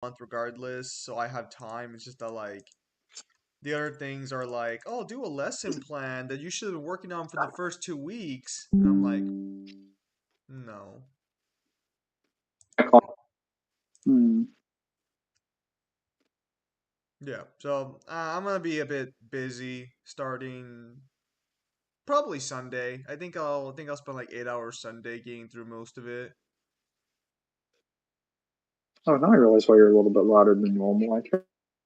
month regardless, so I have time. It's just that like the other things are like, oh, do a lesson plan that you should have been working on for the first 2 weeks. And I'm like, no. Hmm. Yeah, so I'm gonna be a bit busy starting probably Sunday. I think I'll spend like 8 hours Sunday getting through most of it. Oh, now I realize why you're a little bit louder than normal. I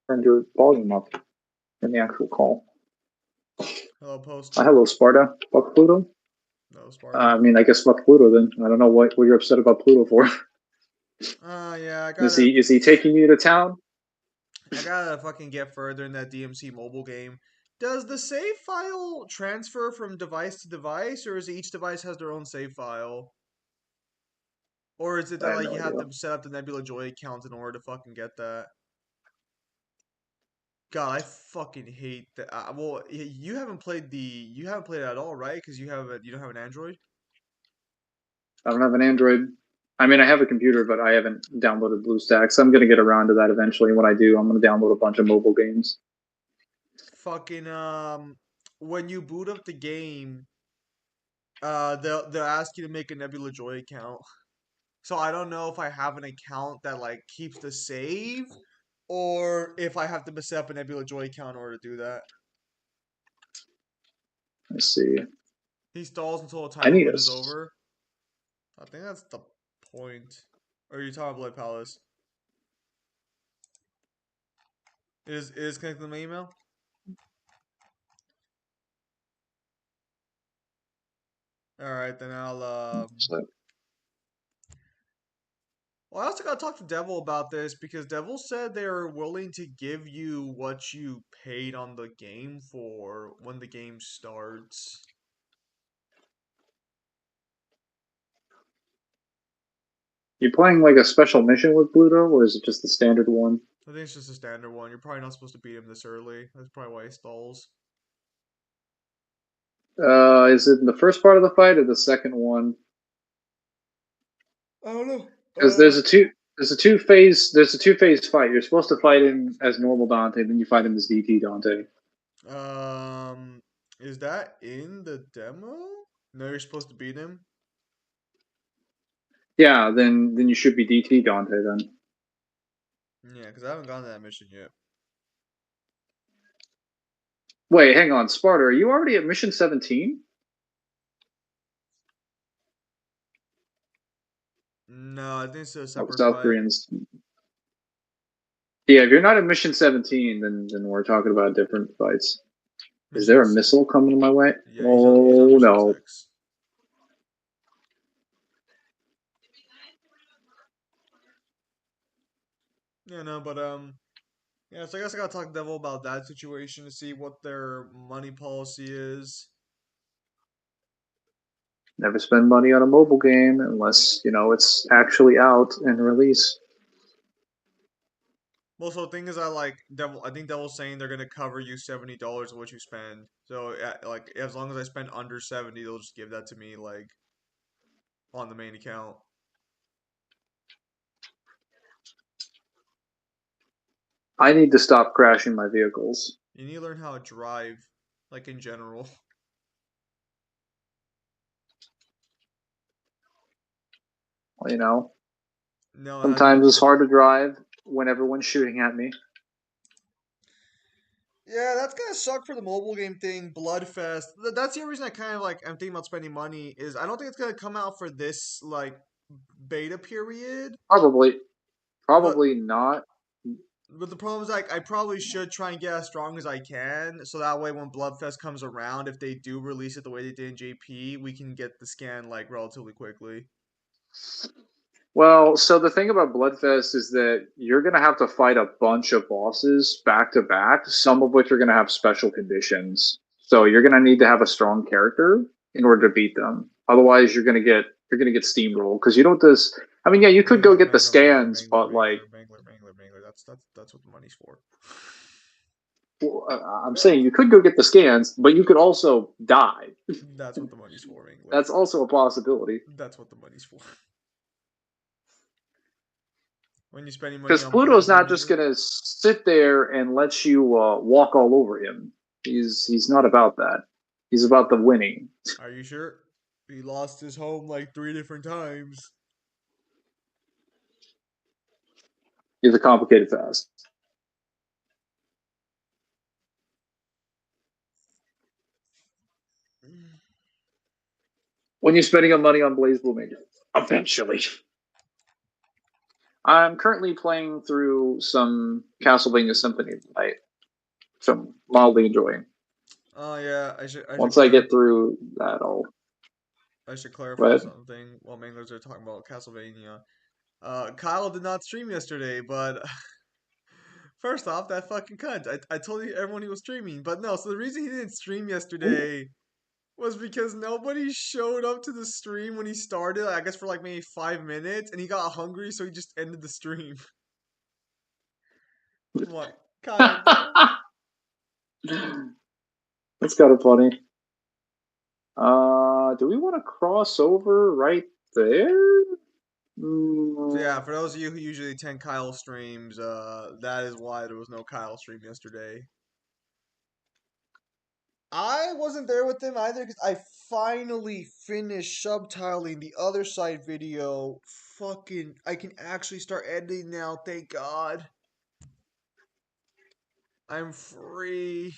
turned your volume up in the actual call. Hello, post. Hello, Sparta. Fuck Pluto. No, Sparta. I guess fuck Pluto then. I don't know what you're upset about Pluto for. Yeah, Is he taking you to town? I gotta fucking get further in that DMC mobile game. Does the save file transfer from device to device, or is each device has their own save file? Or is it I that have like no you have idea. to set up the Nebula Joy account in order to fucking get that? God, I fucking hate that. Well, you haven't played it at all, right? Because you don't have an Android. I don't have an Android. I mean, I have a computer, but I haven't downloaded BlueStacks. I'm gonna get around to that eventually. When I do, I'm gonna download a bunch of mobile games. Fucking when you boot up the game, they'll ask you to make a Nebula Joy account. So I don't know if I have an account that like keeps the save, or if I have to set up a Nebula Joy account in order to do that. Let's see. He stalls until a I timer need a. boot is over. I think that's the point. Or are you talking Blood Palace? Is connected to my email? All right, then I'll. Well, I also gotta talk to Devil about this because Devil said they're willing to give you what you paid on the game for when the game starts. You playing like a special mission with Pluto, or is it just the standard one? I think it's just a standard one. You're probably not supposed to beat him this early. That's probably why he stalls. Is it in the first part of the fight or the second one? I don't know. Because there's a two phase fight. You're supposed to fight him as normal Dante, then you fight him as DT Dante. Is that in the demo? No, you're supposed to beat him. Yeah, then you should be DT Dante then. Yeah, because I haven't gone to that mission yet. Wait, hang on, Sparta, are you already at mission 17? No, I think it's a Oh, separate South fight. Koreans. Yeah, if you're not at mission 17, then we're talking about different fights. Is there Mission a six. missile coming my way? Yeah, he's on Oh mission no. 6. Yeah, no, but yeah. So I guess I gotta talk to Devil about that situation to see what their money policy is. Never spend money on a mobile game unless, it's actually out and release. Well, so the thing is, I like Devil. I think Devil's saying they're gonna cover you $70 of what you spend. So like, as long as I spend under 70, they'll just give that to me like on the main account. I need to stop crashing my vehicles. You need to learn how to drive, like in general. You know, No, sometimes it's hard to drive when everyone's shooting at me. yeah, that's gonna suck for the mobile game thing. Bloodfest. That's the only reason I kind of like. I'm thinking about spending money. Is I don't think it's gonna come out for this like beta period. Probably, But probably not. but the problem is like I probably should try and get as strong as I can, so that way when Bloodfest comes around, if they do release it the way they did in JP, we can get the scan like relatively quickly. Well, so the thing about Bloodfest is that you're going to have to fight a bunch of bosses back to back, some of which are going to have special conditions. So you're going to need to have a strong character in order to beat them. Otherwise, you're going to get steamrolled because you don't just. I mean, yeah, you could go Mangler, get the Mangler, Mangler, scans, Mangler, but like, Mangler, Mangler, Mangler, Mangler. That's what the money's for. well, I'm saying you could go get the scans, but you could also die. That's what the money's for, Mangler. That's also a possibility. That's what the money's for. When you're spending money Because on Pluto's BlazBlue not just music. gonna sit there and let you walk all over him. He's not about that. He's about the winning. Are you sure? He lost his home like 3 different times. He's a complicated fast. When you're spending your money on BlazBlue Major, eventually. I'm currently playing through some Castlevania Symphony tonight, so I'm mildly enjoying. Oh yeah, Once I get through that, I'll. I should clarify But something while Manglers are talking about Castlevania. Kyle did not stream yesterday, but first off, that fucking cunt. I told you everyone he was streaming, but no. So the reason he didn't stream yesterday was because nobody showed up to the stream when he started. I guess for like maybe 5 minutes, and he got hungry, so he just ended the stream. I'm like, Kyle, bro. that's kind of funny. Do we want to cross over right there? So yeah, Mm, for those of you who usually attend Kyle streams, that is why there was no Kyle stream yesterday. I wasn't there with them either because I finally finished subtitling the other side video. Fucking, I can actually start editing now. Thank God. I'm free.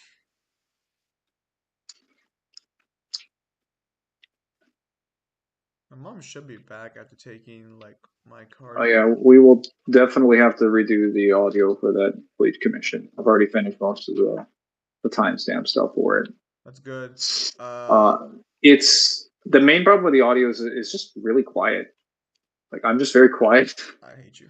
My mom should be back after taking like my oh yeah, cardio. we will definitely have to redo the audio for that Bleach commission. I've already finished most of the timestamp stuff for it. That's good. Uh, it's the main problem with the audio is just really quiet. Like I'm just very quiet, I hate you.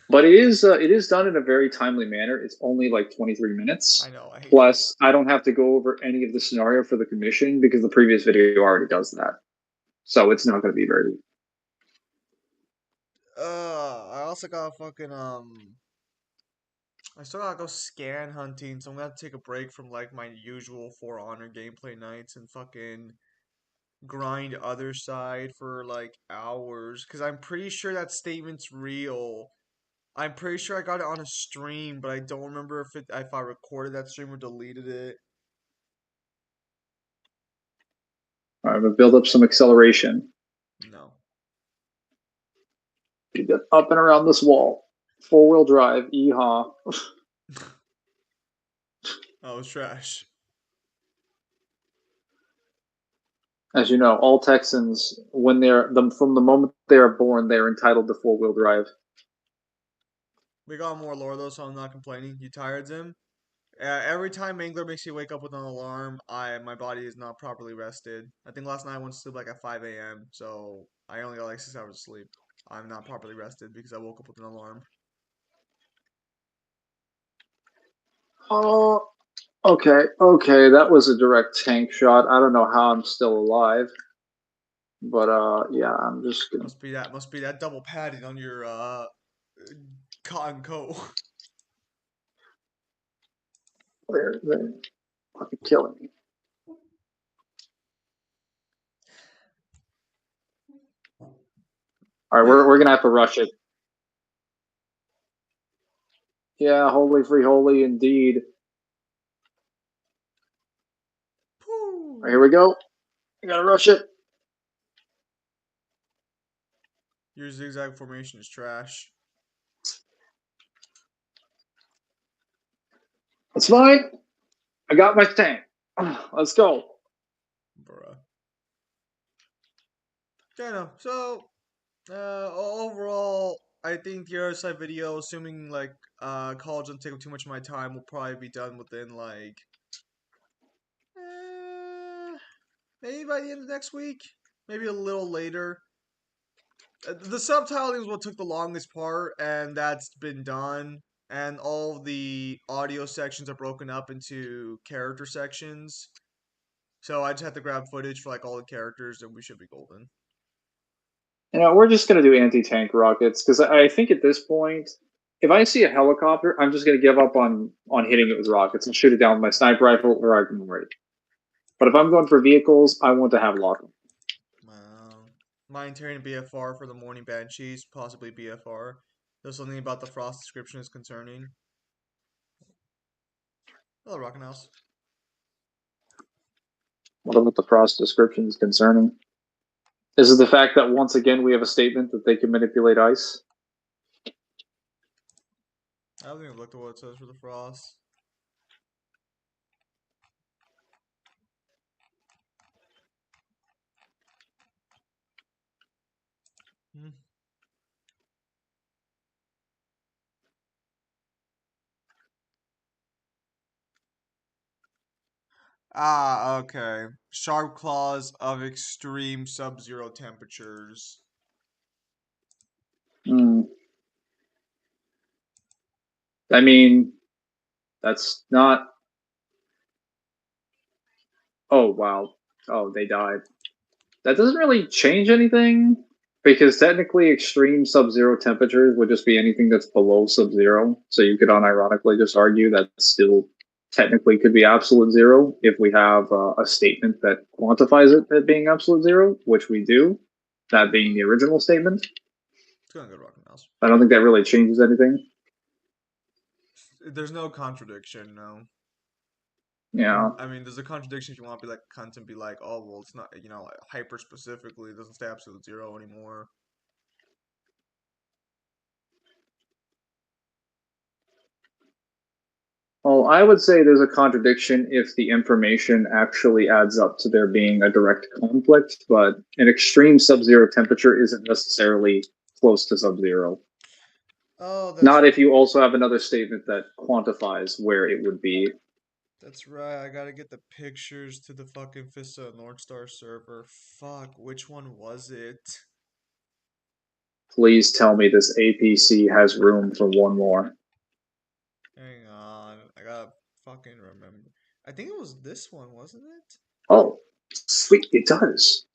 but it is done in a very timely manner. It's only like 23 I minutes. know. I hate you. Plus, I don't have to go over any of the scenario for the commission because the previous video already does that. So it's not going to be very. I also got fucking I still gotta go scan hunting, so I'm gonna take a break from like my usual For Honor gameplay nights and fucking grind other side for like hours. Cause I'm pretty sure that statement's real. I'm pretty sure I got it on a stream, but I don't remember if I recorded that stream or deleted it. I'm going to build up some acceleration. No. Get up and around this wall. 4-wheel drive. Yeehaw. That was trash. As you know, all Texans, when from the moment they are born, they're entitled to 4-wheel drive. We got more lore though, so I'm not complaining. You tired, Zim? Every time Mangler makes you wake up with an alarm, my body is not properly rested. I think last night I went to sleep like at 5 a.m., so I only got like 6 hours of sleep. I'm not properly rested because I woke up with an alarm. Oh, okay. That was a direct tank shot. I don't know how I'm still alive, but yeah, I'm just gonna. Must be that double padding on your cotton coat. They're fucking killing me. All right, Wait. we're gonna have to rush it. Yeah, holy free holy indeed. All right, Pooh. here we go. I gotta rush it. Your zigzag formation is trash. It's fine. I got my tank. Let's go. Bruh. Yeah, no. So, overall, I think the other side video, assuming like college doesn't take up too much of my time, will probably be done within like maybe by the end of next week, maybe a little later. The subtitling is what took the longest part, and that's been done. And all the audio sections are broken up into character sections. So I just have to grab footage for like all the characters, and we should be golden. You know, we're just gonna do anti-tank rockets because I think at this point, if I see a helicopter, I'm just gonna give up on hitting it with rockets and shoot it down with my sniper rifle or I can it. But if I'm going for vehicles, I want to have lock. Wow. Mind Terran BFR for the Morning Banshees, possibly BFR. There's something about the Frost description is concerning. Hello, Rockin' House. What about the Frost description is concerning? Is it the fact that once again we have a statement that they can manipulate ice? I haven't even looked at what it says for the Frost. Hmm. Ah, okay. Sharp claws of extreme sub-zero temperatures. Hmm. I mean, that's not. Oh wow. Oh, they died. That doesn't really change anything because technically extreme sub-zero temperatures would just be anything that's below sub-zero. So you could unironically just argue that still technically could be absolute zero if we have a statement that quantifies it at being absolute zero, which we do, that being the original statement. It's going to go Rockin' House. I don't think that really changes anything. There's no contradiction, no. Yeah. I mean, there's a contradiction if you want to be like a cunt and be like, oh, well, it's not, hyper specifically, it doesn't say absolute zero anymore. Well, I would say there's a contradiction if the information actually adds up to there being a direct conflict, but an extreme sub zero temperature isn't necessarily close to sub zero. Oh, Not if you also have another statement that quantifies where it would be. that's right. I gotta get the pictures to the fucking Fista Northstar server. Fuck, which one was it? Please tell me this APC has room for one more. Hang on, I gotta fucking remember. I think it was this one, wasn't it? Oh, sweet, it does.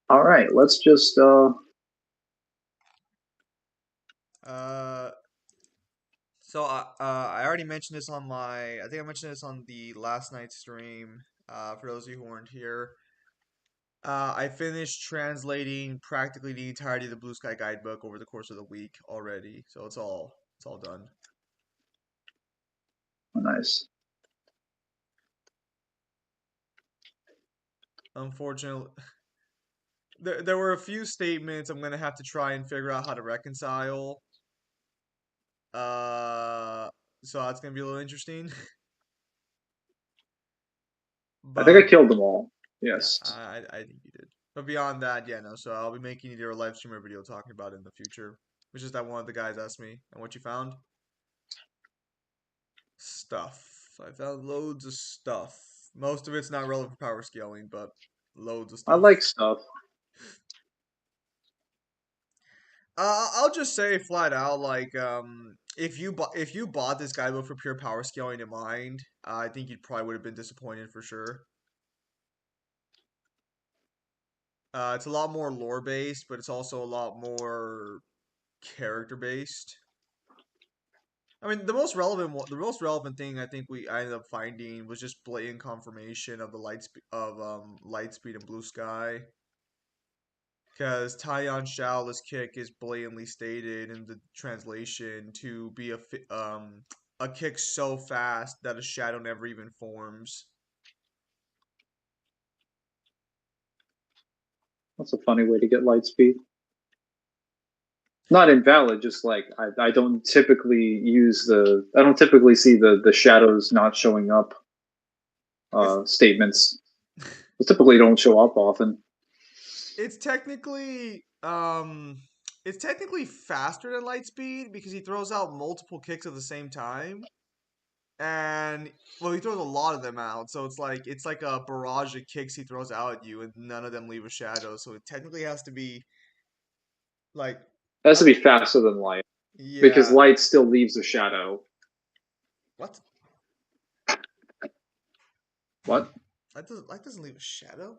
All right, let's just Uh, I already mentioned this on I think I mentioned this on the last night's stream. For those of you who weren't here, I finished translating practically the entirety of the Blue Sky Guidebook over the course of the week already, so it's all done. nice. Unfortunately, there were a few statements I'm gonna have to try and figure out how to reconcile. Uh, so that's gonna be a little interesting. I think I But killed them all. yeah, Yes. I think you did. But beyond that, yeah, no. So I'll be making either a live stream or video talking about it in the future. Which is that one of the guys asked me, and what you found? Stuff. I found loads of stuff. Most of it's not relevant for power scaling, but loads of I stuff. like stuff. I'll just say flat out, like, if you bought this guidebook for pure power scaling in mind, I think you probably would have been disappointed for sure. It's a lot more lore based, but it's also a lot more character based. I mean, the most relevant thing I think I ended up finding was just blatant confirmation of the light speed and blue sky. Because Taiyan Shaola's kick is blatantly stated in the translation to be a kick so fast that a shadow never even forms. That's a funny way to get light speed. Not invalid, just like I don't typically I don't typically see the shadows not showing up It's statements. They typically don't show up often. it's technically it's technically faster than light speed because he throws out multiple kicks at the same time. And well, he throws a lot of them out, so it's like a barrage of kicks he throws out at you, and none of them leave a shadow. So it technically has to be like, It has I to don't, be faster than light because yeah. light still leaves a shadow. What? What? Light doesn't leave a shadow.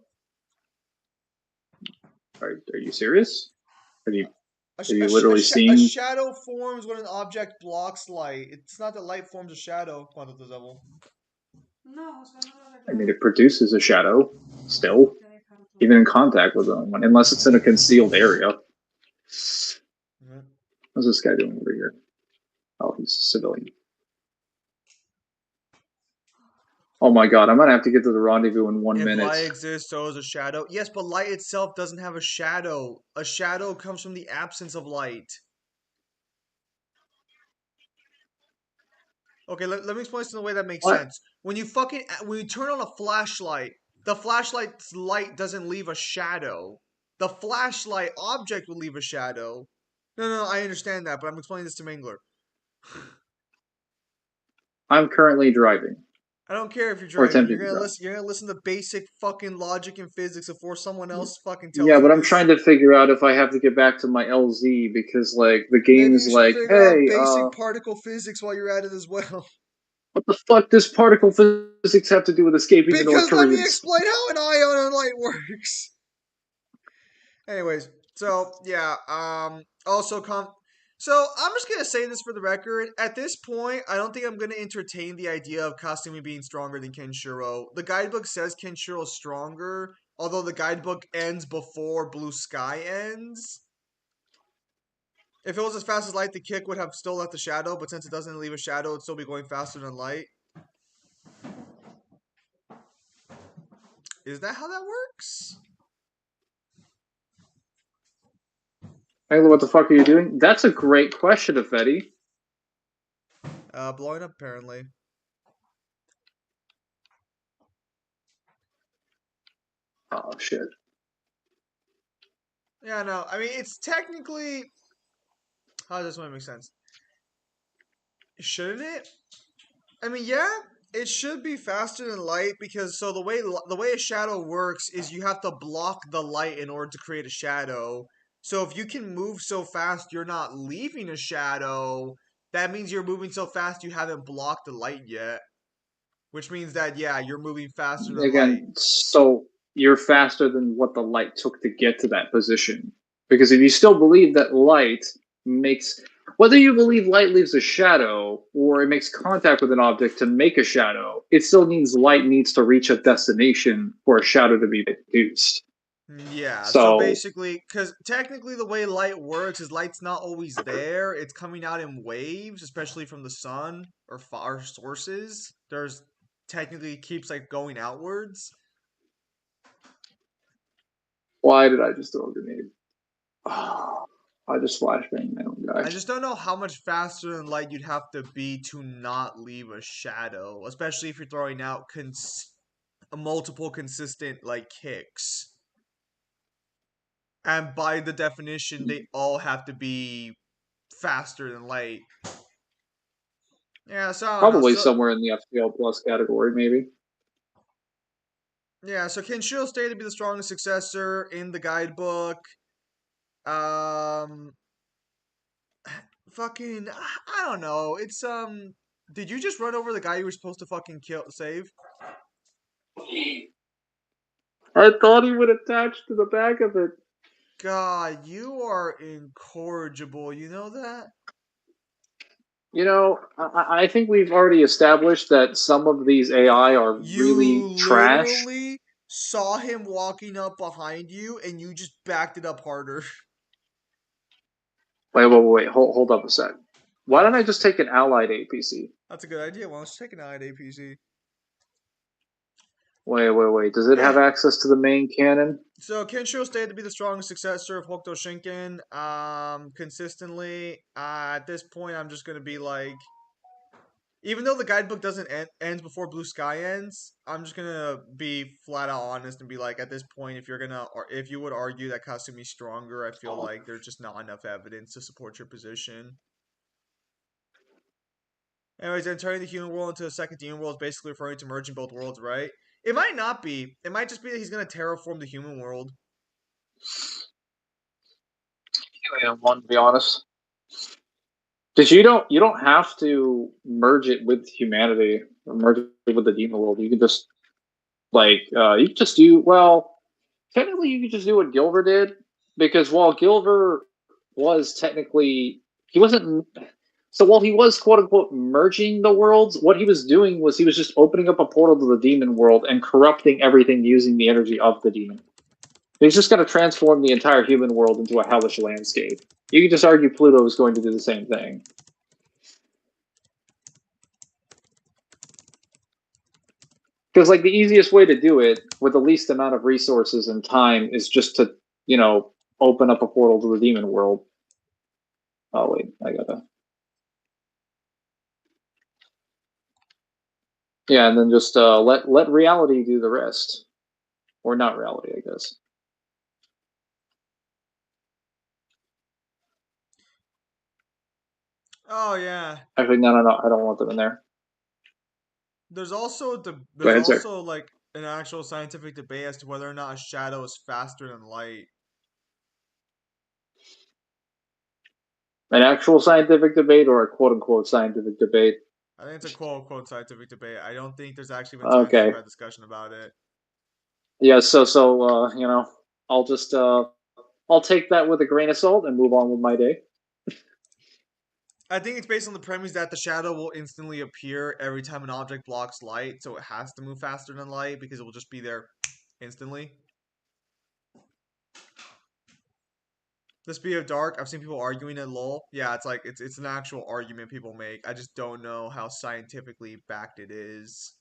Are you serious? Have you A, sh- have a, you sh- a, literally sh- a seen? shadow forms when an object blocks light. It's not that light forms a shadow. Quantum level. I mean, it produces a shadow still. even in contact with anyone, unless it's in a concealed area. Mhm. What's this guy doing over here? Oh, he's a civilian. Oh my god, I'm gonna have to get to the rendezvous in 1 minute. Light exists, so is a shadow. Yes, but light itself doesn't have a shadow. A shadow comes from the absence of light. Okay, let me explain this in a way that makes What? sense. When you turn on a flashlight, the flashlight's light doesn't leave a shadow. The flashlight object will leave a shadow. No, I understand that, but I'm explaining this to Mangler. I'm currently driving. I don't care if you're Or driving. attempting to drive. You're gonna listen to basic fucking logic and physics before someone else fucking Yeah, tells you but I'm this. trying to figure out if I have to get back to my LZ because, like, the Maybe game's you should like, figure out hey, basic particle physics while you're at it as well. what the fuck does particle physics have to do with escaping the North Because let me Koreans? explain how an ion and light works. Anyways, so yeah, also so I'm just gonna say this for the record. At this point, I don't think I'm gonna entertain the idea of Kasumi being stronger than Kenshiro. The guidebook says Kenshiro's stronger, although the guidebook ends before Blue Sky ends. If it was as fast as light, the kick would have still left a shadow, but since it doesn't leave a shadow, it'd still be going faster than light. Is that how that works? Hey, what the fuck are you doing? That's a great question, Ifedi. Blowing up apparently. Oh, shit. Yeah, no. I mean, it's technically. How does this one make sense? Shouldn't it? I mean, yeah, it should be faster than light because so the way a shadow works is you have to block the light in order to create a shadow. So if you can move so fast you're not leaving a shadow, that means you're moving so fast you haven't blocked the light yet. Which means that yeah, you're moving faster than light. Again, so you're faster than what the light took to get to that position. Because if you still believe that light makes, whether you believe light leaves a shadow or it makes contact with an object to make a shadow, it still means light needs to reach a destination for a shadow to be produced. Yeah, so So basically, because technically the way light works is light's not always there. It's coming out in waves, especially from the sun or far sources. There's technically keeps like going outwards. why did I just throw a grenade? Oh, I just flashbanged my own guy. I just don't know how much faster than light you'd have to be to not leave a shadow, especially if you're throwing out multiple consistent like kicks. And by the definition, they all have to be faster than light. Yeah, so I don't know. Probably So somewhere in the FPL plus category, maybe. yeah, so Kenshiro stated to be the strongest successor in the guidebook. Um, fucking, I don't know. Did you just run over the guy you were supposed to fucking save? I thought he would attach to the back of it. God, you are incorrigible. You know that? You know, I think we've already established that some of these AI are You really trash. literally saw him walking up behind you, and you just backed it up harder. Wait. Hold up a sec. Why What? don't I just take an allied APC? That's a good idea. Well, let's take an eye at APC. Wait. Does it have Yeah. access to the main cannon? So Kenshiro stated to be the strongest successor of Hokuto Shinken. Consistently, at this point, I'm just gonna be like, even though the guidebook doesn't ends before Blue Sky ends, I'm just gonna be flat out honest and be like, at this point, if you would argue that Kasumi's stronger, I feel like there's just not enough evidence to support your position. Anyways, then turning the human world into a second demon world is basically referring to merging both worlds, right? It might not be. It might just be that he's gonna terraform the human world. Yeah, one to be honest. Because you don't have to merge it with humanity or merge it with the demon world. You can just you can just do well. Technically, you could just do what Gilver did because while Gilver was technically he wasn't so while he was quote unquote merging the worlds, what he was doing was he was just opening up a portal to the demon world and corrupting everything using the energy of the demon. He's just got to transform the entire human world into a hellish landscape. You could just argue Pluto is going to do the same thing. Because like the easiest way to do it with the least amount of resources and time is just to, open up a portal to the demon world. Oh wait, I gotta. Yeah, and then just let reality do the rest, or not reality, I guess. Oh yeah. Actually, no, I don't want them in there. Go There's ahead, sir. also like an actual scientific debate as to whether or not a shadow is faster than light. An actual scientific debate or a quote unquote scientific debate? I think it's a quote unquote scientific debate. I don't think there's actually been time to have Okay. had discussion about it. Yeah. I'll just I'll take that with a grain of salt and move on with my day. I think it's based on the premise that the shadow will instantly appear every time an object blocks light, so it has to move faster than light because it will just be there instantly. The speed of dark, I've seen people arguing it lol. Yeah, it's like it's an actual argument people make. I just don't know how scientifically backed it is.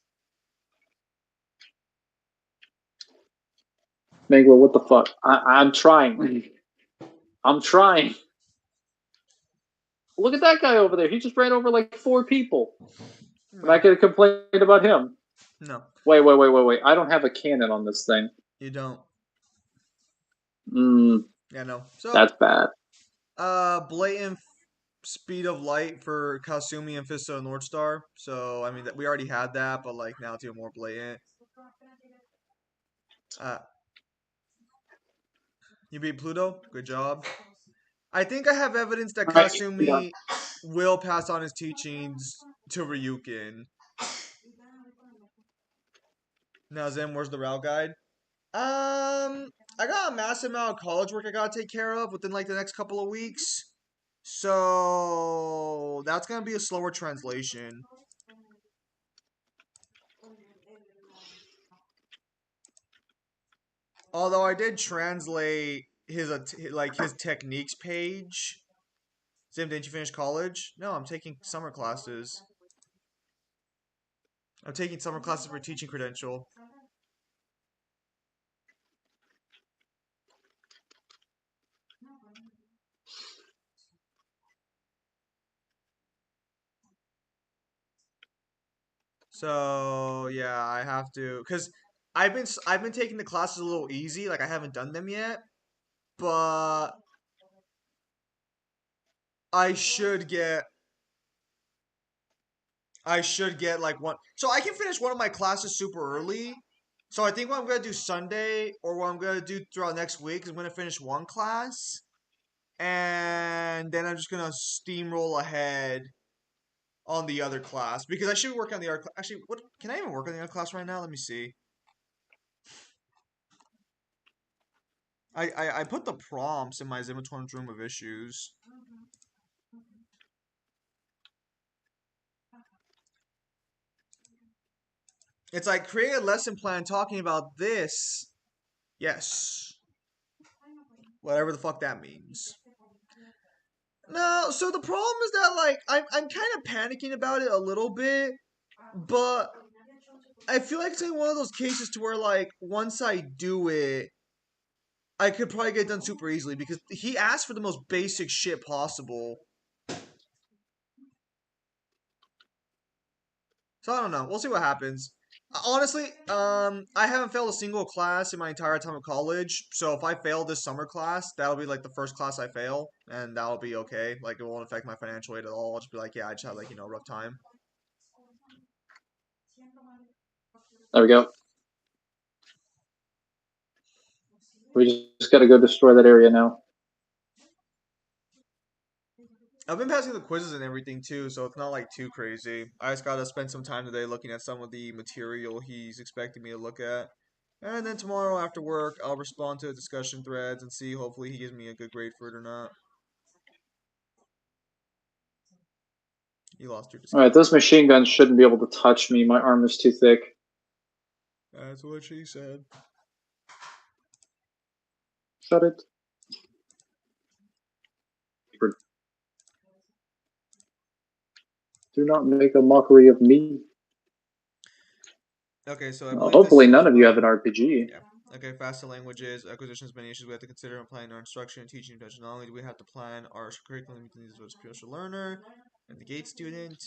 Mangler, what the fuck? I'm trying. I'm trying. Look at that guy over there. He just ran over like 4 people. Am I No. going to complain about him? No. Wait. I don't have a cannon on this thing. You don't. Hmm, Yeah, no. So, that's bad. blatant speed of light for Kasumi and Fisto and Northstar. So, I mean, we already had that, but like now it's even more blatant. Uh, you beat Pluto. Good job. I think I have evidence that All right. Yeah. Kasumi will pass on his teachings to Ryukin. Now, Zen, where's the route guide? I got a massive amount of college work I gotta take care of within like the next couple of weeks. So that's gonna be a slower translation. Although I did translate his techniques page. Zim, didn't you finish college? No, I'm taking summer classes. I'm taking summer classes for teaching credential. So yeah, I have to because I've been taking the classes a little easy. Like I haven't done them yet, but I should get I should get like one. So I can finish one of my classes super early. So I think what I'm gonna do Sunday or what I'm gonna do throughout next week is I'm gonna finish one class and then I'm just gonna steamroll ahead on the other class because I should work on the other. Actually, what can I even work on the other class right now? Let me see. I put the prompts in my Zimatorn's room of issues. It's like create a lesson plan talking about this. Yes. Whatever the fuck that means. No, so the problem is that like I'm kind of panicking about it a little bit, but I feel like it's in one of those cases to where like once I do it, I could probably get it done super easily because he asked for the most basic shit possible. So I don't know. We'll see what happens. Honestly, I haven't failed a single class in my entire time of college. So if I fail this summer class, that'll be like the first class I fail, and that'll be okay. Like it won't affect my financial aid at all. I'll just be like, yeah, I just had like a rough time. There we go. We just got to go destroy that area now. I've been passing the quizzes and everything too, so it's not like too crazy. I just gotta spend some time today looking at some of the material he's expecting me to look at. And then tomorrow after work, I'll respond to discussion threads and see hopefully he gives me a good grade for it or not. You lost your All right, Discord. those machine guns shouldn't be able to touch me. My arm is too thick. That's what she said. Shut it. Do not make a mockery of me. Okay, so I Well, believe this hopefully, is none what of you have an RPG. yeah. Okay, faster languages, acquisitions, many issues we have to consider when planning our instruction and teaching potential knowledge. We have to plan our curriculum meeting the needs of a special learner and the gate student.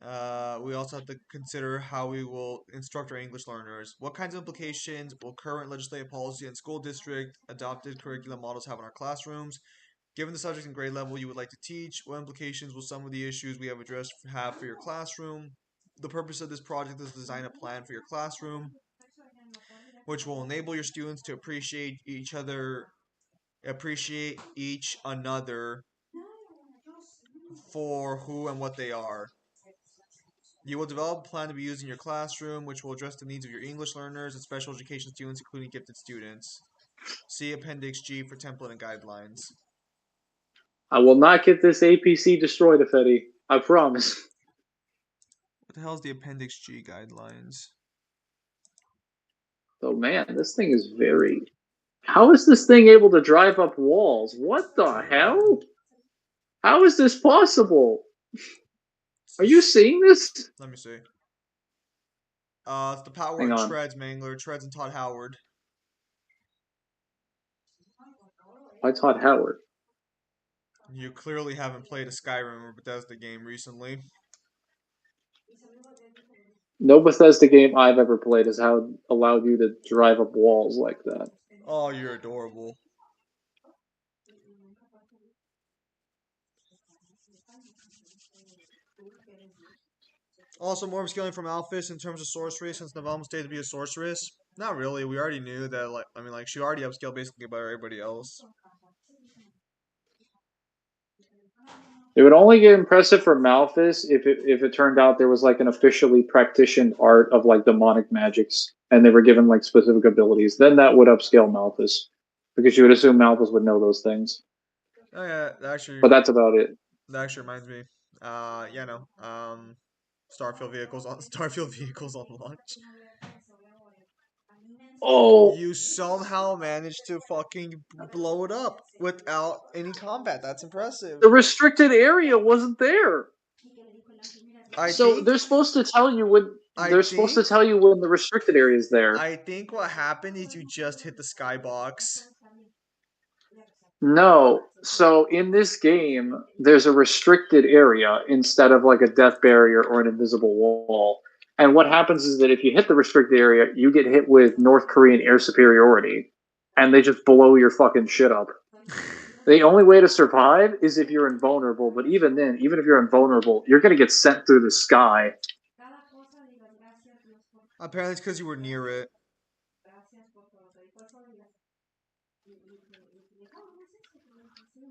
We also have to consider how we will instruct our English learners. What kinds of implications will current legislative policy and school district adopted curriculum models have on our classrooms? Given the subject and grade level you would like to teach, what implications will some of the issues we have addressed have for your classroom? The purpose of this project is to design a plan for your classroom, which will enable your students to appreciate each another for who and what they are. You will develop a plan to be used in your classroom, which will address the needs of your English learners and special education students, including gifted students. See Appendix G for template and guidelines. I will not get this APC destroyed, Ifedi. I promise. What the hell is the Appendix G guidelines? Oh man, this thing is very. How is this thing able to drive up walls? What the hell? How is this possible? Are you seeing this? Let me see. It's the power Hang of on. Treads, Mangler. Treads and Todd Howard. I taught Howard. You clearly haven't played a Skyrim or Bethesda game recently. No Bethesda game I've ever played has how allowed you to drive up walls like that. Oh, you're adorable. Also, more upscaling from Alphys in terms of sorcery, since Navalm stayed to be a sorceress. Not really. We already knew that. Like she already upscaled basically about everybody else. It would only get impressive for Malthus if it turned out there was like an officially practiced art of like demonic magics and they were given like specific abilities. Then that would upscale Malthus because you would assume Malthus would know those things. Oh yeah, But that's about it. that actually reminds me. Yeah, no. Starfield vehicles on Starfield vehicles on launch. Oh, You somehow managed to fucking blow it up without any combat. That's impressive. the restricted area wasn't there. I So think they're supposed to tell you when I they're supposed to think tell you when the restricted area is there. I think what happened is you just hit the skybox. No. So in this game, there's a restricted area instead of like a death barrier or an invisible wall. And what happens is that if you hit the restricted area, you get hit with North Korean air superiority, and they just blow your fucking shit up. The only way to survive is if you're invulnerable, but even then, even if you're invulnerable, you're going to get sent through the sky. Apparently, it's because you were near it.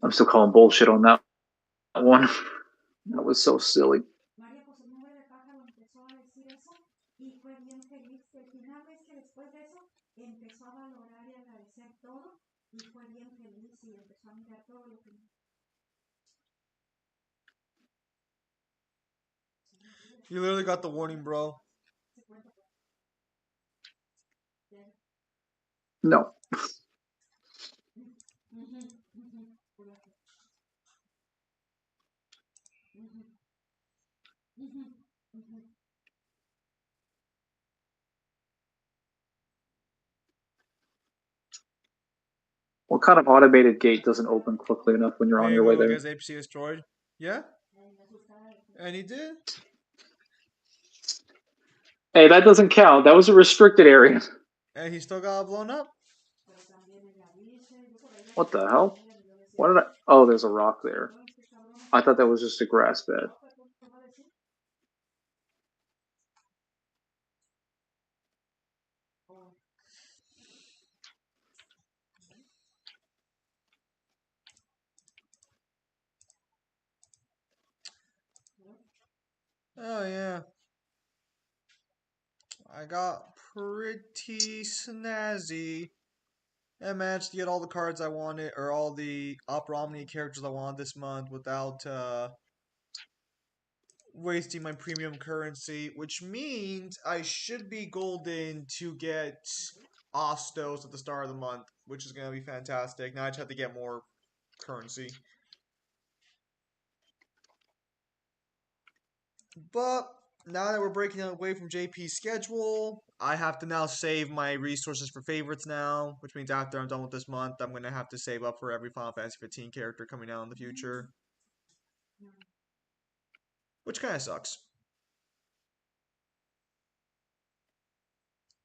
I'm still calling bullshit on that one. That was so silly. You literally got the warning, bro. No. What kind of automated gate doesn't open quickly enough when you're on your way Mango there? against APC destroyed. Yeah, and he did. Hey, that doesn't count. That was a restricted area. And he still got blown up. What the hell? What did I? Oh, there's a rock there. I thought that was just a grass bed. Oh yeah, I got pretty snazzy. I managed to get all the cards I wanted, or all the Opera Omni characters I wanted this month without wasting my premium currency, which means I should be golden to get Ostos at the start of the month, which is gonna be fantastic. Now I just have to get more currency. But now that we're breaking away from JP's schedule, I have to now save my resources for favorites now, which means after I'm done with this month, I'm gonna have to save up for every Final Fantasy 15 character coming out in the future, which kind of sucks.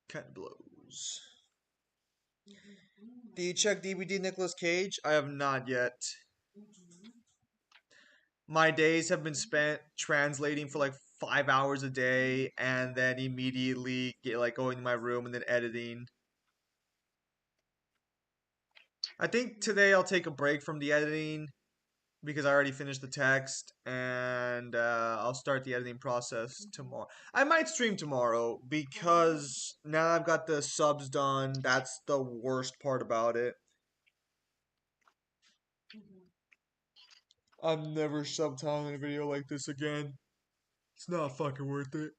Kind of blows. Do you check DVD Nicolas Cage? I have not yet. My days have been spent translating for like 5 hours a day, and then immediately going to my room and then editing. I think today I'll take a break from the editing because I already finished the text, and I'll start the editing process tomorrow. I might stream tomorrow because now I've got the subs done. That's the worst part about it. I'm never subtitling a video like this again. It's not fucking worth it.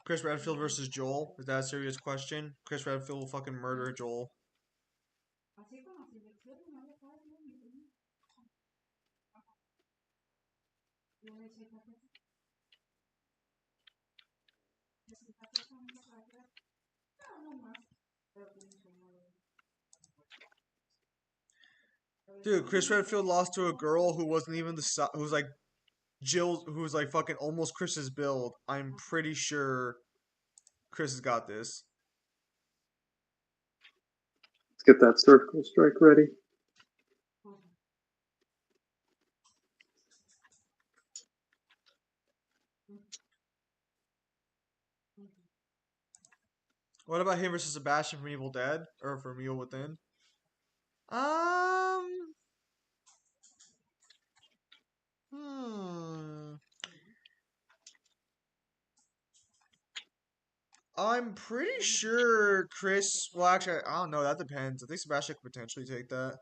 Chris Redfield versus Joel? Is that a serious question? Chris Redfield will fucking murder Joel. Dude, Chris Redfield lost to a girl who wasn't even who was like Jill, who was like fucking almost Chris's build. I'm pretty sure Chris has got this. Let's get that surgical strike ready. What about him versus Sebastian from Evil Dead or from Evil Within? Um, hmm. I'm pretty sure Chris. Well, actually, I don't know. That depends. I think Sebastian could potentially take that.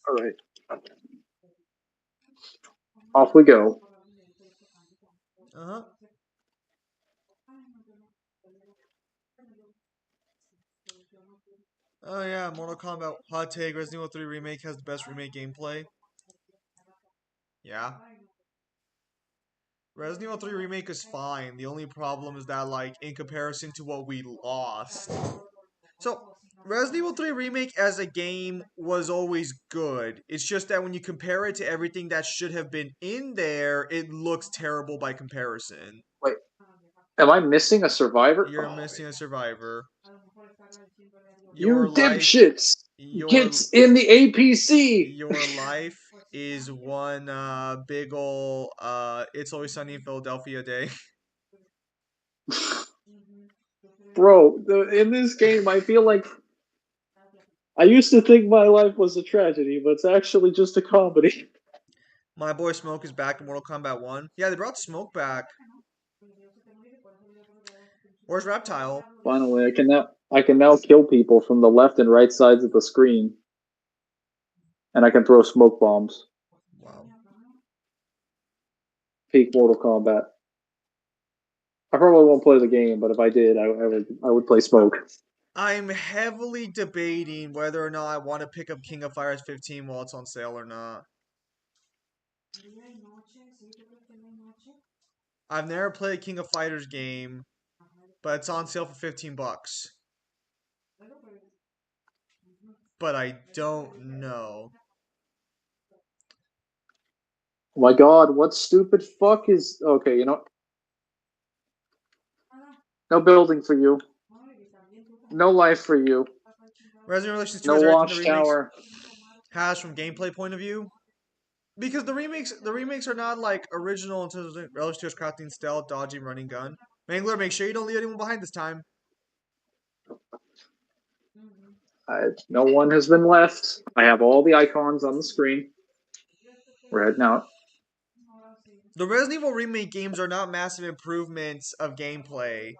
All right. Off we go. Uh huh. Oh yeah, Mortal Kombat hot take. Resident Evil 3 remake has the best remake gameplay. Yeah. Resident Evil 3 remake is fine. The only problem is that like in comparison to what we lost. So Resident Evil 3 remake as a game was always good. It's just that when you compare it to everything that should have been in there, it looks terrible by comparison. Wait, am I missing a survivor? You're Oh, missing a survivor. Your you life dipshits! your Get in the APC! your life is one big ol' It's Always Sunny in Philadelphia day. Bro, in this game, I feel like I used to think my life was a tragedy, but it's actually just a comedy. My boy Smoke is back in Mortal Kombat 1. Yeah, they brought Smoke back. Where's Reptile? Finally, I can now kill people from the left and right sides of the screen, and I can throw smoke bombs. Wow. Peak Mortal Kombat. I probably won't play the game, but if I did, I would play Smoke. I'm heavily debating whether or not I want to pick up King of Fighters 15 while it's on sale or not. I've never played a King of Fighters game, but it's on sale for 15 bucks. But I don't know. Oh my god, what stupid fuck is. Okay, you know. No building for you. No life for you. Resident Relations 2 No has everything the remakes watchtower. has from gameplay point of view. Because the remakes are not like original in terms of Relish 2's crafting, stealth, dodging, running gun. Mangler, make sure you don't leave anyone behind this time. No one has been left. I have all the icons on the screen. We're heading out. The Resident Evil remake games are not massive improvements of gameplay.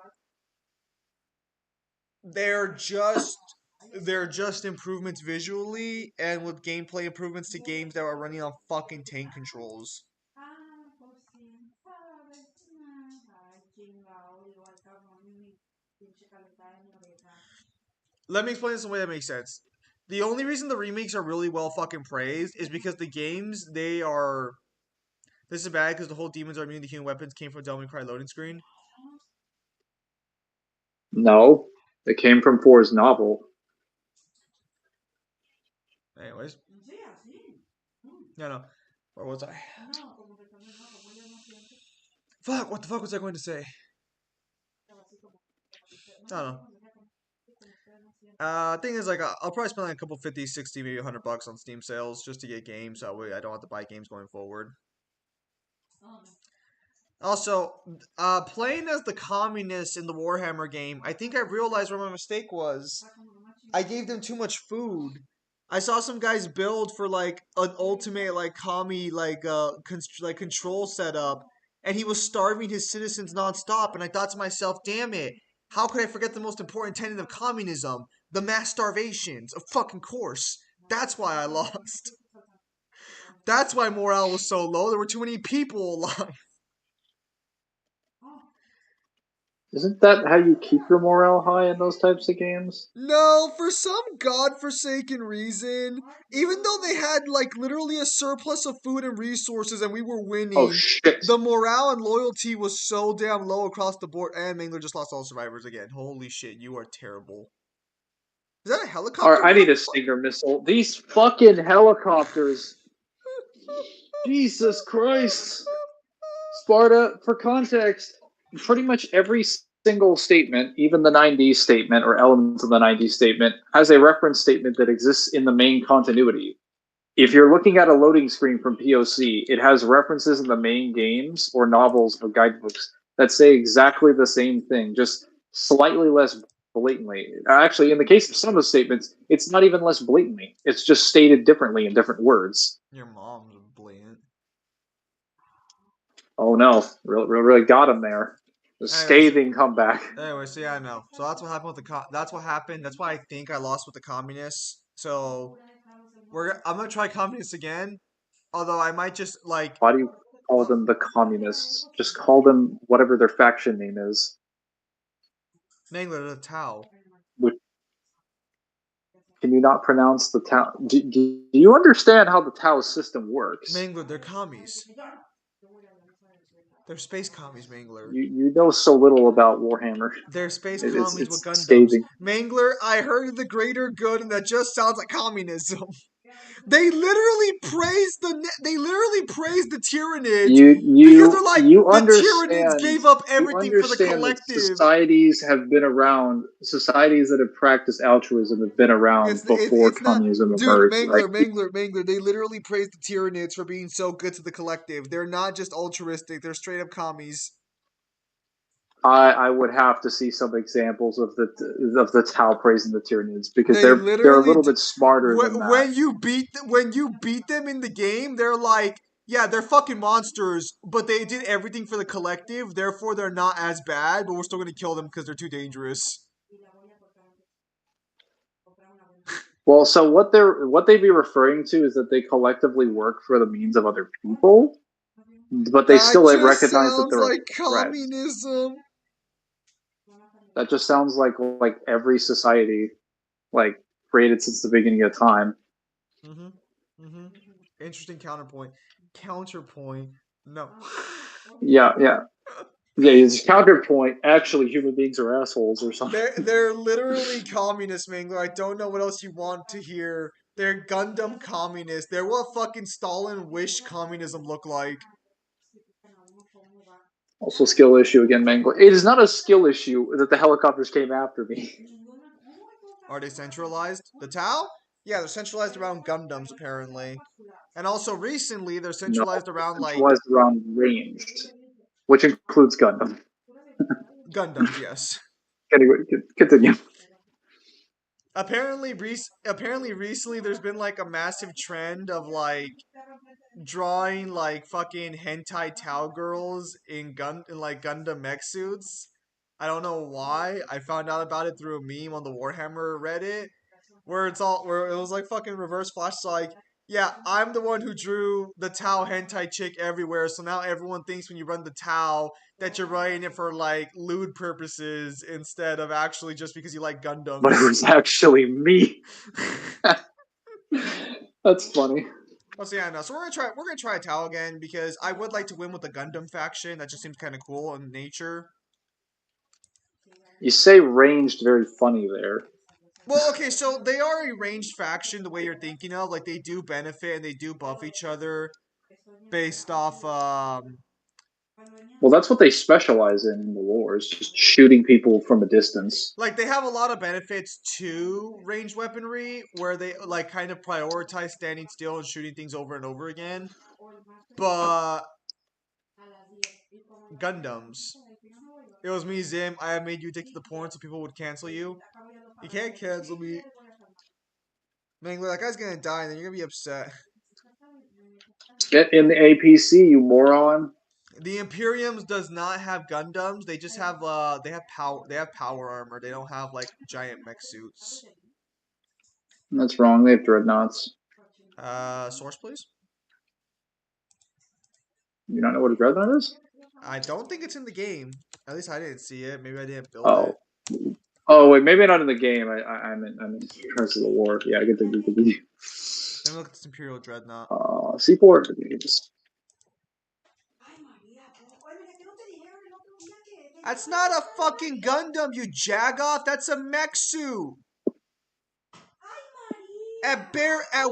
They're just they're just improvements visually and with gameplay improvements to games that are running on fucking tank controls. Let me explain this in a way that makes sense. The only reason the remakes are really well fucking praised is because the games they are. This is bad because the whole demons are immune to human weapons came from Devil May Cry loading screen. No, it came from Four's novel. Anyways, no, no. Where was I? Fuck! What the fuck was I going to say? I don't know. Thing is, like, I'll probably spend like a couple 50, 60, maybe $100 on Steam sales just to get games. So I don't have to buy games going forward. Also, playing as the communists in the Warhammer game, I think I realized where my mistake was. I gave them too much food. I saw some guys build for like an ultimate like commie like control setup, and he was starving his citizens nonstop. And I thought to myself, "Damn it! How could I forget the most important tenet of communism? The mass starvations, of fucking course. That's why I lost. That's why morale was so low. There were too many people alive." Isn't that how you keep your morale high in those types of games? No, for some godforsaken reason, even though they had like literally a surplus of food and resources and we were Oh winning, shit! the morale and loyalty was so damn low across the board. And Mangler just lost all survivors again. Holy shit, you are terrible. Is that a All helicopter? right, I What need the a fuck? Stinger missile. These fucking helicopters. Jesus Christ. Sparta, for context, pretty much every single statement, even the 90s statement or elements of the 90s statement, has a reference statement that exists in the main continuity. If you're looking at a loading screen from POC, it has references in the main games or novels or guidebooks that say exactly the same thing, just slightly less blatantly. Actually, in the case of some of the statements, it's not even less blatantly. It's just stated differently in different words. Your mom's blatant. Oh no, really got him there. The Anyways, scathing comeback. so yeah, I know. So that's what happened with that's what happened. That's why I think I lost with the communists. So I'm gonna try communists again. Although I might just like Why do you call what? them the communists? Just call them whatever their faction name is. Mangler the Tau. Can you not pronounce the Tau? Do you understand how the Tau system works? Mangler, they're commies. They're space commies, Mangler. You know so little about Warhammer. They're space commies with It's Gundams. scathing. Mangler, I heard of the greater good, and that just sounds like communism. They literally praised the Tyranids because they're like the Tyranids gave up You everything for the understand that collective. societies have been around. Societies that have practiced altruism have been around before It's not, communism dude. emerged, right? Mangler. They literally praised the Tyranids for being so good to the collective. They're not just altruistic. They're straight up commies. I would have to see some examples of the Tau praising the Tyranids because They they're a literally little bit smarter than that. when you beat them in the game, they're like, yeah, they're fucking monsters, but they did everything for the collective. Therefore, they're not as bad, but we're still gonna kill them because they're too dangerous. Well, so what they be referring to is that they collectively work for the means of other people, but they That still just recognize that sounds they're a like threat. communism. That just sounds like every society like created since the beginning of time. Mhm. Mhm. Interesting counterpoint. Counterpoint. No. Yeah, yeah, yeah. His counterpoint. Actually, human beings are assholes or something. They're literally communist, Mangler. I don't know what else you want to hear. They're Gundam communists. They're what fucking Stalin wished communism looked like. Also, skill issue again, Mangler. It is not a skill issue that the helicopters came after me. Are they centralized? The Tau? Yeah, they're centralized around Gundams apparently. And also recently they're No, centralized around like centralized around ranged, which includes Gundam. Gundams, yes. Anyway, continue. Apparently recently there's been like a massive trend of like drawing like fucking hentai Tao girls in like Gundam mech suits. I don't know why. I found out about it through a meme on the Warhammer Reddit where it was like fucking reverse flash. It's like, yeah, I'm the one who drew the Tao hentai chick everywhere. So now everyone thinks when you run the Tao that you're writing it for like lewd purposes instead of actually just because you like But it Gundams. was actually me. That's funny. Well, so yeah, no. So we're gonna try Tao again because I would like to win with the Gundam faction. That just seems kind of cool in nature. You say ranged very funny there. Well, okay, so they are a ranged faction the way you're thinking of. Like they do benefit and they do buff each other based off Well, that's what they specialize in the wars, just shooting people from a distance. like they have a lot of benefits to ranged weaponry where they like kind of prioritize standing still and shooting things over and over again. But Gundams. It was me, Zim. I have made you addicted to the porn so people would cancel you. You can't cancel me. Mangler, that guy's gonna die and then you're gonna be upset. Get in the APC, you moron. The Imperiums does not have Gundams. They just have they have power armor. They don't have like giant mech suits. That's wrong. They have dreadnoughts. Source please. You don't know what a dreadnought is? I don't think it's in the game. At least I didn't see it. Maybe I didn't build it. Oh. Oh wait, maybe not in the game. I'm in terms of the war. Yeah, I get the Let me look at this Imperial Dreadnought. C4. That's not a fucking Gundam, you jagoff. That's a mech suit. At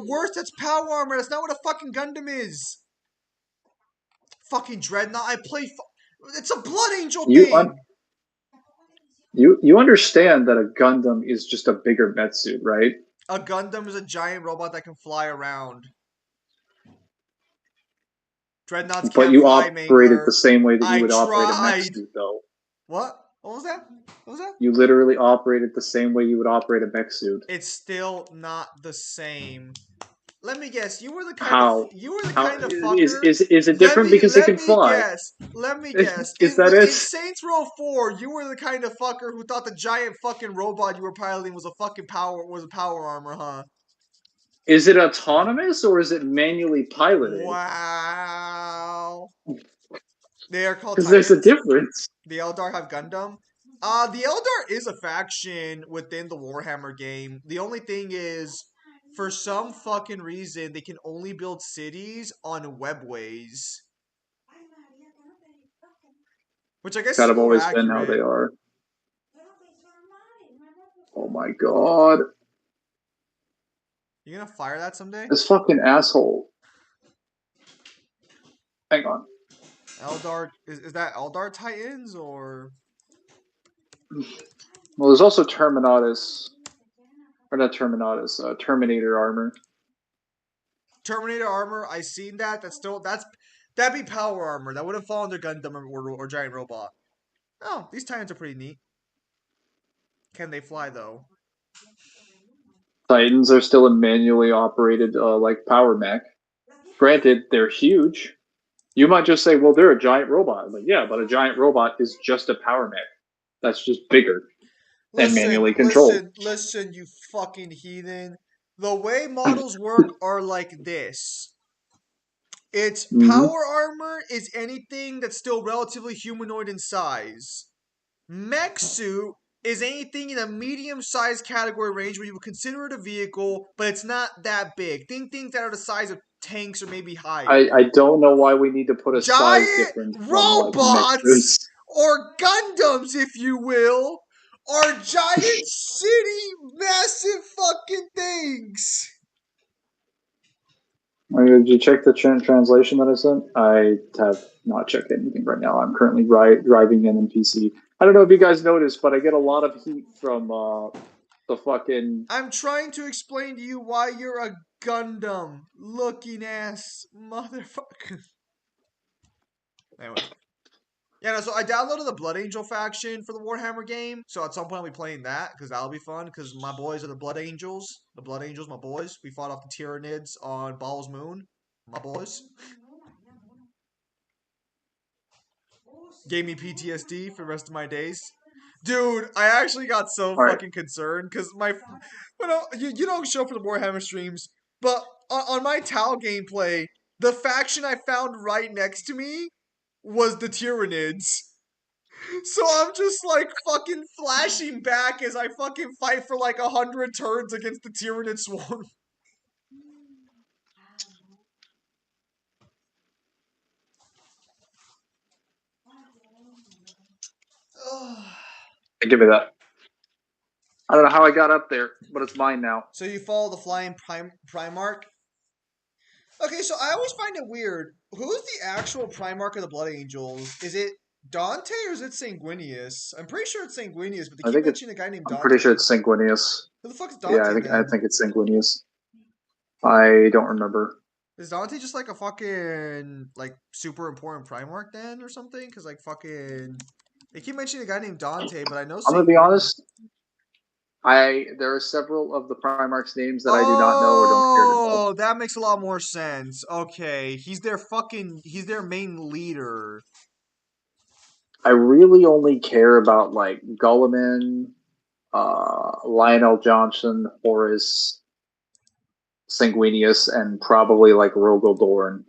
worst, that's power armor. That's not what a fucking Gundam is. Fucking Dreadnought. It's a Blood Angel You thing. you understand that a Gundam is just a bigger Metsuit, right? A Gundam is a giant robot that can fly around. Dreadnoughts But can't you fly, operate it Mangler. the same way that you I would operate a mech tried. suit, though. What? What was that? What was that? You literally operate it the same way you would operate a mech suit. It's still not the same. Let me guess. How? You were the How kind of fucker. is it different because it Let can me fly? guess. Let me guess. Is that it? In Saints Row 4, you were the kind of fucker who thought the giant fucking robot you were piloting was a power armor, huh? Is it autonomous or is it manually piloted? Wow. They are called Because there's a Titans. difference. The Eldar have Gundam. The Eldar is a faction within the Warhammer game. The only thing is, for some fucking reason, they can only build cities on webways. Which I guess Kind is of more always been how accurate. they are. Oh my god. You gonna fire that someday? This fucking asshole. Hang on. Eldar is that Eldar Titans or Well, there's also Terminatus. Or not Terminatus, Terminator armor. Terminator armor? I seen that. That'd be power armor. That wouldn't fall under Gundam or giant robot. Oh, these Titans are pretty neat. Can they fly though? Titans are still a manually operated, like, power mech. Granted, they're huge. You might just say, well, they're a giant robot. Like, yeah, but a giant robot is just a power mech. That's just bigger and manually controlled. Listen, you fucking heathen. The way models work are like this. Its Mm-hmm. power armor is anything that's still relatively humanoid in size. Mech suit is anything in a medium-sized category range where you would consider it a vehicle, but it's not that big. Think things that are the size of tanks or maybe higher. I don't know why we need to put a size Giant difference on, like, robots, mechs. or Gundams, if you will, are giant city massive fucking things. Did you check the translation that I sent? I have not checked anything right now. I'm currently driving in PC. I don't know if you guys noticed, but I get a lot of heat from the fucking. I'm trying to explain to you why you're a Gundam looking ass motherfucker. Anyways. Yeah, no, so I downloaded the Blood Angel faction for the Warhammer game. So at some point I'll be playing that because that'll be fun. Because my boys are the Blood Angels. The Blood Angels, my boys. We fought off the Tyranids on Ball's Moon. My boys gave me PTSD for the rest of my days. Dude, I actually got so All right. fucking concerned because you don't show up for the Warhammer streams, but on my Tau gameplay, the faction I found right next to me was the Tyranids. So I'm just like fucking flashing back as I fucking fight for like 100 turns against the Tyranid swarm. Give me that. I don't know how I got up there, but it's mine now. So you follow the flying Primarch? Okay, so I always find it weird. Who's the actual Primarch of the Blood Angels? Is it Dante or is it Sanguinius? I'm pretty sure it's Sanguinius, but they I keep think it's. mentioning a guy named I'm pretty sure Dante. it's Sanguinius. Who the fuck is Yeah, Dante I then? think it's Sanguinius. I don't remember. Is Dante just like a fucking like super important Primarch then or something? Because like fucking they keep mentioning a guy named Dante, but I know I'm gonna be Sanguinius. honest. I there are several of the Primarch's names that I do not know or don't care to know. Oh, that makes a lot more sense. Okay, he's their main leader. I really only care about like Gulliman, Lionel Johnson, Horace, Sanguinius, and probably like Rogel Dorn.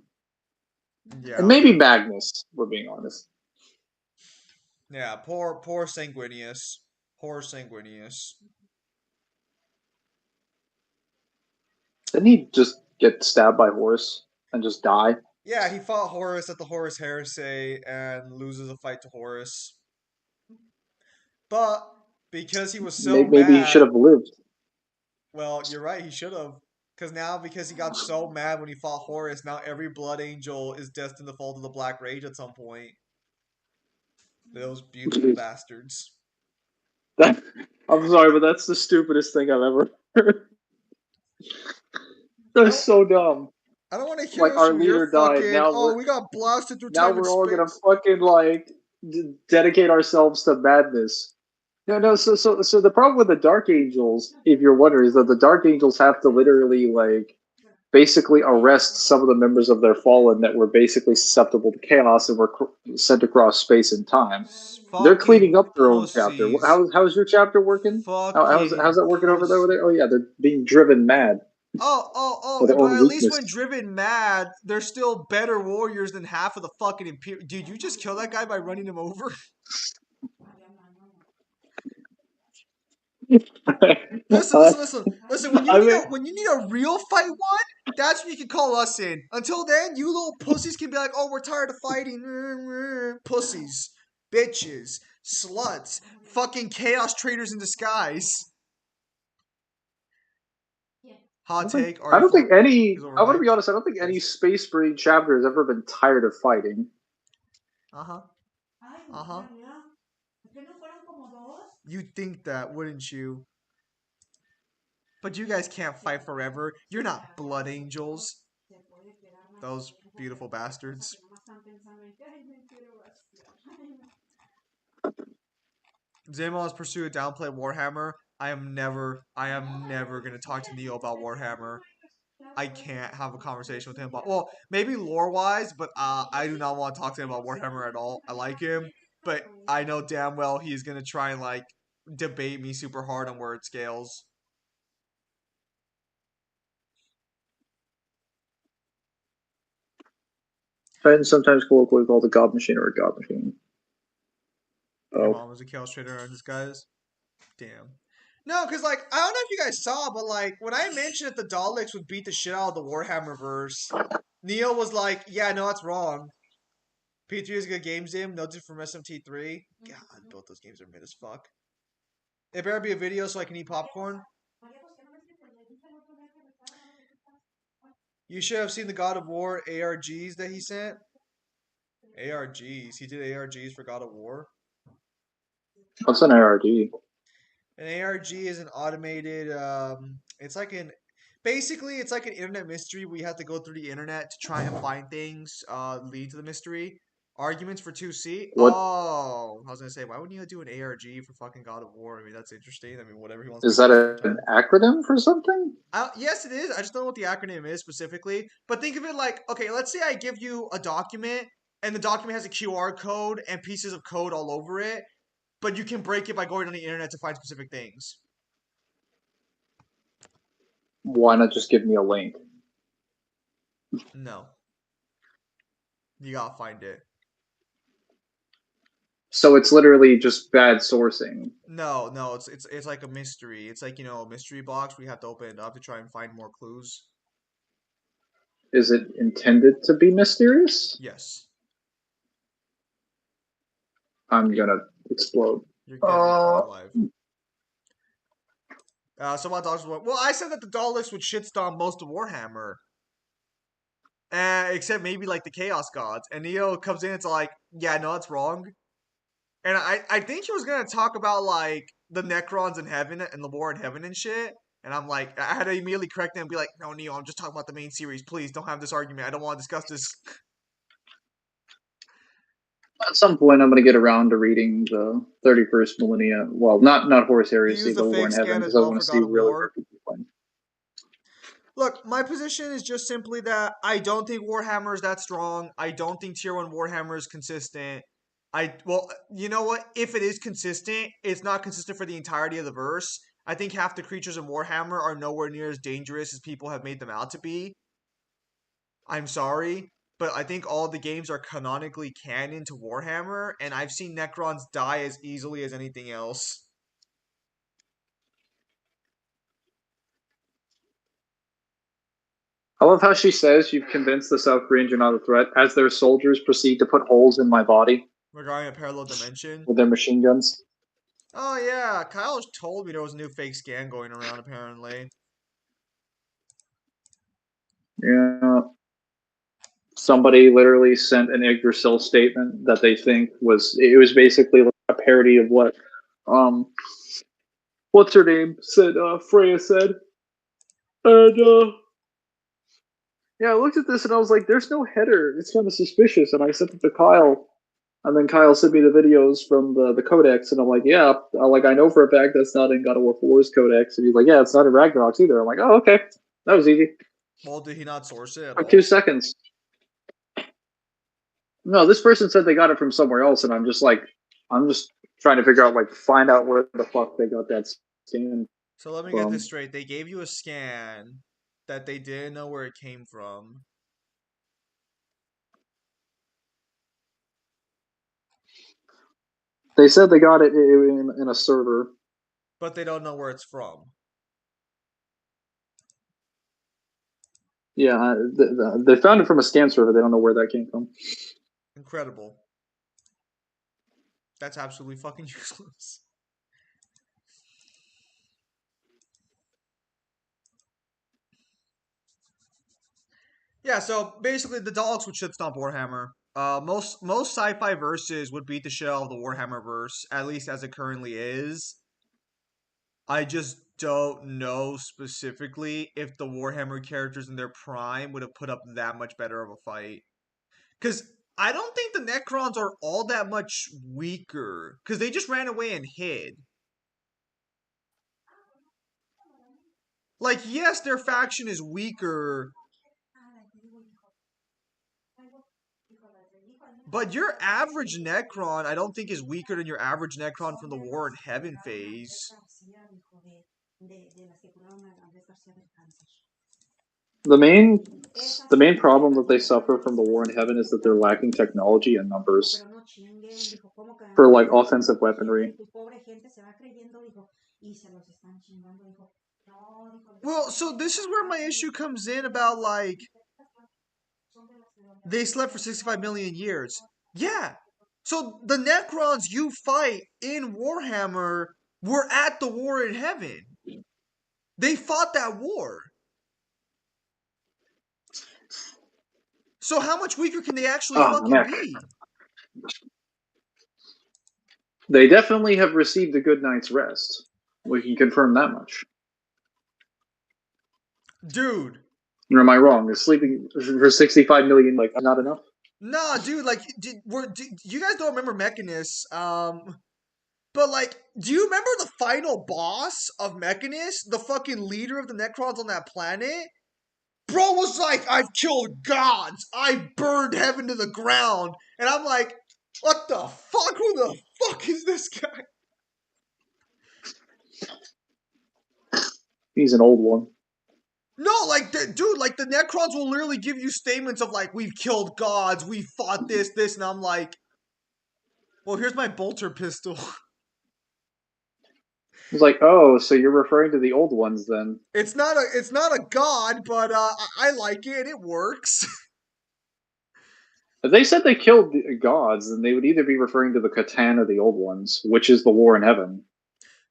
Yeah, And okay, maybe okay. Magnus, we're being honest. Yeah, poor Sanguinius. Poor Sanguinius. Didn't he just get stabbed by Horus and just die? Yeah, he fought Horus at the Horus Heresy and loses a fight to Horus. But because he was so Maybe he should mad, have lived. well, you're right, he should have. Because now, because he got so mad when he fought Horus, now every Blood Angel is destined to fall to the Black Rage at some point. Those beautiful Jeez. bastards. That, I'm sorry, but that's the stupidest thing I've ever heard. I That's don't, so dumb. I don't want to hear Like this our from your leader died. fucking. Oh, we got blasted through Now time and we're all gonna space. fucking like dedicate ourselves to madness. No. So the problem with the Dark Angels, if you're wondering, is that the Dark Angels have to literally like basically arrest some of the members of their fallen that were basically susceptible to chaos and were sent across space and time. They're Fucking cleaning up their own chapter. pussies. How's your chapter working? How's Fucking that working over there? puss. Oh yeah, they're being driven mad by Oh, their but own at least when weakness. driven mad, they're still better warriors than half of the fucking Imperial. Dude, you just kill that guy by running him over? Listen, uh, listen, listen, listen. I mean, When you need a real fight one, that's when you can call us in. Until then, you little pussies can be like, "Oh, we're tired of fighting." Pussies, bitches, sluts, fucking chaos traders in disguise. Hot take: I RE don't think four any. is I want to be overhyped. honest. I don't think any Yes. Space Marine chapter has ever been tired of fighting. Uh huh. Uh huh. You'd think that, wouldn't you? But you guys can't fight forever. You're not blood angels. Those beautiful bastards. Zamo has pursued a downplay Warhammer. I am never gonna talk to Neo about Warhammer. I can't have a conversation with him about, well, maybe lore wise, but I do not want to talk to him about Warhammer at all. I like him, but I know damn well he's gonna try and like debate me super hard on word scales. Titans sometimes colloquially called a god machine or a god machine. Your Oh, mom was a Chaos Trader in disguise. Damn. No, because like I don't know if you guys saw, but like when I mentioned that the Daleks would beat the shit out of the Warhammer verse, Neil was like, "Yeah, no, that's wrong. P3 is a good game sim. Noted from SMT3. God, both those games are mid as fuck. It better be a video so I can eat popcorn. You should have seen the God of War ARGs that he sent. ARGs. He did ARGs for God of War. what's an ARG? An ARG is an automated. It's like an. Basically, it's like an internet mystery where you have to go through the internet to try and find things lead to the mystery. Arguments for 2C? What Oh, I was gonna say, why wouldn't you do an ARG for fucking God of War? I mean, that's interesting. I mean, whatever he wants to is do in that his free an time. acronym for something? Yes, it is. I just don't know what the acronym is specifically. But think of it like, okay, let's say I give you a document, and the document has a QR code and pieces of code all over it, but you can break it by going on the internet to find specific things. Why not just give me a link? No, you gotta find it. So it's literally just bad sourcing. No, no, it's like a mystery. It's like, a mystery box where you have to open it up to try and find more clues. Is it intended to be mysterious? Yes, I'm gonna explode. you're gonna be cooked Uh, alive. So my dogs were, well, I said that the doll list would shitstorm most of Warhammer. Except maybe like the Chaos Gods. And Neo comes in, it's like, yeah, no, it's wrong. And I think he was gonna talk about like the Necrons in heaven and the war in heaven and shit. And I'm like, I had to immediately correct him and be like, no, Neo, I'm just talking about the main series. Please don't have this argument. I don't want to discuss this. at some point, I'm gonna get around to reading the 31st Millennia. Well, not Horus You Heresy, use the but War fake in Heaven, scan because as I well want for to see God of really where War. people play. Look, my position is just simply that I don't think Warhammer is that strong. I don't think Tier 1 Warhammer is consistent. Well, you know what? If it is consistent, it's not consistent for the entirety of the verse. I think half the creatures in Warhammer are nowhere near as dangerous as people have made them out to be. I'm sorry, but I think all the games are canonically canon to Warhammer, and I've seen Necrons die as easily as anything else. I love how she says you've convinced the South Koreans you're not a threat as their soldiers proceed to put holes in my body Regarding a parallel dimension. with their machine guns. Oh yeah, Kyle told me there was a new fake scan going around apparently. Yeah. Somebody literally sent an Yggdrasil statement that they think was basically like a parody of what um what's her name said Freya said. And yeah, I looked at this and I was like, there's no header. It's kind of suspicious. And I sent it to Kyle. And then Kyle sent me the videos from the codex, and I'm like, yeah, I know for a fact that's not in God of War 4's codex. And he's like, yeah, it's not in Ragnarok's either. I'm like, oh, okay, that was easy. Well, did he not source it at Took 2 seconds. all? No, this person said they got it from somewhere else, and I'm just trying to figure out, like, find out where the fuck they got that scan So let me get this from. straight. They gave you a scan that they didn't know where it came from. They said they got it in a server. But they don't know where it's from. Yeah, they found it from a scan server. They don't know where that came from. Incredible. That's absolutely fucking useless. Yeah, so basically the dogs would shit stomp Warhammer. Most sci-fi verses would beat the shit out of the Warhammer verse, at least as it currently is. I just don't know specifically if the Warhammer characters in their prime would have put up that much better of a fight. Because I don't think the Necrons are all that much weaker. Because they just ran away and hid. Like, yes, their faction is weaker, but your average Necron, I don't think is weaker than your average Necron from the War in Heaven phase. The main the main problem that they suffer from the war in heaven is that they're lacking technology and numbers for like offensive weaponry. Well, so this is where my issue comes in about like they slept for 65 million years. Yeah. So the Necrons you fight in Warhammer were at the war in heaven. They fought that war. So how much weaker can they actually Oh, fucking neck. be? They definitely have received a good night's rest. We can confirm that much. Dude. Or am I wrong? Is sleeping for 65 million like not enough? Nah, dude, like, you guys don't remember Mechanus? But like, do you remember the final boss of Mechanus, the fucking leader of the Necrons on that planet? Bro was like, I've killed gods, I burned heaven to the ground, and I'm like, what the fuck? Who the fuck is this guy? He's an old one. No, like, dude, like the Necrons will literally give you statements of like, we've killed gods, we fought this, and I'm like, well, here's my bolter pistol. It's like, oh, so you're referring to the old ones then? It's not a god, but I like it. It works. If they said they killed the gods, then they would either be referring to the Catan or the old ones, which is the war in heaven.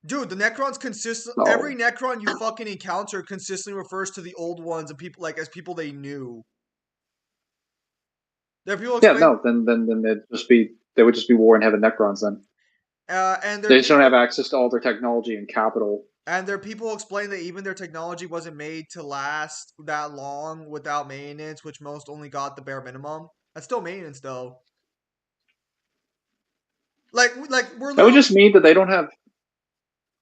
Dude, the Necrons consist. Every Oh, Necron you fucking encounter consistently refers to the old ones and people like as people they knew. There are people yeah, explain, no, then they would just be war in heaven Necrons then. and there are They just don't have people access to all their technology and capital. and there are people explain that even their technology wasn't made to last that long without maintenance, which most only got the bare minimum. That's still maintenance though. Like we're That would literally just mean that they don't have.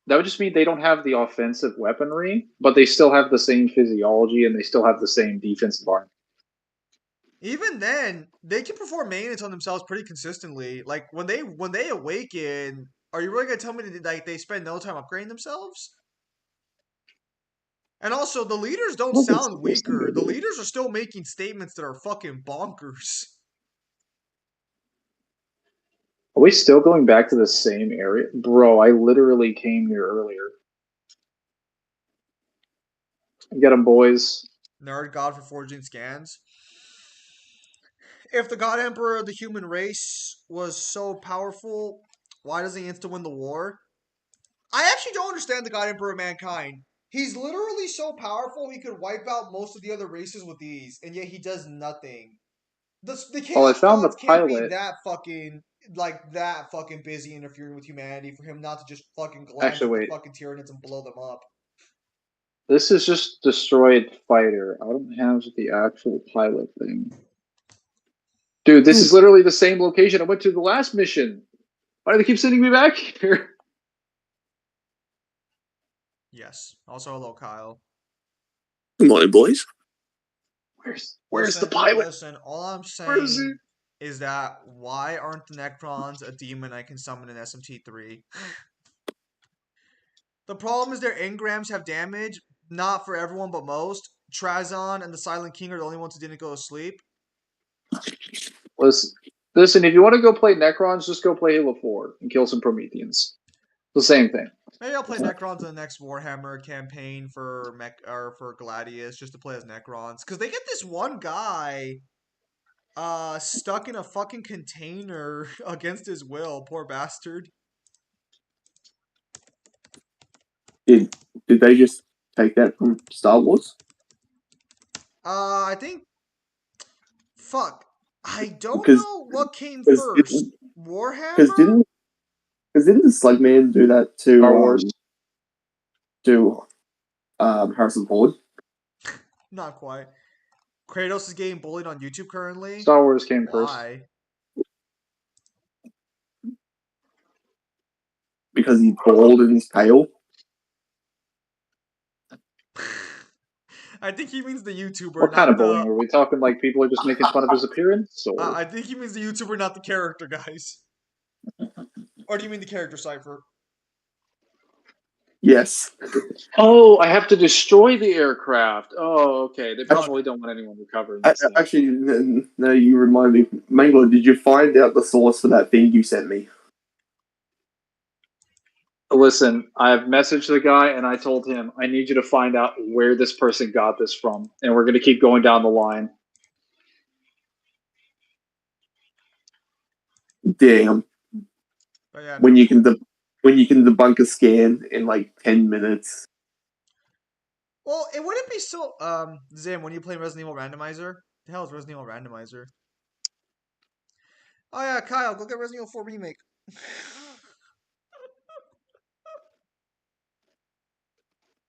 That would just mean they don't have the offensive weaponry, but they still have the same physiology and they still have the same defensive arm. even then they can perform maintenance on themselves pretty consistently. Like when they awaken, are you really gonna tell me that like they spend no time upgrading themselves? And also, the leaders I don't don't think it's the sound first thing weaker. they The do. leaders are still making statements that are fucking bonkers. Are we still going back to the same area? Bro, I literally came here earlier. Get them, boys. Nerd god for forging scans. If the God Emperor of the human race was so powerful, why doesn't he insta win the war? I actually don't understand the God Emperor of mankind. He's literally so powerful he could wipe out most of the other races with ease, and yet he does nothing. The Well, I Chaos found the Gods can't be pilot. that fucking busy interfering with humanity for him not to just fucking glance Actually, at the wait. fucking Tyranids and blow them up. This is just destroyed fighter. I don't have the actual pilot thing. Dude, this is literally the same location I went to the last mission. Why do they keep sending me back here? Yes. Also, hello, Kyle. Good morning, boys. Where's the Listen, pilot? listen. All I'm Where is he? saying is that why aren't the Necrons a demon I can summon in SMT3? The problem is their engrams have damage, not for everyone but most. Trazon and the Silent King are the only ones who didn't go to sleep. Listen, listen. If you want to go play Necrons, just go play Halo 4 and kill some Prometheans. The same thing. Maybe I'll play Necrons in the next Warhammer campaign for Mech or for Gladius just to play as Necrons because they get this one guy stuck in a fucking container against his will. Poor bastard. Did did they just take that from Star Wars? I think fuck. I don't Because know what came because first. because Warhammer? didn't because didn't the Slugman do that Star Wars. to Harrison Ford? Not quite. Kratos is getting bullied on YouTube currently. Star Wars came first. Why? Because he's bald and he's pale. I think he means the YouTuber, What kind not of bullying the. are we talking? Like people are just making fun of his appearance, or I think he means the YouTuber, not the character, guys. Or do you mean the character, Cipher? Yes. oh, I have to destroy the aircraft. Oh, okay. They No, probably don't want anyone recovering this thing. Actually, no. You remind me, Mangler. Did you find out the source for that thing you sent me? Listen, I've messaged the guy and I told him I need you to find out where this person got this from, and we're going to keep going down the line. Damn. but yeah, When no. you can when you can debunk a scan in like 10 minutes. Well, it wouldn't be so. Zim, when you play Resident Evil Randomizer, the hell is Resident Evil Randomizer? Oh yeah, Kyle, go get Resident Evil 4 remake.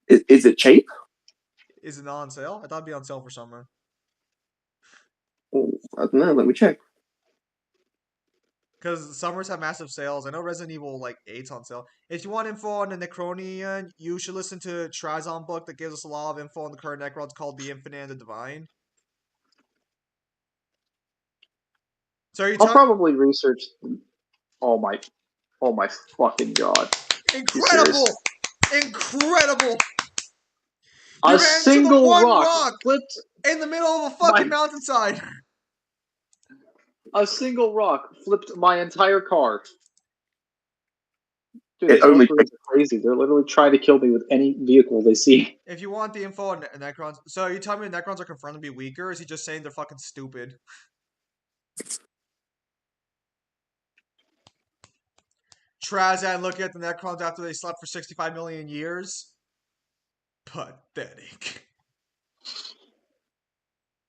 Is it cheap? Is it not on sale? I thought it'd be on sale for summer. I don't know. Let me check. Because summers have massive sales. I know Resident Evil like 8's on sale. If you want info on the Necronian, you should listen to Trazon book that gives us a lot of info on the current Necrons called The Infinite and the Divine. So are you I'll telling probably research. Oh my, oh my fucking god! You serious? incredible! Incredible! You A ran into the single one rock rock flipped in the middle of a fucking my. mountainside. A single rock flipped my entire car. Dude, It these North only Koreans are crazy. They're literally trying to kill me with any vehicle they see. If you want the info on Necrons, so you tell me the Necrons are confirmed to be weaker, or is he just saying they're fucking stupid? Trazan looking at the Necrons after they slept for 65 million years? Pathetic.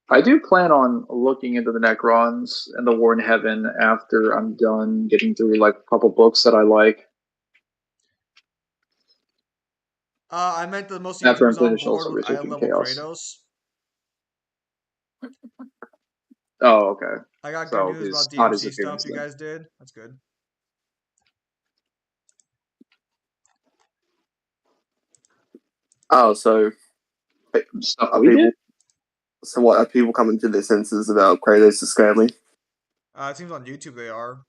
I do plan on looking into the Necrons and the War in Heaven after I'm done getting through like a couple books that I like. I meant that most After I'm YouTubers on finished board also with island researching level Chaos. Kratos. Oh, okay. I got good So news he's about not as DMC stuff famous you then. guys did. That's good. Oh, so Stuff are we did? people? So what are people coming to their senses about Kratos' scaling? It seems on YouTube they are.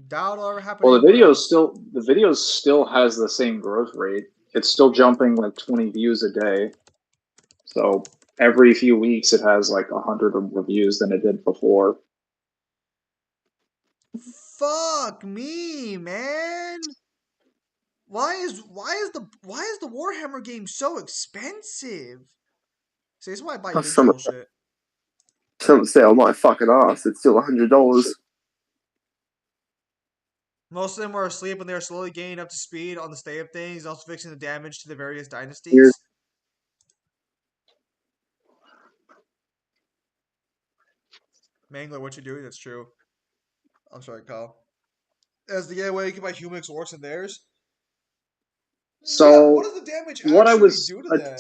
Doubt it'll ever happen Well, anywhere else. the video still has the same growth rate. It's still jumping like 20 views a day. So every few weeks it has like 100 or more views than it did before. Fuck me, man. Why is the Warhammer game so expensive? See, this is why I buy Plus some digital shit. sale my fucking ass. It's still $100. Most of them were asleep and they are slowly gaining up to speed on the state of things, also fixing the damage to the various Here's dynasties. Mangler, what you doing? That's true. I'm sorry, Kyle. As the way you can buy humans, orcs, and theirs. Yeah, but what so does the damage what I actually was do to them?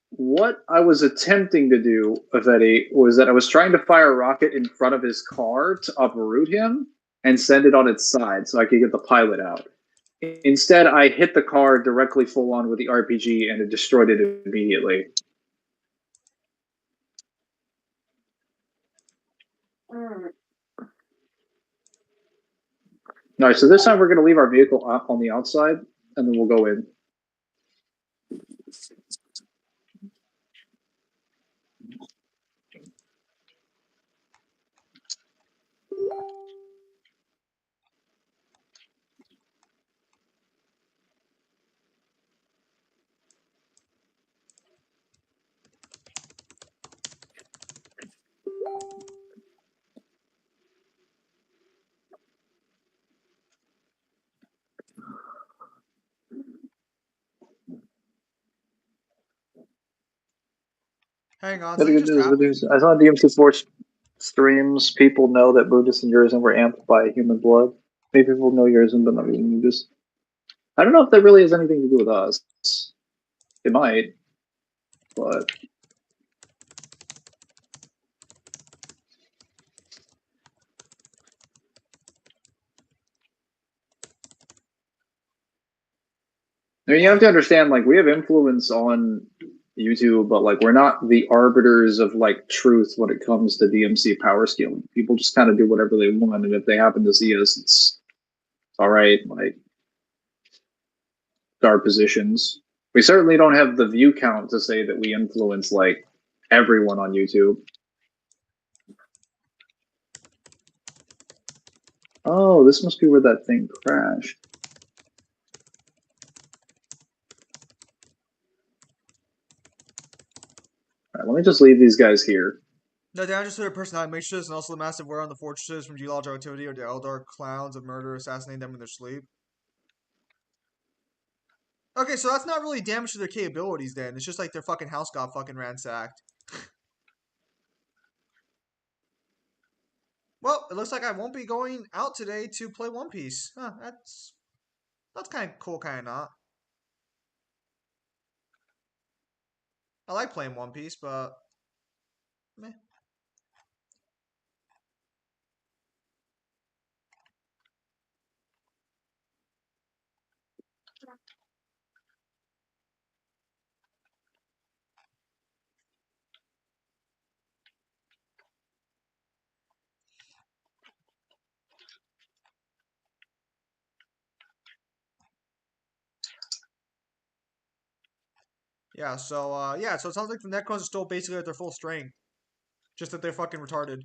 what I was attempting to do, Avetti, was that I was trying to fire a rocket in front of his car to uproot him and send it on its side so I could get the pilot out. Instead, I hit the car directly full on with the RPG and it destroyed it immediately. All right, so this time we're going to leave our vehicle on the outside and then we'll go in. Hang on, That's something good just news. Good happened. news. I saw DMC Sports streams. People know that Brutus and Urizen were amped by human blood. Maybe people know Urizen, but not really Brutus. I don't know if that really has anything to do with us. It might, but I mean, you have to understand, like, we have influence on YouTube, but like, we're not the arbiters of like truth when it comes to DMC power scaling. People just kind of do whatever they want, and if they happen to see us, it's all right. Like, our positions. We certainly don't have the view count to say that we influence like everyone on YouTube. Oh, this must be where that thing crashed. All right, let me just leave these guys here. The damage to their personality mixtures and also the massive wear on the fortresses from geological activity or the Eldar clowns of murder assassinating them in their sleep. Okay, so that's not really damage to their capabilities then. It's just like their fucking house got fucking ransacked. Well, it looks like I won't be going out today to play One Piece. Huh, that's kind of cool, kind of not. I like playing One Piece, but meh. Yeah, so it sounds like the Necrons are still basically at their full strength, just that they're fucking retarded.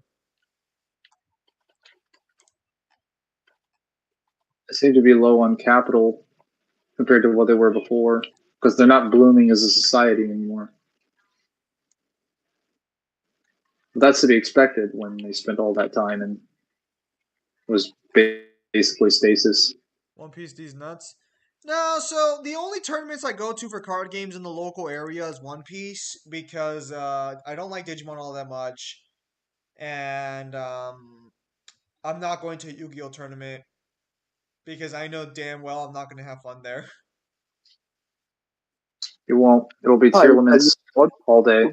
They seem to be low on capital compared to what they were before because they're not blooming as a society anymore. But that's to be expected when they spent all that time and it was basically stasis. One Piece, these nuts. No, so the only tournaments I go to for card games in the local area is One Piece because I don't like Digimon all that much, and I'm not going to a Yu-Gi-Oh tournament because I know damn well I'm not going to have fun there. It won't. It'll be Hey, tier limits all day.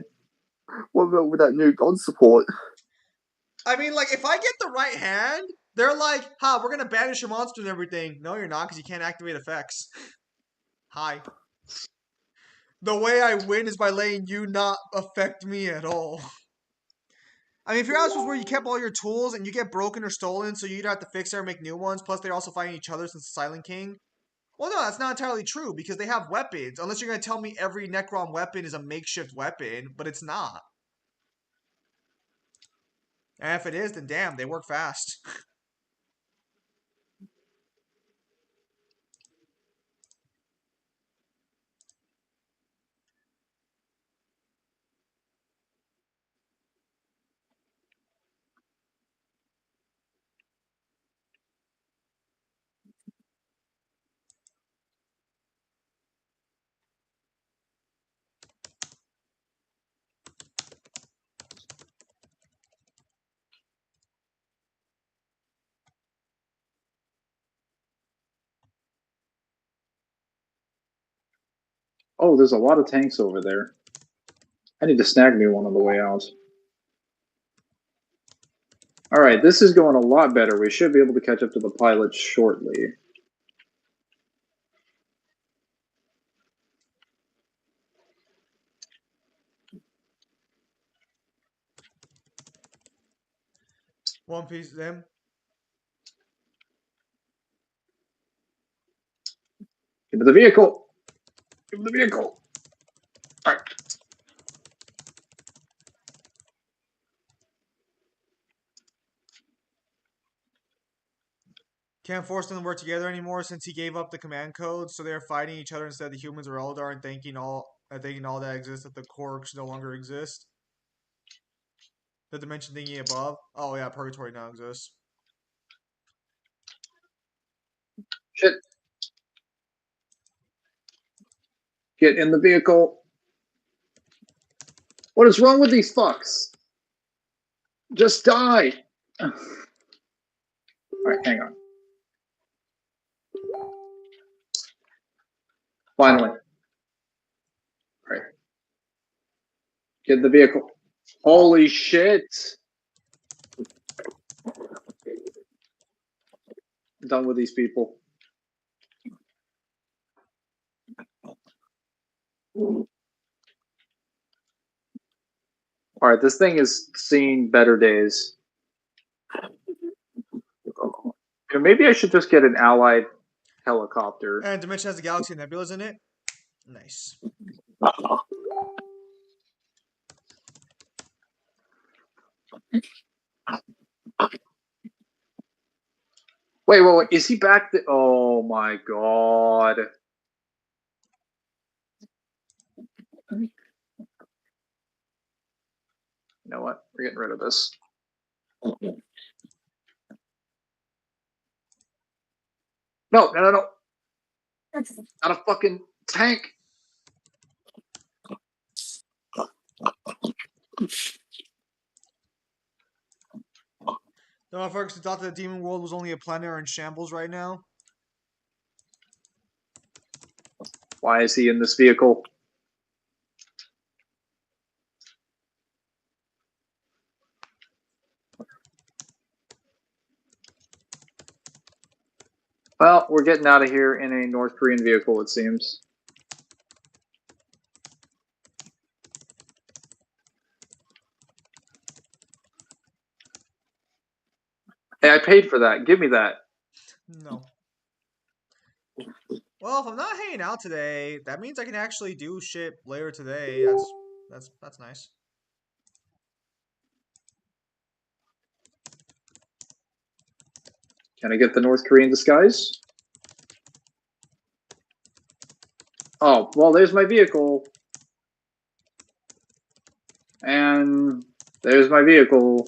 what about with that new God support? I mean, like if I get the right hand, they're like, "Ha, we're gonna banish your monster and everything." No, you're not, because you can't activate effects. Hi. The way I win is by letting you not affect me at all. I mean, if your house was where you kept all your tools and you get broken or stolen, so you either have to fix it or make new ones, plus they're also fighting each other since the Silent King. Well, no, that's not entirely true because they have weapons. Unless you're going to tell me every Necron weapon is a makeshift weapon, but it's not. And if it is, then damn, they work fast. Oh, there's a lot of tanks over there. I need to snag me one on the way out. All right, this is going a lot better. We should be able to catch up to the pilots shortly. One Piece, them. Give me the vehicle. Give me the vehicle. All right. Can't force them to work together anymore since he gave up the command codes, so they're fighting each other instead. The humans are Eldar and thinking all that exists that the Quarks no longer exist. The dimension thingy above. Oh yeah, Purgatory now exists. Shit. Get in the vehicle. What is wrong with these fucks? Just die. All right, hang on. Finally. All right. Get in the vehicle. Holy shit. I'm done with these people. All right, this thing is seeing better days. Maybe I should just get an allied helicopter. And Dimension has the Galaxy and Nebulas in it. Nice. Wait. Is he back? Oh my god. You know what? We're getting rid of this. No. Not a fucking tank. The motherfuckers thought that the Demon World was only a planet are in shambles right now. Why is he in this vehicle? Well, we're getting out of here in a North Korean vehicle, it seems. Hey, I paid for that. Give me that. No. Well, if I'm not hanging out today, that means I can actually do shit later today. That's nice. Can I get the North Korean disguise? Oh, well, there's my vehicle. And there's my vehicle.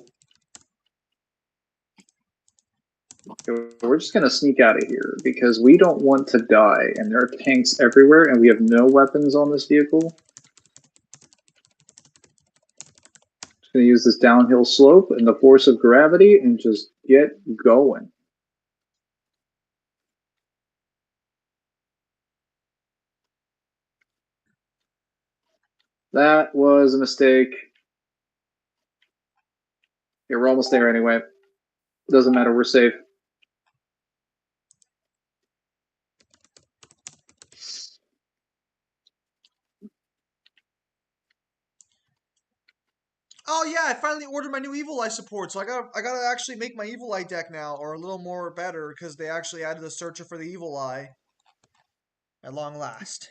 We're just going to sneak out of here because we don't want to die. And there are tanks everywhere and we have no weapons on this vehicle. Just going to use this downhill slope and the force of gravity and just get going. That was a mistake. Yeah, we're almost there anyway. Doesn't matter, we're safe. Oh yeah, I finally ordered my new Evil Eye support, so I gotta actually make my Evil Eye deck now, or a little more better, because they actually added a searcher for the Evil Eye. At long last.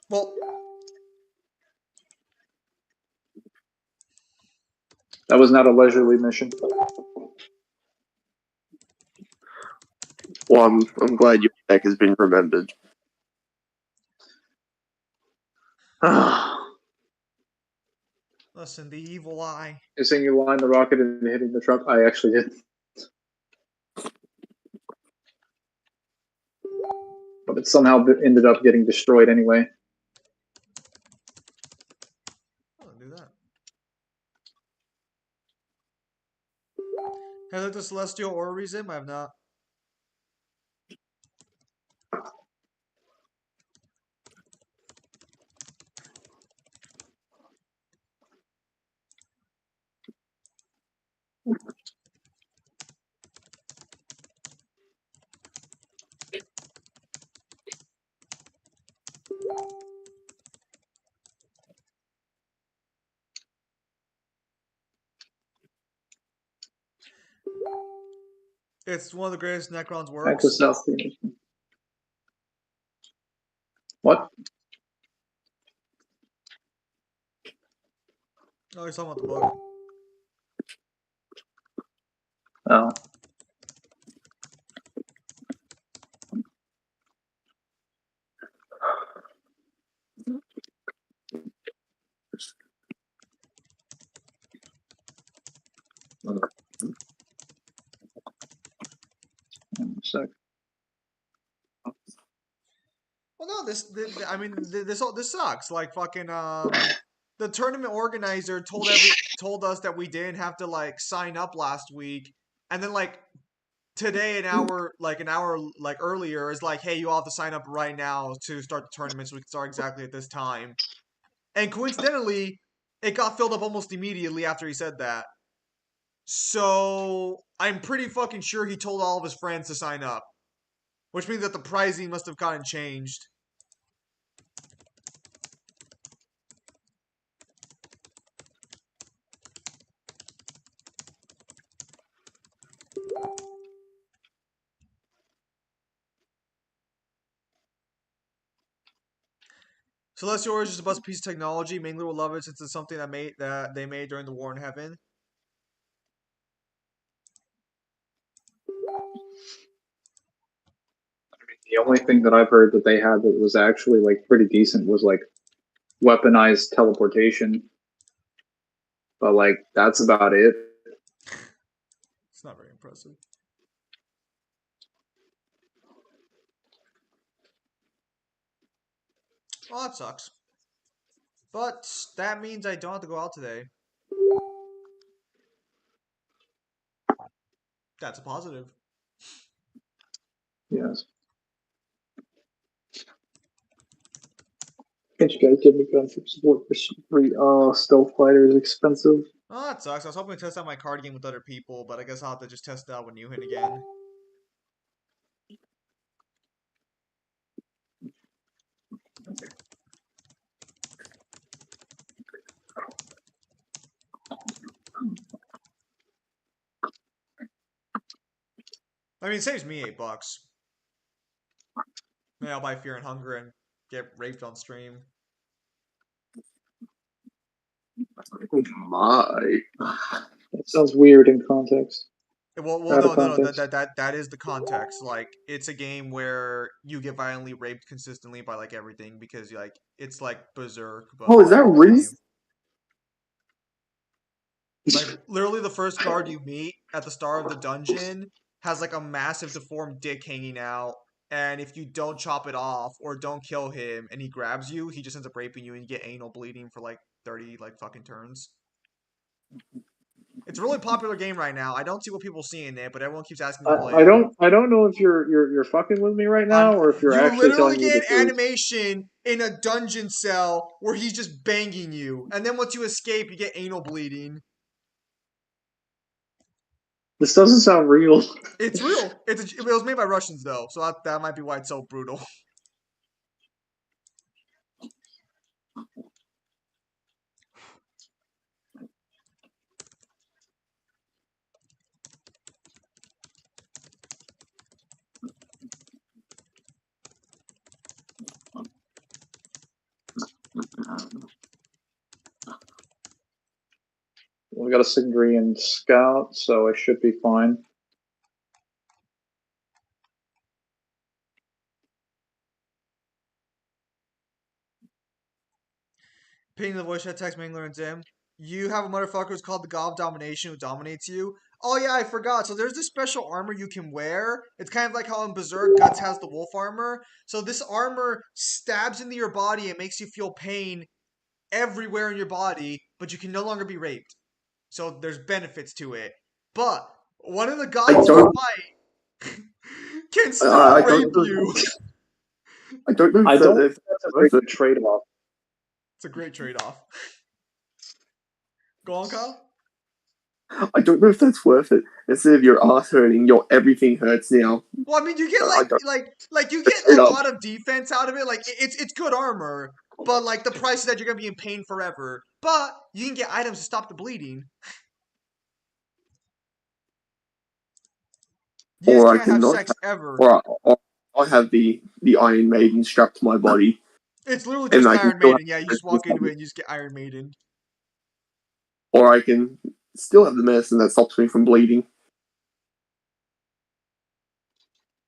Well, That was not a leisurely mission. Well, I'm glad your deck has been remembered. listen, the Evil Eye. You're saying you lined the rocket and hitting the truck? I actually did. But it somehow ended up getting destroyed anyway. I'll do that. Has it the Celestial Orreries in? I have not. It's one of the greatest Necron's Back to works. South Phoenix. What? Oh, you're talking about the book. Oh. One sec. Well, no, I mean, this sucks. Like fucking the tournament organizer told us that we didn't have to like sign up last week, and then like today an hour like earlier is like, hey, you all have to sign up right now to start the tournament so we can start exactly at this time. And coincidentally, it got filled up almost immediately after he said that. So I'm pretty fucking sure he told all of his friends to sign up, which means that the pricing must have gotten changed. Celestial Origins is a best piece of technology. Mangler will love it since it's something that they made during the War in Heaven. The only thing that I've heard that they had that was actually like pretty decent was like weaponized teleportation. But like that's about it. It's not very impressive. Well, that sucks. But that means I don't have to go out today. That's a positive. Yes. Can't you guys give me gunship support for free? Stealth fighter is expensive. Oh, that sucks. I was hoping to test out my card game with other people, but I guess I'll have to just test it out with Newhan again. I mean, it saves me $8. Maybe I'll buy Fear and Hunger and get raped on stream. Oh my. That sounds weird in context. Well, Out of no. context. That is the context. Like, it's a game where you get violently raped consistently by like everything because like it's like Berserk, but Oh, is like that in the game. Riz? Like literally, the first guard you meet at the start of the dungeon has like a massive deformed dick hanging out, and if you don't chop it off or don't kill him, and he grabs you, he just ends up raping you, and you get anal bleeding for like 30 like fucking turns. It's a really popular game right now. I don't see what people see in it, but everyone keeps asking to play it. I don't know if you're fucking with me right I'm now or if you're You actually literally telling me the get an truth. animation in a dungeon cell where he's just banging you, and then once you escape, you get anal bleeding. This doesn't sound real. It's real. It was made by Russians though, so that might be why it's so brutal. We got a Signdrian scout, so I should be fine. Ping the voice chat text Mangler and Zim. You have a motherfucker who's called the God of Domination who dominates you. Oh yeah, I forgot. So there's this special armor you can wear. It's kind of like how in Berserk Guts has the wolf armor. So this armor stabs into your body and makes you feel pain everywhere in your body, but you can no longer be raped. So there's benefits to it. But one of the I gods you don't. fight can still I rape don't. you. I don't know I don't if think that's a very worth good it. trade-off. It's a great trade-off. Go on, Kyle. I don't know if that's worth it. Instead of your ass hurting, your everything hurts now. Well, I mean, you get I don't. like you get a Straight up. lot of defense out of it. Like it's good armor, but like the price is that you're gonna be in pain forever. But you can get items to stop the bleeding. You just Or I can't can have not sex have, ever. or I have the Iron Maiden strapped to my body, It's literally and just I can Iron still have Maiden. Yeah, you the just walk into it medicine, and you just get Iron Maiden. or I can still have the medicine that stops me from bleeding.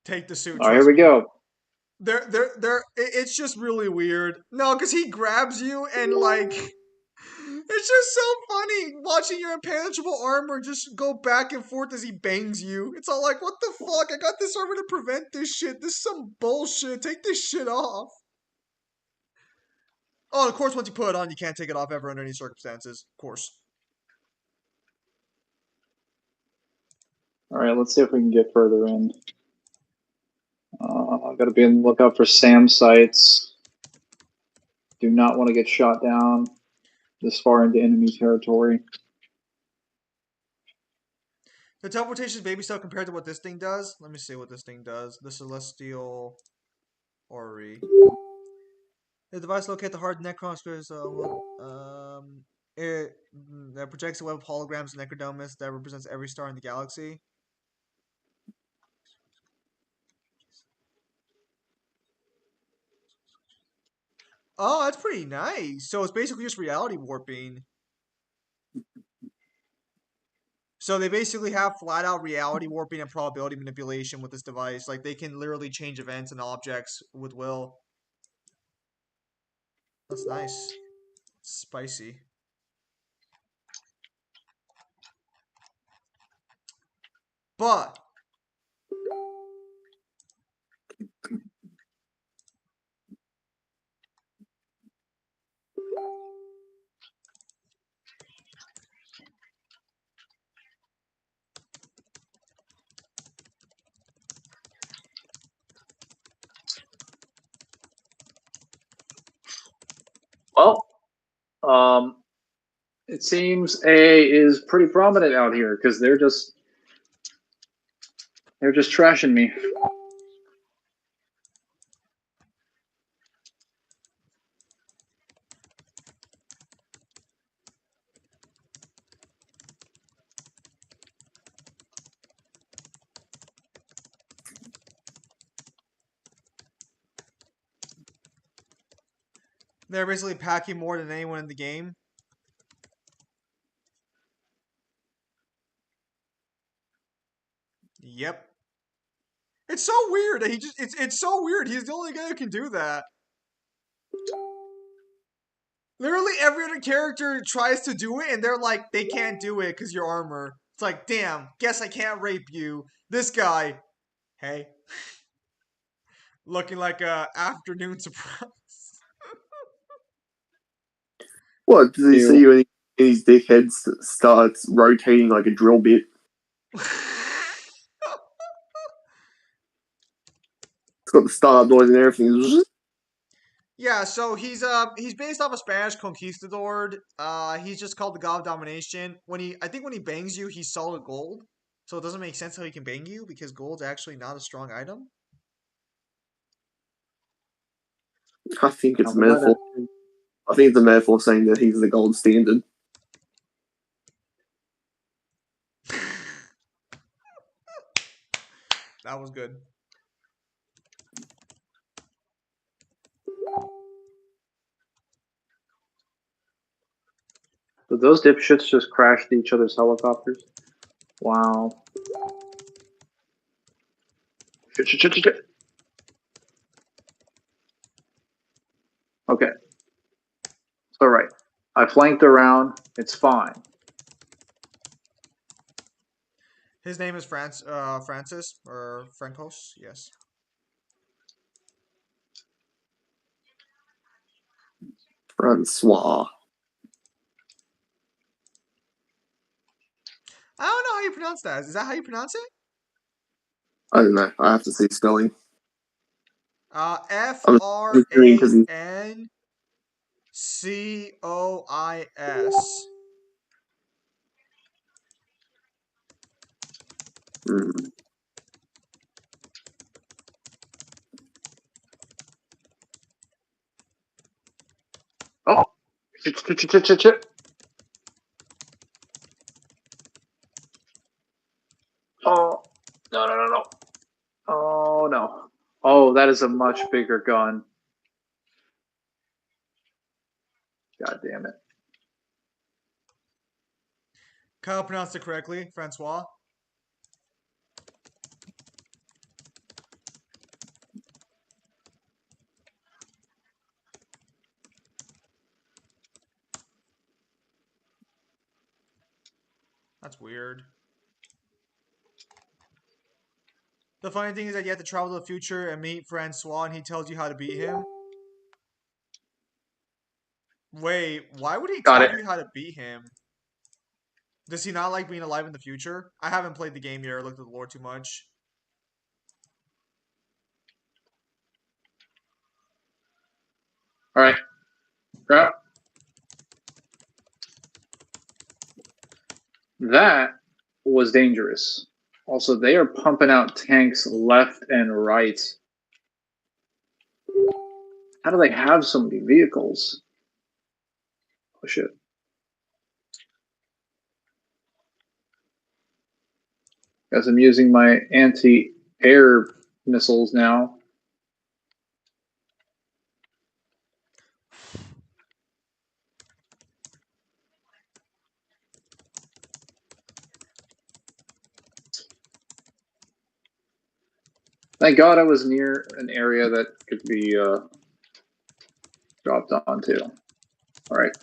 Take the suit, All right, here trust we me. go. It's just really weird. No, because he grabs you and like, it's just so funny watching your impenetrable armor just go back and forth as he bangs you. It's all like, what the fuck? I got this armor to prevent this shit. This is some bullshit. Take this shit off. Oh, of course, once you put it on, you can't take it off ever under any circumstances. Of course. All right, let's see if we can get further in. I've got to be on the lookout for SAM sites. Do not want to get shot down this far into enemy territory. The teleportation is baby stuff compared to what this thing does. Let me see what this thing does. The Celestial Ori. The device locate the hard Necron spirits. It that projects a web of holograms and Necrodomus that represents every star in the galaxy. Oh, that's pretty nice. So it's basically just reality warping. So they basically have flat out reality warping and probability manipulation with this device. Like they can literally change events and objects with will. That's nice. Spicy. But Well, um, it seems A is pretty prominent out here because they're just trashing me. They're basically packing more than anyone in the game. Yep. It's so weird that he just it's so weird. He's the only guy who can do that. Literally every other character tries to do it and they're like they can't do it because your armor. It's like, damn, guess I can't rape you. This guy, hey, looking like a afternoon surprise. What does he Ew. see when his dickhead starts rotating like a drill bit? It's got the startup noise and everything. Yeah, so he's based off a Spanish conquistador. He's just called the God of Domination. I think when he bangs you, he's solid gold. So it doesn't make sense how he can bang you because gold's actually not a strong item. I think it's How a was that? metaphor. I think it's a metaphor saying that he's the gold standard. That was good. Did those dipshits just crashed each other's helicopters? Wow. Shit, shit, shit, shit, shit. Okay, it's all right. I flanked around. It's fine. His name is Francis or Francos. Yes. Francois. I don't know how you pronounce that. Is that how you pronounce it? I don't know. I have to see spelling. F I'm R just doing because A he. N Cois. Hmm. Oh, shit, shit, shit, shit, shit, shit. Oh, no, no, no, no. Oh, no. Oh, that is a much bigger gun. God damn it. Kyle pronounced it correctly. Francois. That's weird. The funny thing is that you have to travel to the future and meet Francois, and he tells you how to beat him. Wait, why would he Got tell it. you how to beat him? Does he not like being alive in the future? I haven't played the game yet or looked at the lore too much. All right. Grab. That was dangerous. Also, they are pumping out tanks left and right. How do they have so many vehicles? Oh, shit. Guess I'm using my anti-air missiles now. Thank God I was near an area that could be dropped onto. All right.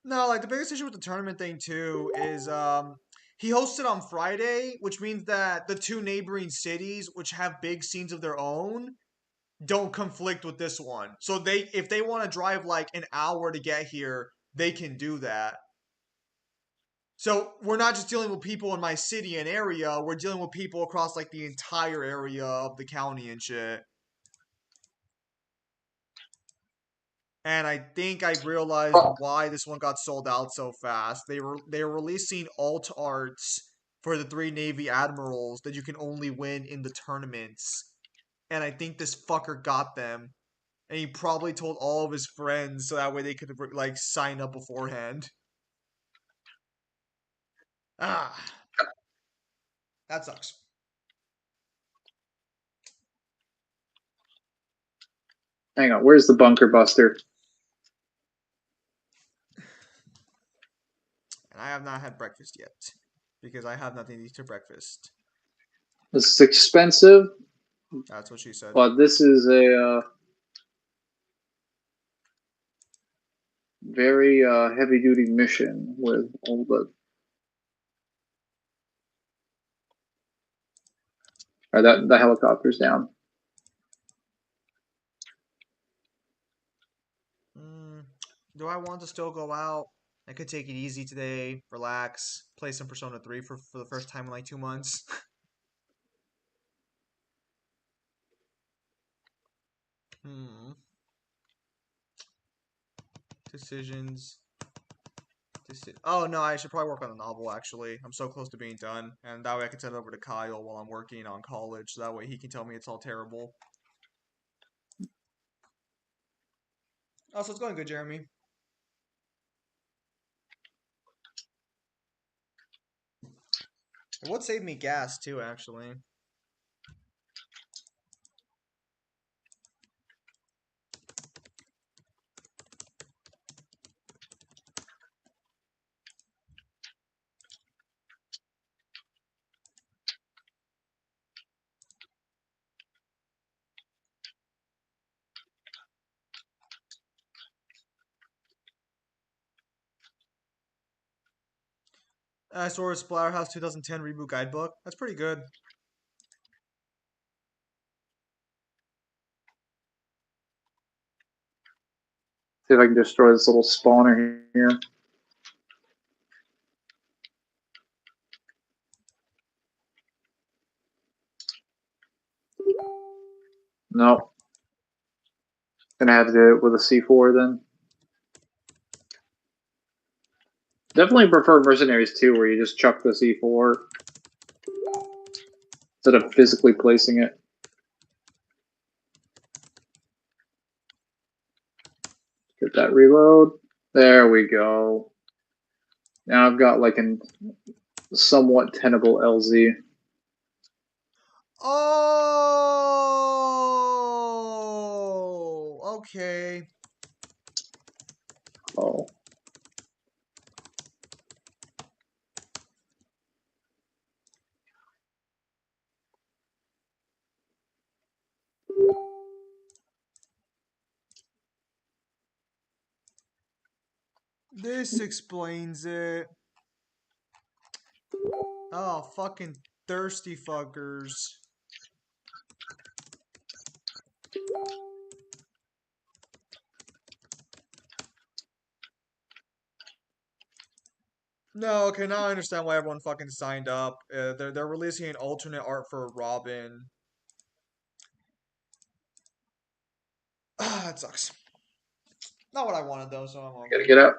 No, like the biggest issue with the tournament thing too is he hosted on Friday, which means that the two neighboring cities, which have big scenes of their own, don't conflict with this one. So they if they want to drive like an hour to get here, they can do that. So we're not just dealing with people in my city and area, we're dealing with people across like the entire area of the county and shit. And I think I realized Oh, why this one got sold out so fast. They were releasing alt arts for the three Navy admirals that you can only win in the tournaments. And I think this fucker got them. And he probably told all of his friends so that way they could like sign up beforehand. Ah, that sucks. Hang on, where's the bunker buster? And I have not had breakfast yet because I have nothing to eat to breakfast. This is expensive, That's what she said. but this is a very heavy duty mission with all the. Or that helicopter's down. Do I want to still go out? I could take it easy today, relax, play some Persona 3 for the first time in like 2 months. hmm. Decisions. Oh no, I should probably work on the novel actually. I'm so close to being done, and that way I can send it over to Kyle while I'm working on college. So that way he can tell me it's all terrible. Oh, so it's going good, Jeremy. It would save me gas too, actually. I saw a Splatterhouse 2010 reboot guidebook. That's pretty good. See if I can destroy this little spawner here. No. Gonna have to do it with a C4 then. Definitely prefer Mercenaries 2 where you just chuck the C4 instead of physically placing it. Get that reload. There we go. Now I've got like a somewhat tenable LZ. Oh, okay. Oh. This explains it. Oh, fucking thirsty fuckers. No, okay, now I understand why everyone fucking signed up. They're releasing an alternate art for Robin. Ah, it sucks. Not what I wanted though, so I'm I over gotta it. get out.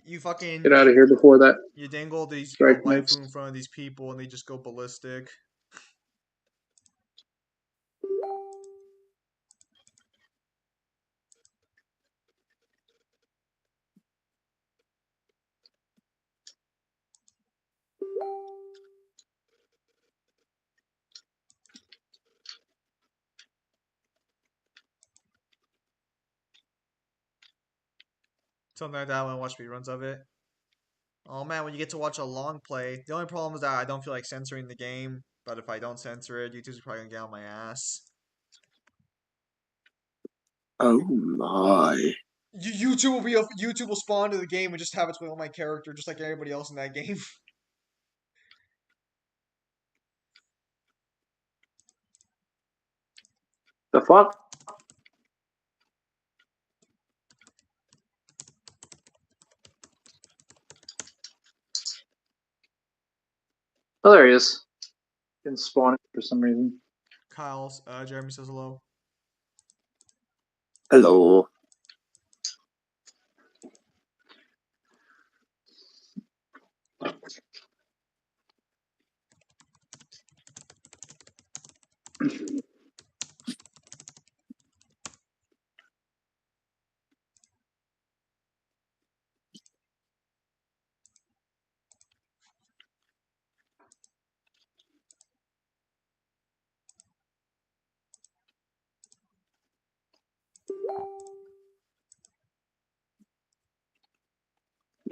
You fucking Get out of here before that you dangle these your strike waifu makes. in front of these people and they just go ballistic. Something like that when I watch reruns of it. Oh man, when you get to watch a long play, the only problem is that I don't feel like censoring the game. But if I don't censor it, YouTube's probably gonna get on my ass. Oh my. YouTube will spawn to the game and just have its way on my character, just like everybody else in that game. The fuck? Oh, there he is. Didn't spawn it for some reason. Kyle's Jeremy says hello. Hello.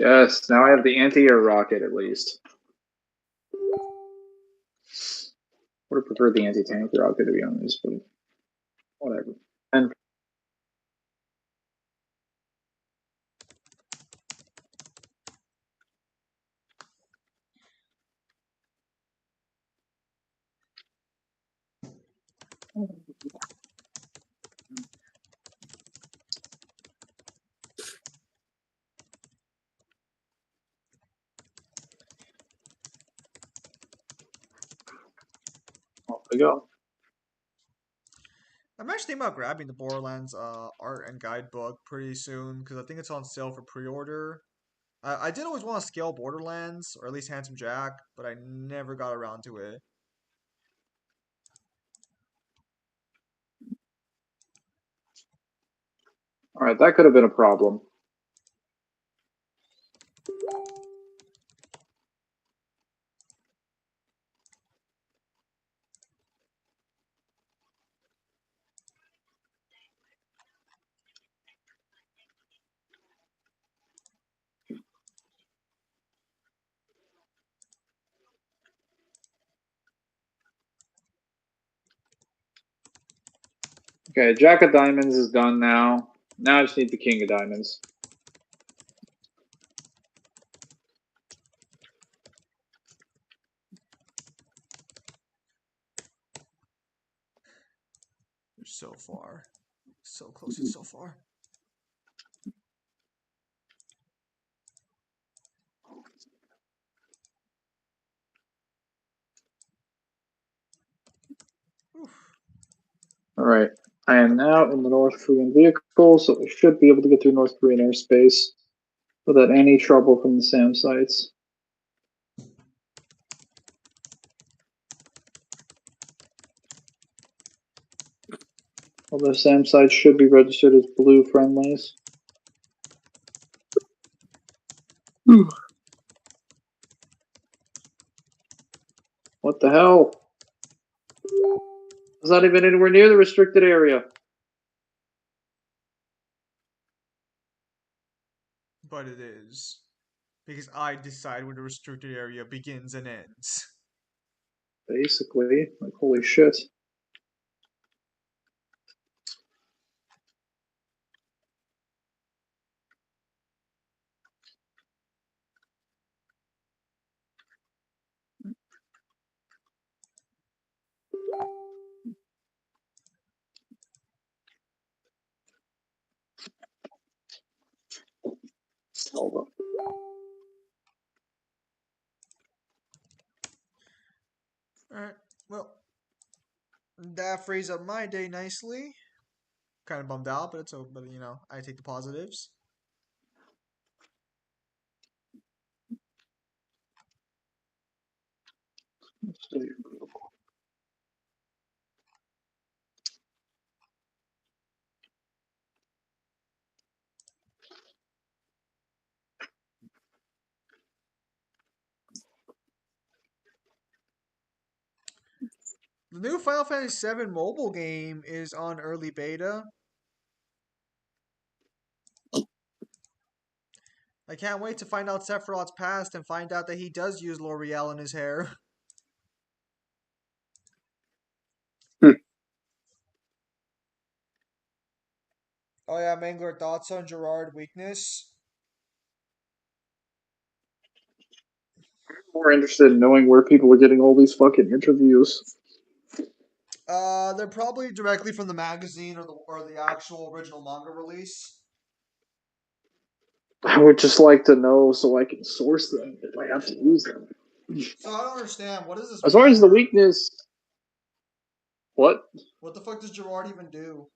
Yes, now I have the anti-air rocket at least. Would have preferred the anti-tank rocket to be honest, but whatever. And off we go. I'm actually thinking about grabbing the Borderlands art and guidebook pretty soon because I think it's on sale for pre-order. I did always want to scale Borderlands, or at least Handsome Jack, but I never got around to it. All right, that could have been a problem. Okay, Jack of Diamonds is done now. Now I just need the King of Diamonds. You're so far. So close and so far. Oof. All right, I am now in the North Korean vehicle, so I should be able to get through North Korean airspace without any trouble from the SAM sites. Although SAM sites should be registered as blue friendlies. What the hell? It's not even anywhere near the restricted area. But it is. Because I decide where the restricted area begins and ends. Basically, like holy shit. Hold on. Alright, well, that frees up my day nicely. Kind of bummed out, but but you know, I take the positives. The new Final Fantasy VII mobile game is on early beta. I can't wait to find out Sephiroth's past and find out that he does use L'Oreal in his hair. Oh yeah, Mangler, thoughts on Gerard weakness? More interested in knowing where people are getting all these fucking interviews. They're probably directly from the magazine or the actual original manga release. I would just like to know so I can source them if I have to use them. So I don't understand. What does this As far mean as the for? weakness, what? What the fuck does Gerard even do?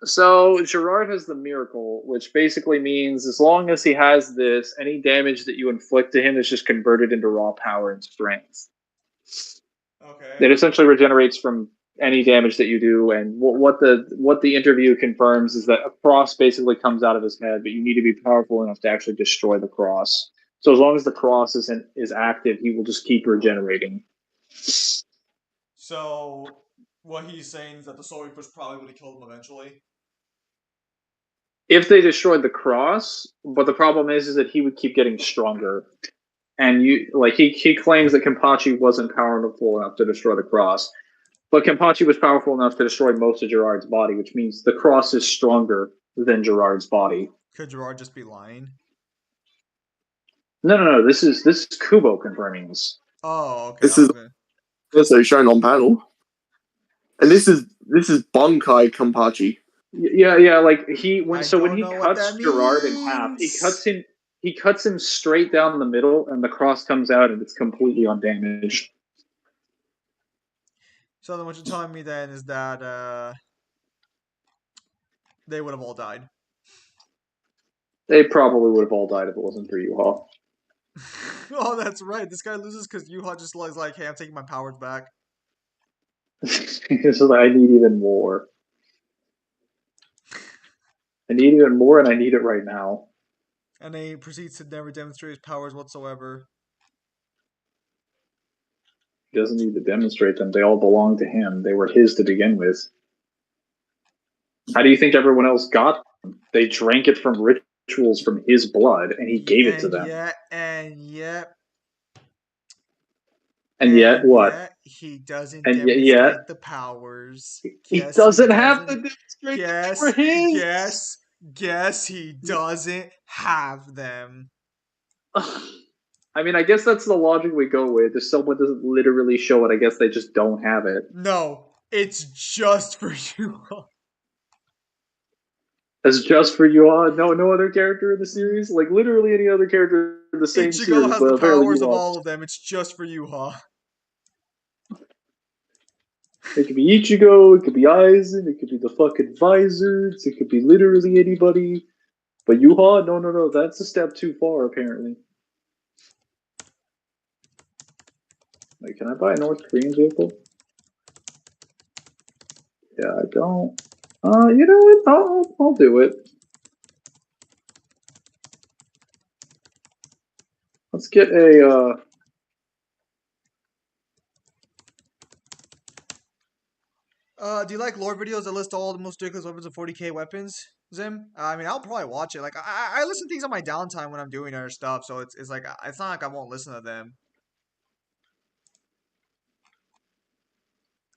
So Gerard has the miracle, which basically means as long as he has this, any damage that you inflict to him is just converted into raw power and strength. Okay. It essentially regenerates from any damage that you do, and what the interview confirms is that a cross basically comes out of his head, but you need to be powerful enough to actually destroy the cross. So as long as the cross is active, he will just keep regenerating. So what he's saying is that the Soul Reapers probably would have killed him eventually. if they destroyed the cross, but the problem is that he would keep getting stronger. And he claims that Kenpachi wasn't powerful enough to destroy the cross. But Kenpachi was powerful enough to destroy most of Gerard's body, which means the cross is stronger than Gerard's body. Could Gerard just be lying? No. This is Kubo confirming this. Oh, okay. This is also shown on panel, and this is Bunkai Kampachi. Yeah. Like when he know cuts Gerard in half, he cuts him straight down the middle, and the cross comes out, and it's completely undamaged. So then, what you're telling me then is that they would have all died. They probably would have all died if it wasn't for Yuha. Oh, that's right. This guy loses because Yuha just like, hey, I'm taking my powers back. So I need even more. I need even more, and I need it right now. And he proceeds to never demonstrate his powers whatsoever. He doesn't need to demonstrate them. They all belong to him. They were his to begin with. How do you think everyone else got them? They drank it from rituals from his blood, and he gave it to them. And yet, what? Yet he doesn't and demonstrate the powers. He doesn't have to demonstrate them for his. Guess he doesn't have them. I mean, I guess that's the logic we go with. If someone doesn't literally show it, I guess they just don't have it. No, it's just for you. It's just for you. No other character in the series. Like literally any other character in the same Ichigo series. has the powers of all of them. It's just for you, huh? It could be Ichigo, it could be Aizen, it could be the fucking Visors, it could be literally anybody. But Yuha, no, that's a step too far, apparently. Wait, can I buy a North Korean vehicle? Yeah, I don't. You know what? I'll do it. Let's get a, Do you like lore videos that list all the most ridiculous weapons of 40k weapons, Zim? I mean, I'll probably watch it. Like, I listen to things on my downtime when I'm doing other stuff, so it's like, it's not like I won't listen to them.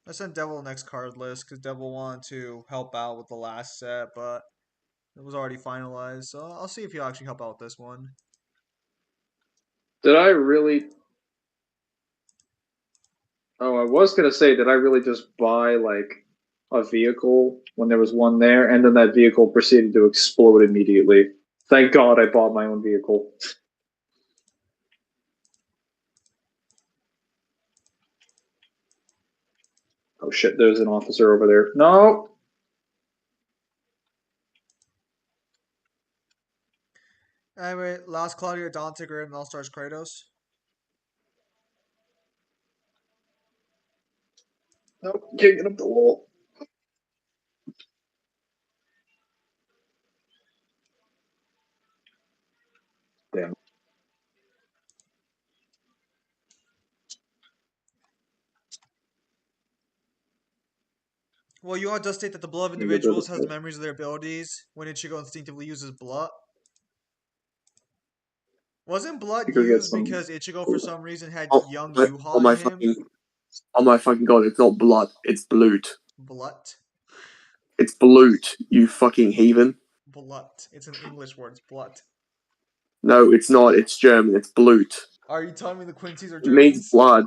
I sent Devil the next card list because Devil wanted to help out with the last set, but it was already finalized, so I'll see if he'll actually help out with this one. Did I really... Oh, I was going to say, did I really just buy, like, a vehicle when there was one there, and then that vehicle proceeded to explode immediately? Thank God I bought my own vehicle. Oh shit, there's an officer over there. No! Anyway, last Claudia, Dante, Great, and All-Stars Kratos. Nope, can't get up the wall. Damn. Well, Yuha does state that the blood of individuals has the memories of their abilities when Ichigo instinctively uses blood. Wasn't blood used because Ichigo for some reason had young Yuha in him? Oh my fucking god, it's not blood, it's blood. Blood? It's blood, you fucking heathen. Blood. It's an English word, it's blood. No, it's not, it's German, it's blood. Are you telling me the Quincy's are It Germans? means blood.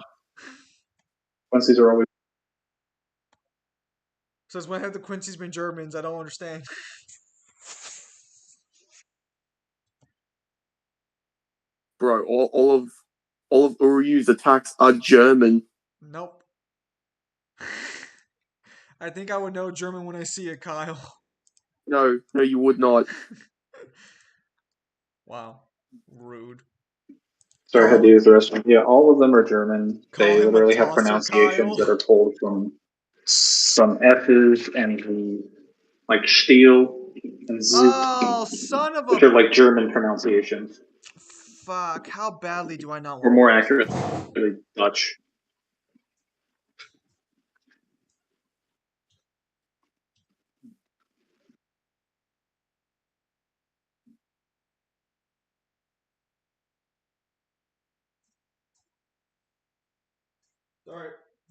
Quincy's are always... Says, when have the Quincy's been Germans? I don't understand. Bro, all of Uryu's attacks are German. Nope. I think I would know German when I see it, Kyle. No, you would not. Wow. Rude. Sorry, I had to use the restroom. Yeah, all of them are German. They literally have tosser, pronunciations Kyle. that are pulled from some F's and the, like, Steel and Z. Oh, son of a... Which are like German pronunciations. Fuck, how badly do I not want... Or more accurately, Dutch. Sorry,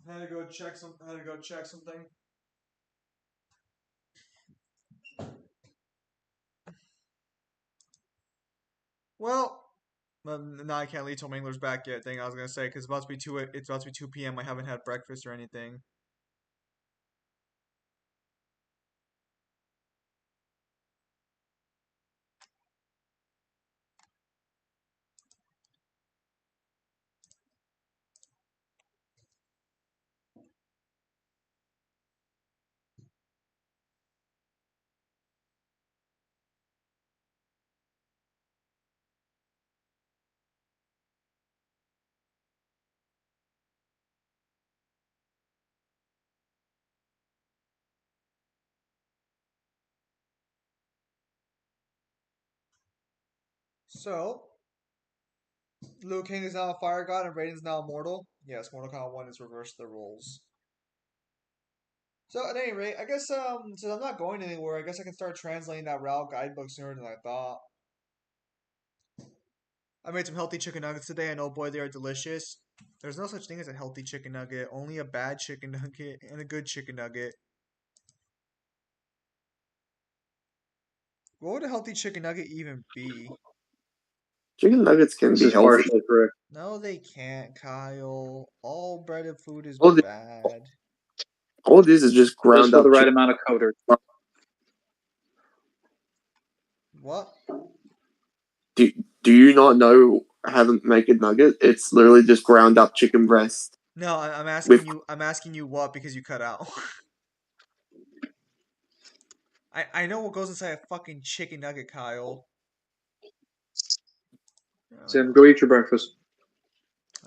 I had to go check some. I had to go check something. Well, no, I can't leave till Mangler's back yet. Thing I was gonna say because it's about to be 2. It's about to be 2 p.m. I haven't had breakfast or anything. So, Liu Kang is now a fire god and Raiden's now immortal. Yes, Mortal Kombat 1 is reversed the roles. So at any rate, I guess since I'm not going anywhere, I guess I can start translating that RAL guidebook sooner than I thought. I made some healthy chicken nuggets today, and oh boy, they are delicious. There's no such thing as a healthy chicken nugget, only a bad chicken nugget and a good chicken nugget. What would a healthy chicken nugget even be? Chicken nuggets can This be is healthy. partially correct. No, they can't, Kyle. All breaded food is All, the, bad. all this is just Just ground for the up right chicken. amount of coder. What? Do you not know how to make a nugget? It's literally just ground up chicken breast No, I'm asking with you. I'm asking you what because you cut out. I know what goes inside a fucking chicken nugget, Kyle. Tim, go eat your breakfast.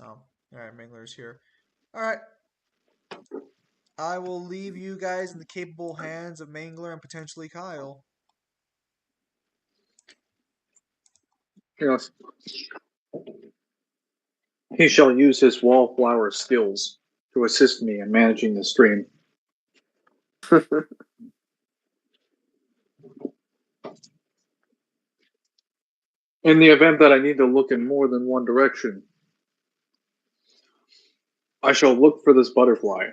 Oh, all right, Mangler's here. All right, I will leave you guys in the capable hands of Mangler and potentially Kyle. Yes. He shall use his wallflower skills to assist me in managing the stream. In the event that I need to look in more than one direction, I shall look for this butterfly.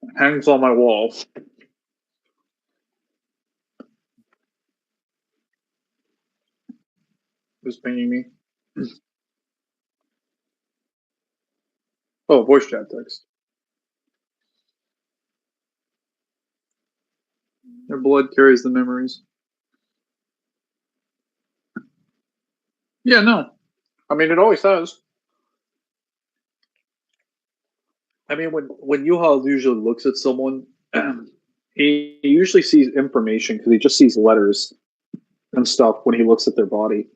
It hangs on my wall. Who's pinging me? Oh, voice chat text. Their blood carries the memories. Yeah, no. I mean, it always has. I mean, when Yuhal usually looks at someone, he usually sees information because he just sees letters and stuff when he looks at their body.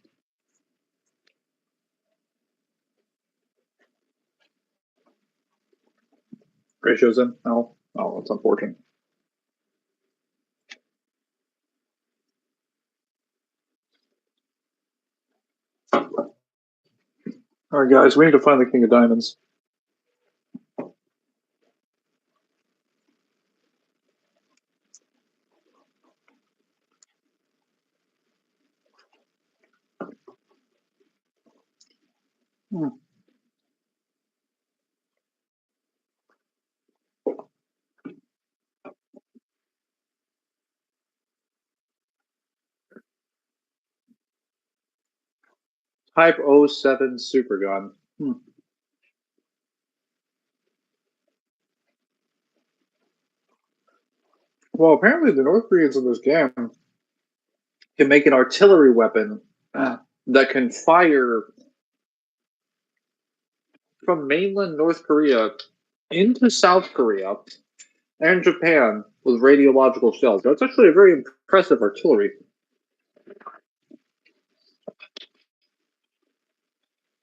Ratios in? Oh, that's unfortunate. All right, guys, we need to find the King of Diamonds. Hmm. Type '07 Supergun. Hmm. Well, apparently the North Koreans in this game can make an artillery weapon that can fire from mainland North Korea into South Korea and Japan with radiological shells. That's actually a very impressive artillery.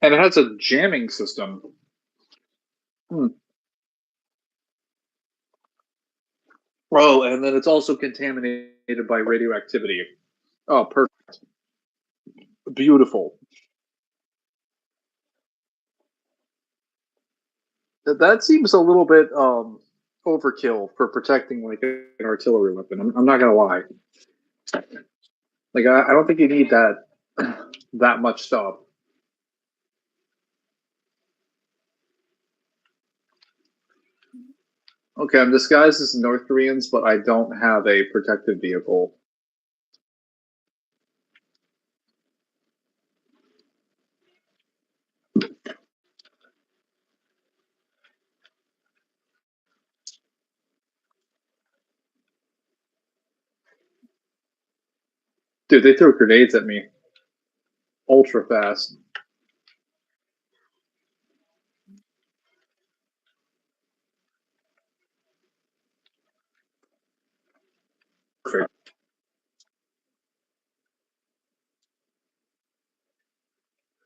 And it has a jamming system. Hmm. Oh, and then it's also contaminated by radioactivity. Oh, perfect. Beautiful. That seems a little bit overkill for protecting like an artillery weapon. I'm not gonna lie. Like I don't think you need that that much stuff. Okay, I'm disguised as North Koreans, but I don't have a protected vehicle. Dude, they threw grenades at me ultra fast. Great. Is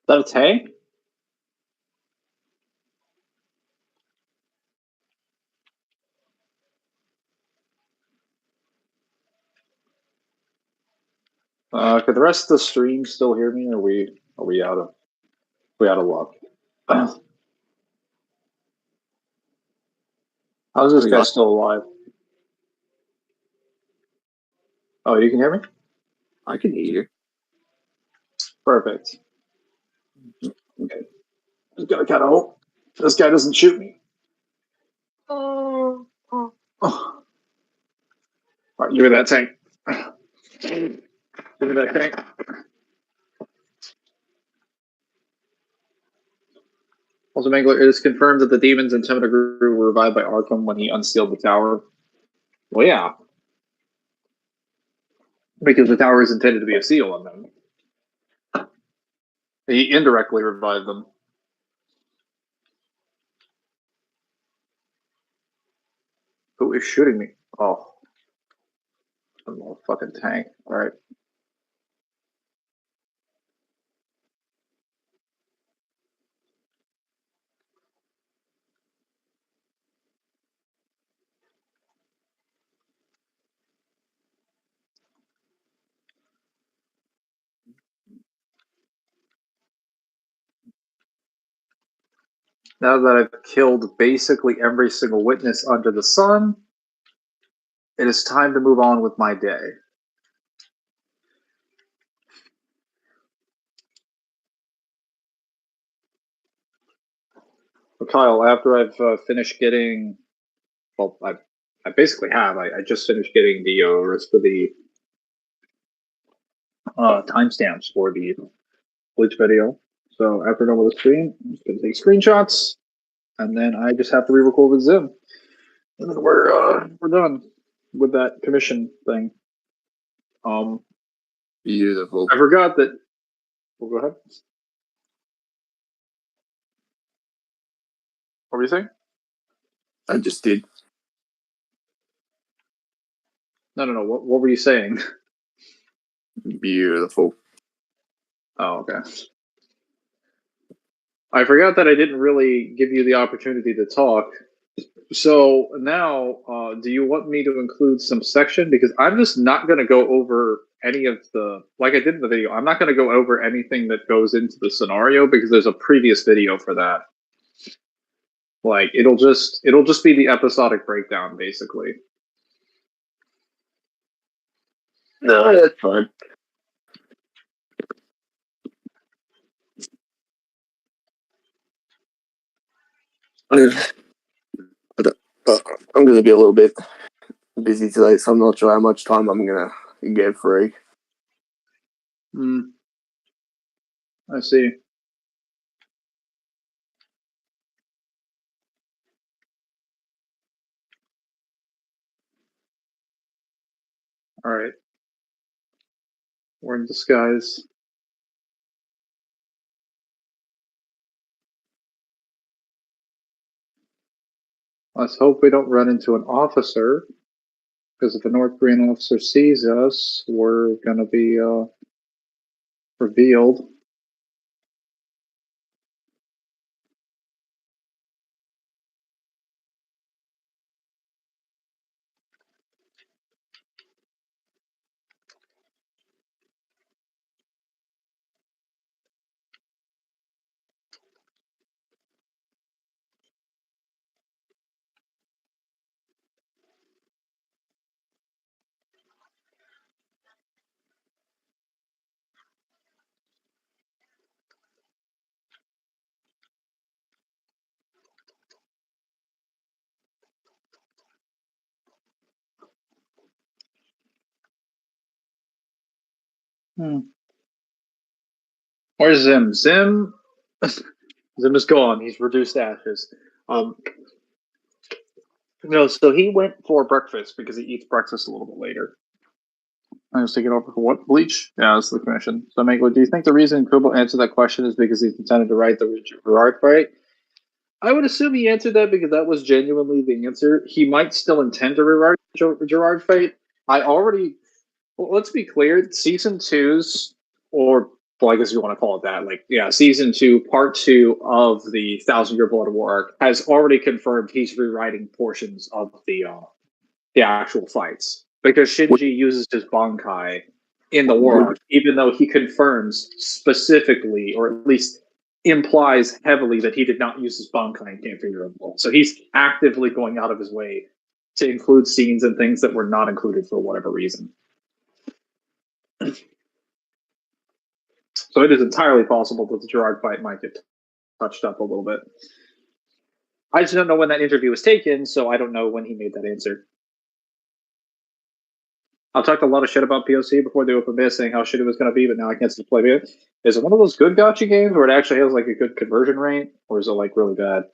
that a tank? Could the rest of the stream still hear me? Or are we out of luck? How's this guy still alive? Oh, you can hear me? I can hear you. Perfect. Okay. Just gotta kind of hope this guy doesn't shoot me. Oh. All right, give me that tank. Give me that tank. Also, Mangler, it is confirmed that the demons in Temnagru were revived by Arkham when he unsealed the tower. Well, yeah. Because the tower is intended to be a seal on them. He indirectly revived them. Who is shooting me? Oh. A little fucking tank. Alright. Now that I've killed basically every single witness under the sun, it is time to move on with my day. So Kyle, after I've finished getting, well, I basically have. I just finished getting the rest of the timestamps for the Bleach video. So after done with the stream, I'm just gonna take screenshots, and then I just have to re-record with Zim, and then we're done with that commission thing. Beautiful. I forgot that. Well, go ahead. What were you saying? I just did. No. What were you saying? Beautiful. Oh, okay. I forgot that I didn't really give you the opportunity to talk. So now, do you want me to include some section? Because I'm just not going to go over any of the, like I did in the video, I'm not going to go over anything that goes into the scenario because there's a previous video for that. Like it'll just be the episodic breakdown, basically. No, that's fine. I'm going to be a little bit busy today, so I'm not sure how much time I'm going to get free. I see. All right. We're in disguise. Let's hope we don't run into an officer, because if a North Korean officer sees us, we're going to be revealed. Where's Zim? Zim is gone. He's reduced to ashes. Um, no, so he went for breakfast because he eats breakfast a little bit later. I was taking over for what? Bleach? Yeah, that's the commission. So, Mangler, do you think the reason Kubo answered that question is because he's intended to write the Gerard fight? I would assume he answered that because that was genuinely the answer. He might still intend to rewrite Gerard fight. I already. Well, let's be clear. Season two's, or well, I guess you want to call it that. Like, yeah, season two, part two of the Thousand Year Blood War arc has already confirmed he's rewriting portions of the actual fights because Shinji uses his Bankai in the war arc, even though he confirms specifically, or at least implies heavily, that he did not use his Bankai in Camp Figure World. So he's actively going out of his way to include scenes and things that were not included for whatever reason. So it is entirely possible that the Gerard fight might get touched up a little bit. I just don't know when that interview was taken, so I don't know when he made that answer. I've talked a lot of shit about POC before the open beta, saying how shit it was going to be, but now I can't see play it. Is it one of those good gacha games where it actually has like a good conversion rate, or is it like really bad?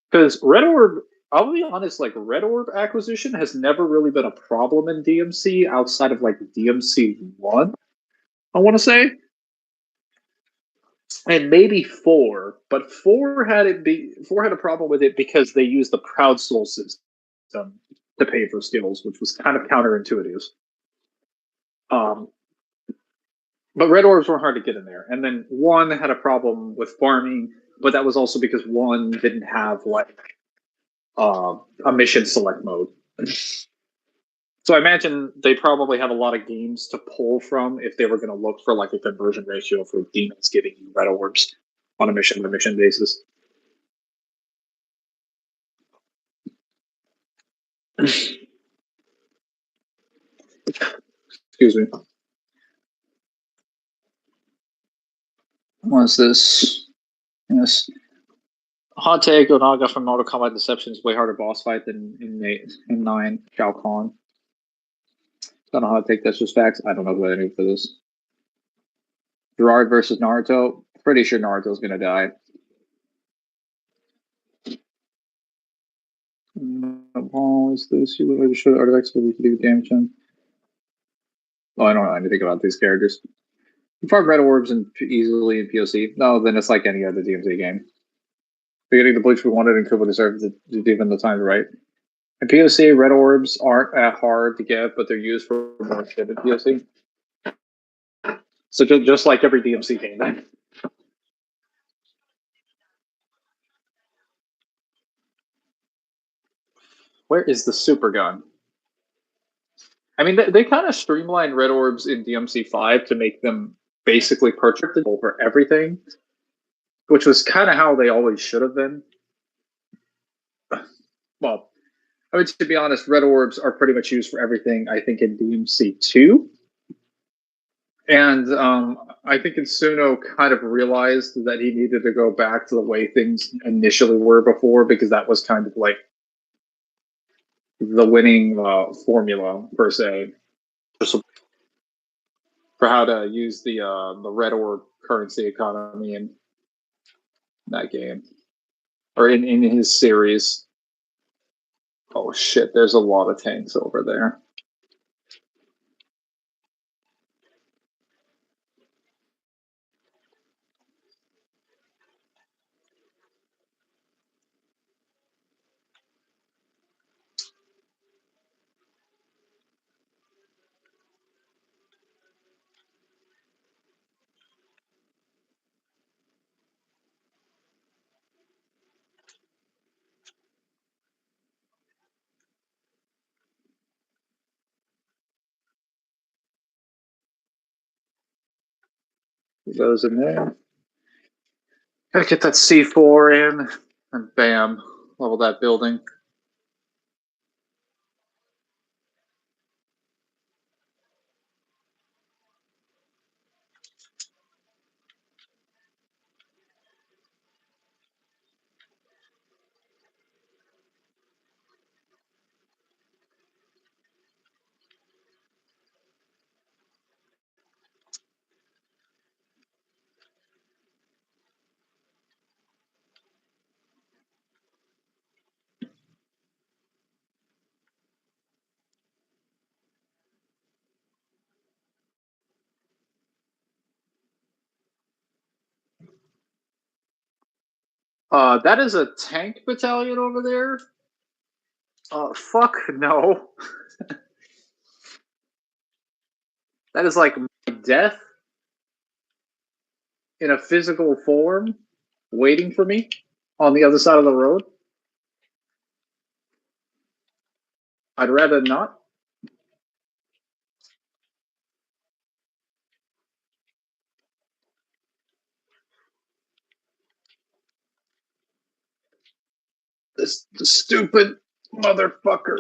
Because Red Orb, I'll be honest, like Red Orb acquisition has never really been a problem in DMC outside of like DMC 1, I want to say. And maybe 4, but 4 had a problem with it because they used the Proud Soul system to pay for skills, which was kind of counterintuitive. But red orbs were hard to get in there. And then 1 had a problem with farming, but that was also because 1 didn't have like a mission select mode. So I imagine they probably have a lot of games to pull from if they were going to look for like a conversion ratio for demons giving you red orbs on a mission to mission basis. Excuse me. What's this? Yes. Hot take: Onaga from Mortal Kombat Deception is way harder boss fight than in 9 Shao Kahn. It's not a hot take, that's just facts. I don't know who I knew for this. Gerard versus Naruto. Pretty sure Naruto's gonna die. Paul, is this you would show artifacts where we can do damage on? Oh, I don't know anything about these characters. You farm red orbs and easily in POC. No, then it's like any other DMZ game. We're getting the bleach we wanted and Kubo deserved given the time to write. In POC, red orbs aren't that hard to get, but they're used for more shit in POC. So just like every DMC game, then. Where is the super gun? I mean, they kind of streamlined red orbs in DMC 5 to make them basically purchasable for everything, which was kind of how they always should have been. Well, I mean, to be honest, red orbs are pretty much used for everything, I think, in DMC 2. And I think Insuno kind of realized that he needed to go back to the way things initially were before, because that was kind of like the winning formula, per se, for how to use the red orb currency economy in that game. Or in his series. Oh shit, there's a lot of tanks over there. It goes in there. Gotta get that C4 in, and bam, level that building. That is a tank battalion over there. Fuck no. That is like my death in a physical form, waiting for me on the other side of the road. I'd rather not. This stupid motherfucker.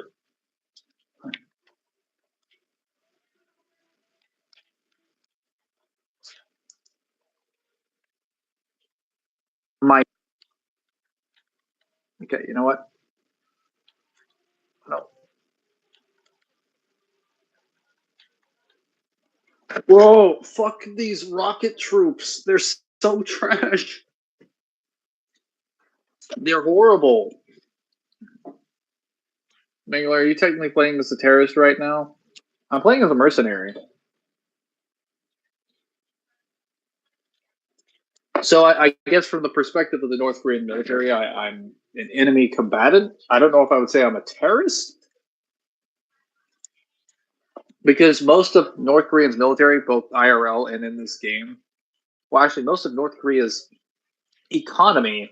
My. Okay, you know what? No. Whoa, fuck these rocket troops. They're so trash. They're horrible. Mangler, are you technically playing as a terrorist right now? I'm playing as a mercenary. So I guess from the perspective of the North Korean military, I'm an enemy combatant. I don't know if I would say I'm a terrorist because most of North Korea's military, both IRL and in this game, well, actually, most of North Korea's economy,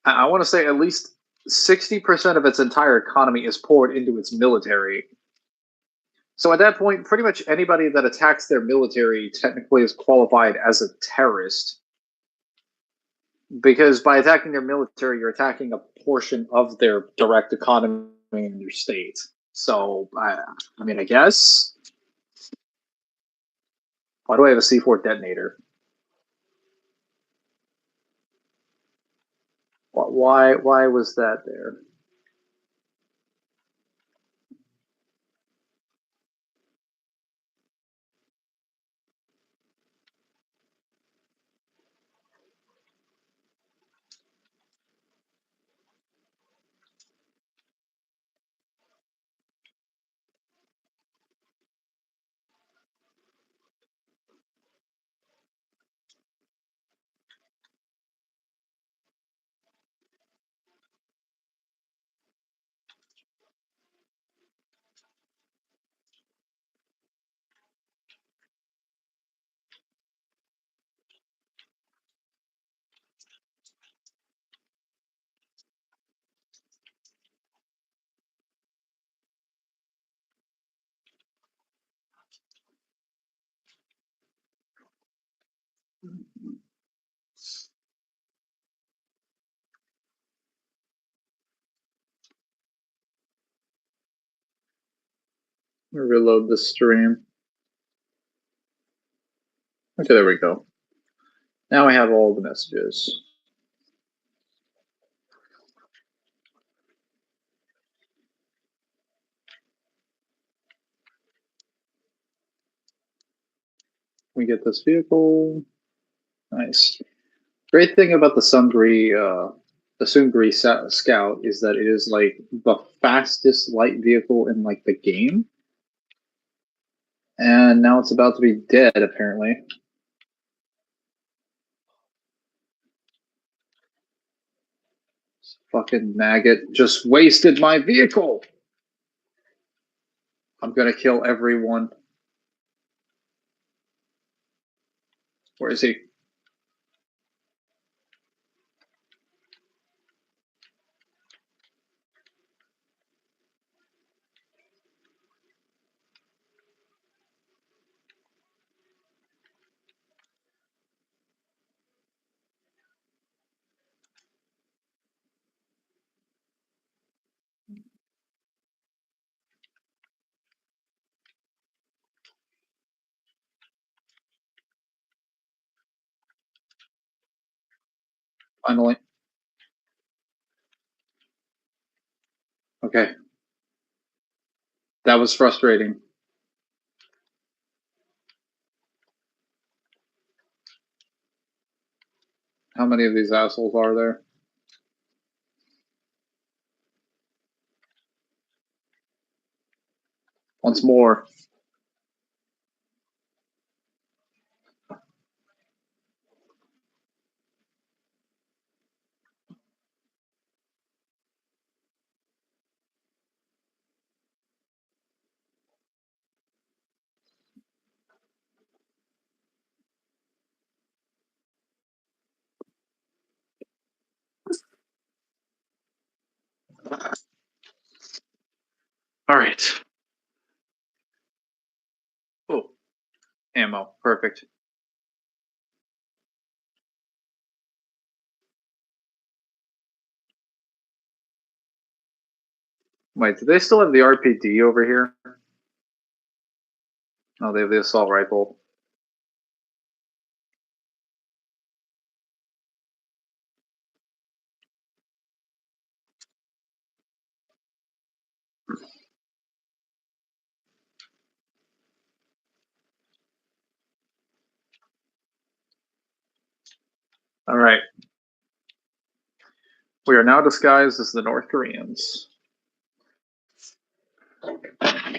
I want to say at least 60% of its entire economy is poured into its military. So at that point, pretty much anybody that attacks their military technically is qualified as a terrorist. Because by attacking their military, you're attacking a portion of their direct economy in their state. So, I mean, I guess. Why do I have a C4 detonator? Why was that there? Reload the stream. Okay, there we go. Now I have all the messages. We get this vehicle. Nice. Great thing about the Sungri Scout is that it is like the fastest light vehicle in like the game. And now it's about to be dead, apparently. This fucking maggot just wasted my vehicle. I'm gonna kill everyone. Where is he? Finally. Okay. That was frustrating. How many of these assholes are there? Once more. right. Oh, ammo. Perfect. Wait, do they still have the RPD over here? Oh, they have the assault rifle. All right. We are now disguised as the North Koreans.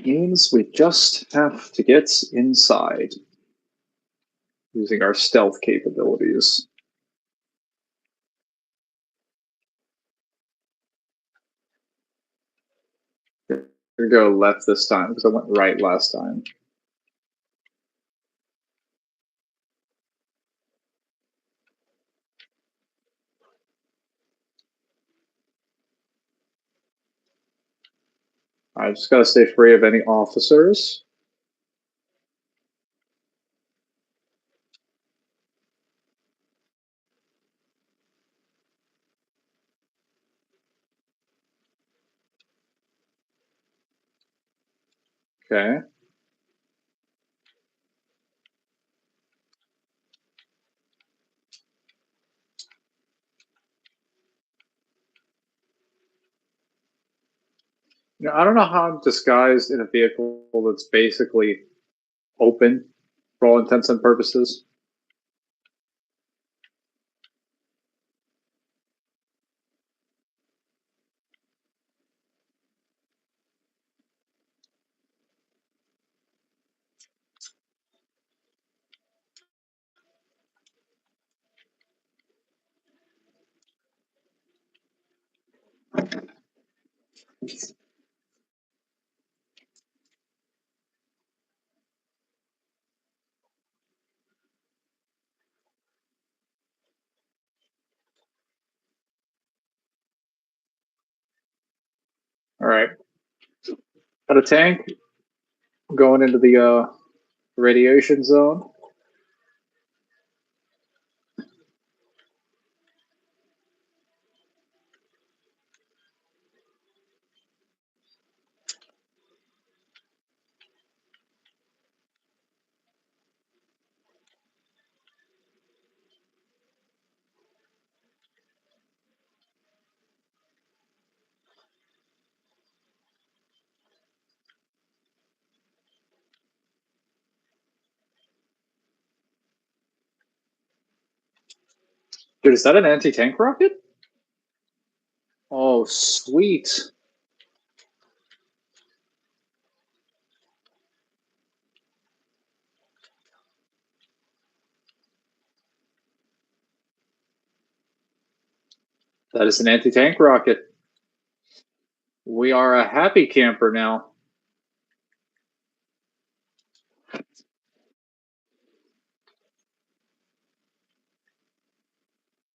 Means we just have to get inside using our stealth capabilities. We're gonna go left this time because I went right last time. I just gotta stay free of any officers. Okay. I don't know how I'm disguised in a vehicle that's basically open for all intents and purposes. All right. Got a tank going into the radiation zone. Dude, is that an anti-tank rocket? Oh, sweet. That is an anti-tank rocket. We are a happy camper now.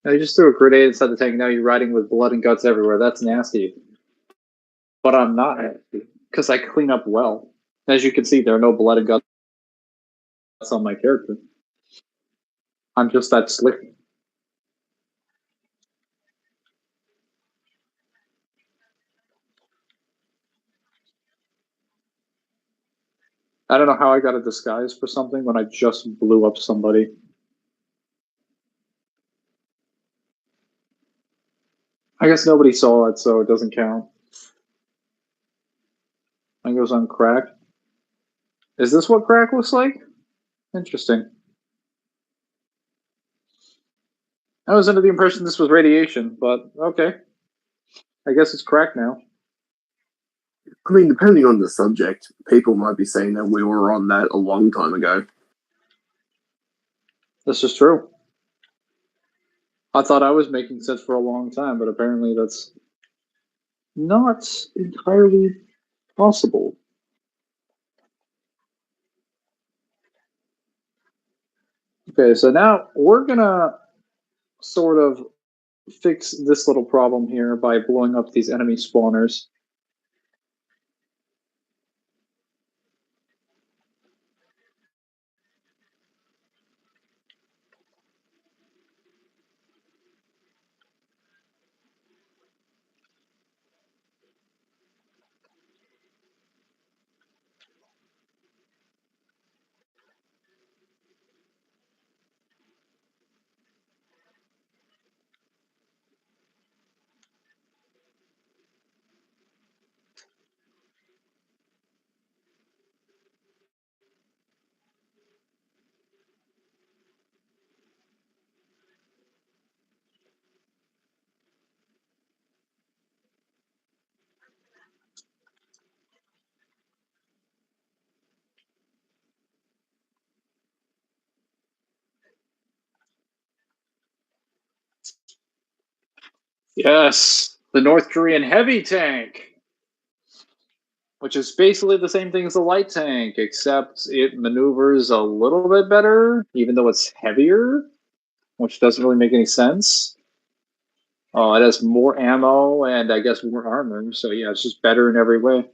Now you just threw a grenade inside the tank. Now you're riding with blood and guts everywhere. That's nasty. But I'm not nasty because I clean up well. As you can see, there are no blood and guts on my character. I'm just that slick. I don't know how I got a disguise for something when I just blew up somebody. I guess nobody saw it, so it doesn't count. I think it was on crack. Is this what crack looks like? Interesting. I was under the impression this was radiation, but okay. I guess it's crack now. I mean, depending on the subject, people might be saying that we were on that a long time ago. This is true. I thought I was making sense for a long time, but apparently that's not entirely possible. Okay, so now we're gonna sort of fix this little problem here by blowing up these enemy spawners. Yes, the North Korean heavy tank, which is basically the same thing as the light tank, except it maneuvers a little bit better, even though it's heavier, which doesn't really make any sense. Oh, it has more ammo and I guess more armor, so yeah, it's just better in every way.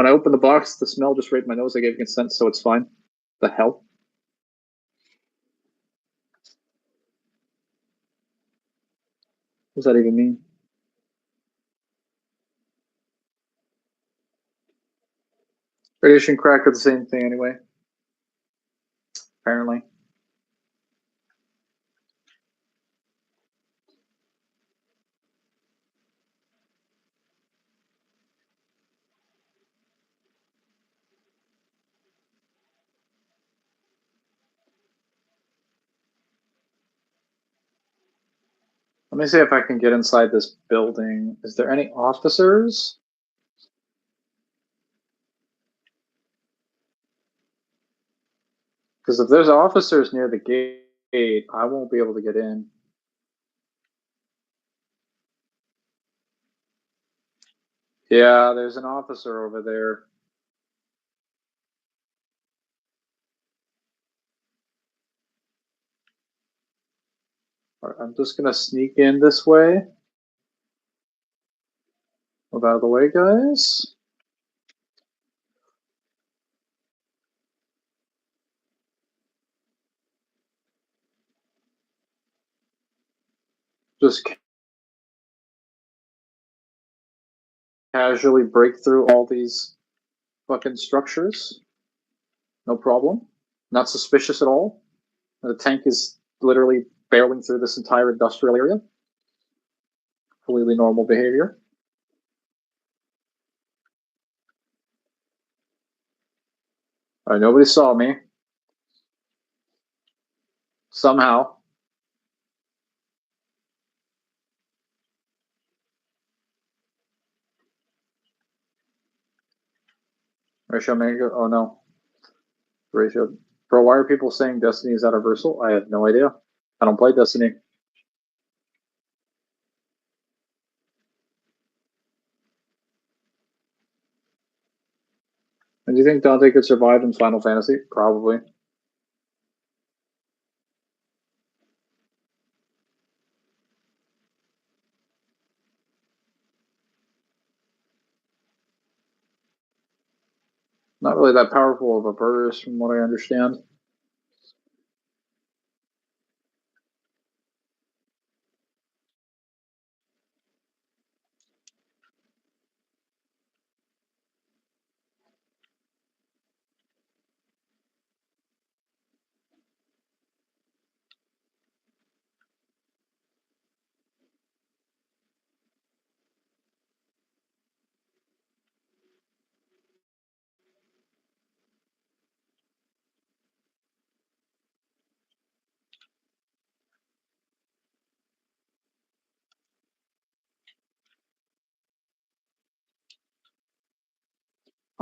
When I opened the box, the smell just raped my nose. I gave consent, so it's fine. The hell? What does that even mean? Radiation crack are the same thing anyway. Apparently. Let me see if I can get inside this building. Is there any officers? Because if there's officers near the gate, I won't be able to get in. Yeah, there's an officer over there. I'm just gonna sneak in this way. Move out of the way, guys. Just casually break through all these fucking structures. No problem. Not suspicious at all. The tank is literally barreling through this entire industrial area. Completely normal behavior. All right, nobody saw me. Somehow. Ratio manager. Oh no. Ratio. Bro, why are people saying Destiny is universal? I have no idea. I don't play Destiny. And do you think Dante could survive in Final Fantasy? Probably. Not really that powerful of a burst, from what I understand.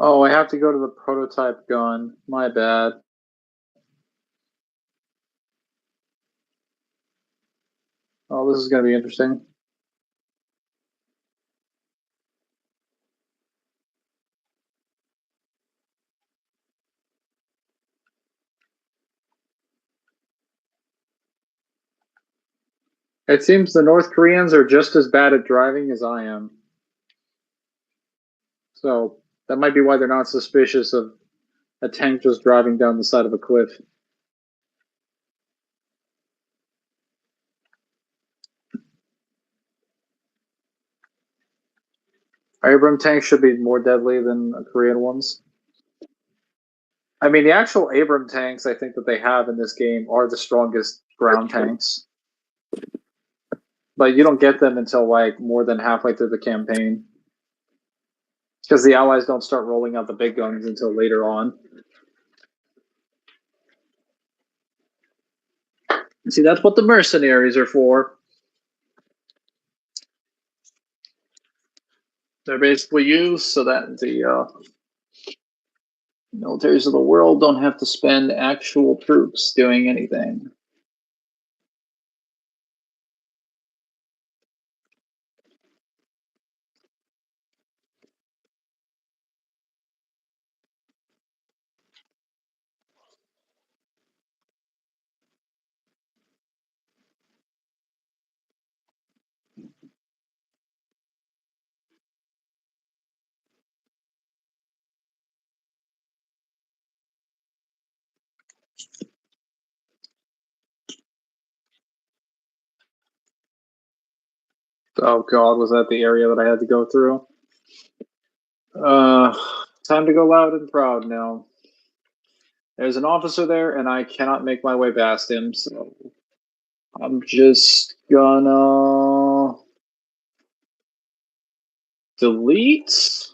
Oh, I have to go to the prototype gun. My bad. Oh, this is going to be interesting. It seems the North Koreans are just as bad at driving as I am. So that might be why they're not suspicious of a tank just driving down the side of a cliff. Abram tanks should be more deadly than Korean ones. I mean, the actual Abram tanks I think that they have in this game are the strongest ground tanks. But you don't get them until like more than halfway through the campaign. Because the Allies don't start rolling out the big guns until later on. See, that's what the mercenaries are for. They're basically used so that the militaries of the world don't have to spend actual troops doing anything. Oh god, was that the area that I had to go through? Uh, Time to go loud and proud now. There's an officer there, and I cannot make my way past him, so I'm just gonna delete.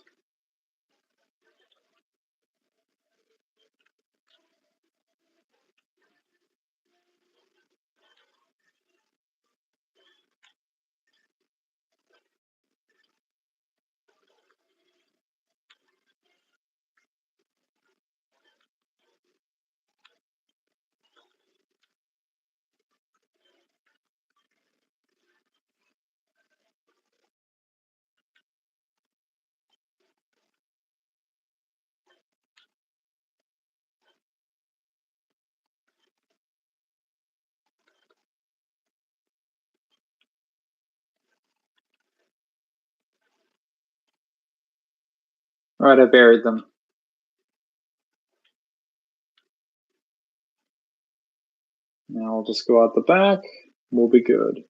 Alright, I buried them. Now I'll just go out the back. We'll be good.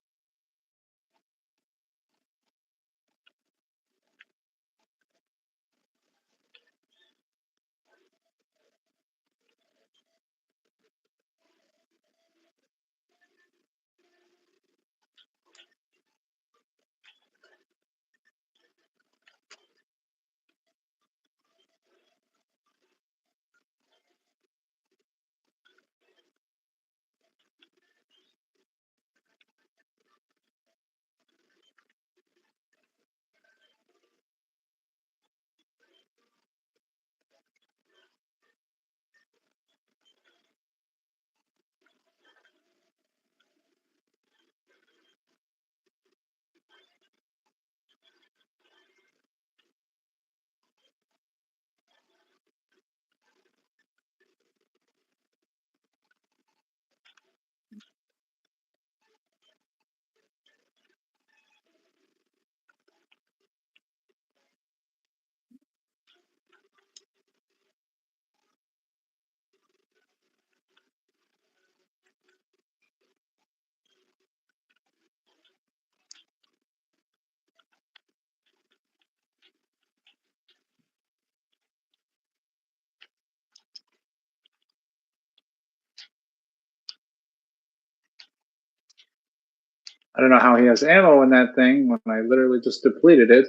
I don't know how he has ammo in that thing when I literally just depleted it.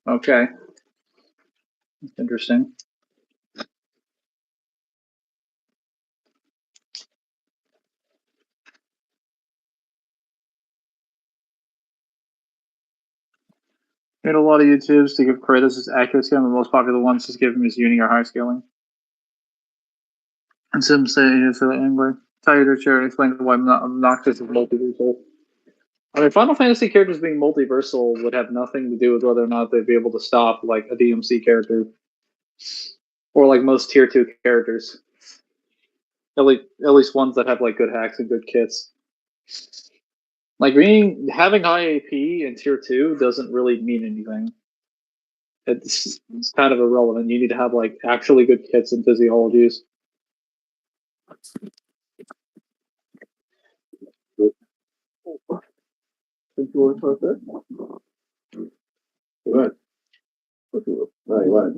Okay. That's interesting. Made a lot of YouTubes to give Kratos' accurate scaling. The most popular ones just give him his uni or high scaling. And Sim say for the Angler. Tired or chair and explain why obnoxious is multiversal. I mean, Final Fantasy characters being multiversal would have nothing to do with whether or not they'd be able to stop like a DMC character or like most tier 2 characters. At least ones that have like good hacks and good kits. Like having high AP in tier 2 doesn't really mean anything. It's kind of irrelevant. You need to have like actually good kits and physiologies. What? What?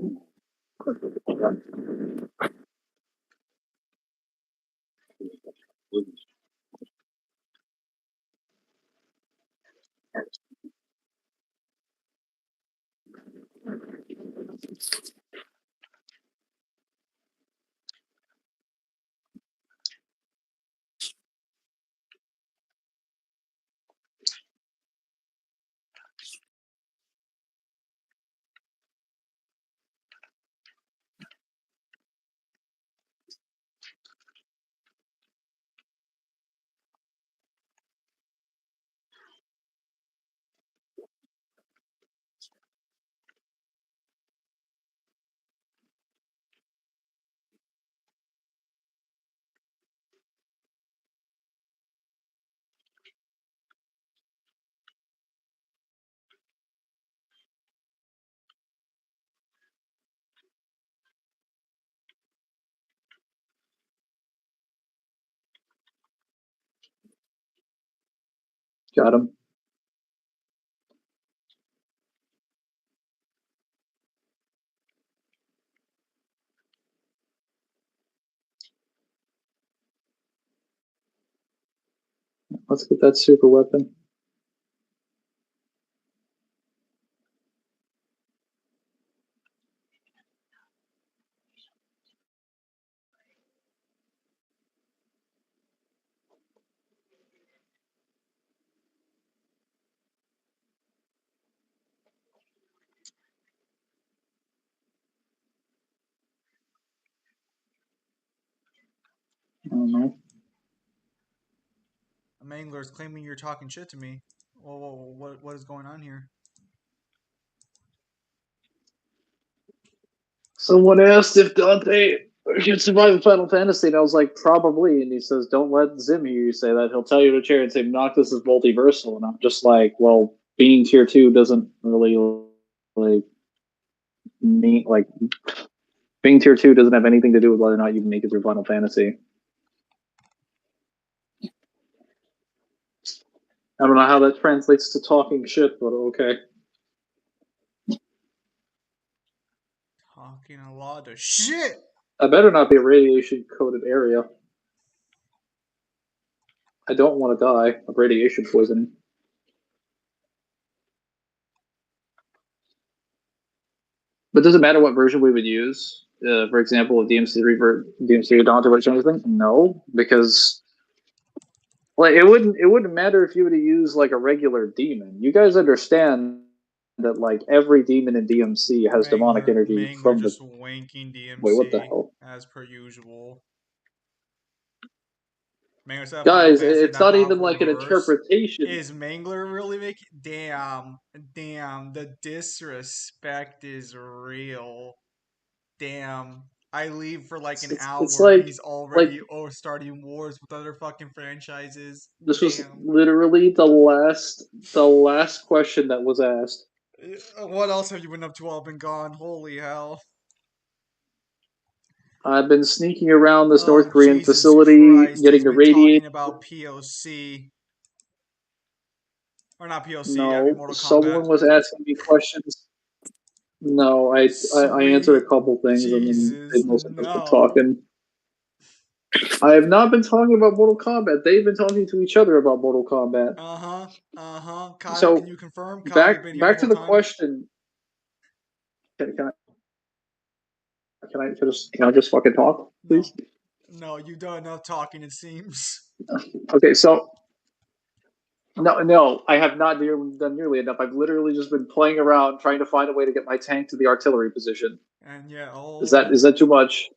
Got him. Let's get that super weapon. I don't know. Mangler is claiming you're talking shit to me. Whoa, what is going on here? Someone asked if Dante could survive in Final Fantasy, and I was like, probably. And he says, don't let Zim hear you say that. He'll tell you to chair and say, Noctis is multiversal. And I'm just like, well, being tier 2 doesn't really like mean like being tier 2 doesn't have anything to do with whether or not you can make it through Final Fantasy. I don't know how that translates to talking shit, but okay. Talking a lot of shit. I better not be a radiation coated area. I don't want to die of radiation poisoning. But does it matter what version we would use? For example, if DMC3 Dante would change anything? No, because like it wouldn't matter if you were to use like a regular demon. You guys understand that like every demon in DMC has demonic energy Mangler from the. just wanking Wait, what the DMC hell? as per usual. Mangler said Final Guys, Fantasy, it's not not even Aqua like an Reverse. interpretation. Is Mangler really making? Damn, the disrespect is real. Damn. I leave for like an It's hour and like he's like already starting wars with other fucking franchises. this was Damn. literally the last question that was asked. What else have you been up to while I've been gone? Holy hell. I've been sneaking around this Oh, North Korean Jesus facility, Christ. getting He's to been radiate. talking about POC. Or not POC, I mean No, Mortal Kombat. someone was asking me questions. No, I answered Sweet a couple things and then Jesus, they mostly just been no. talking. I have not been talking about Mortal Kombat. They've been talking to each other about Mortal Kombat. Kyle, can So you confirm? Kyle, back you've been here the back to whole the time? question. Can I just fucking talk, No. please? No, you've done enough talking, it seems. Okay, so no, I have not done nearly enough. I've literally just been playing around trying to find a way to get my tank to the artillery position. And yeah, Is that too much?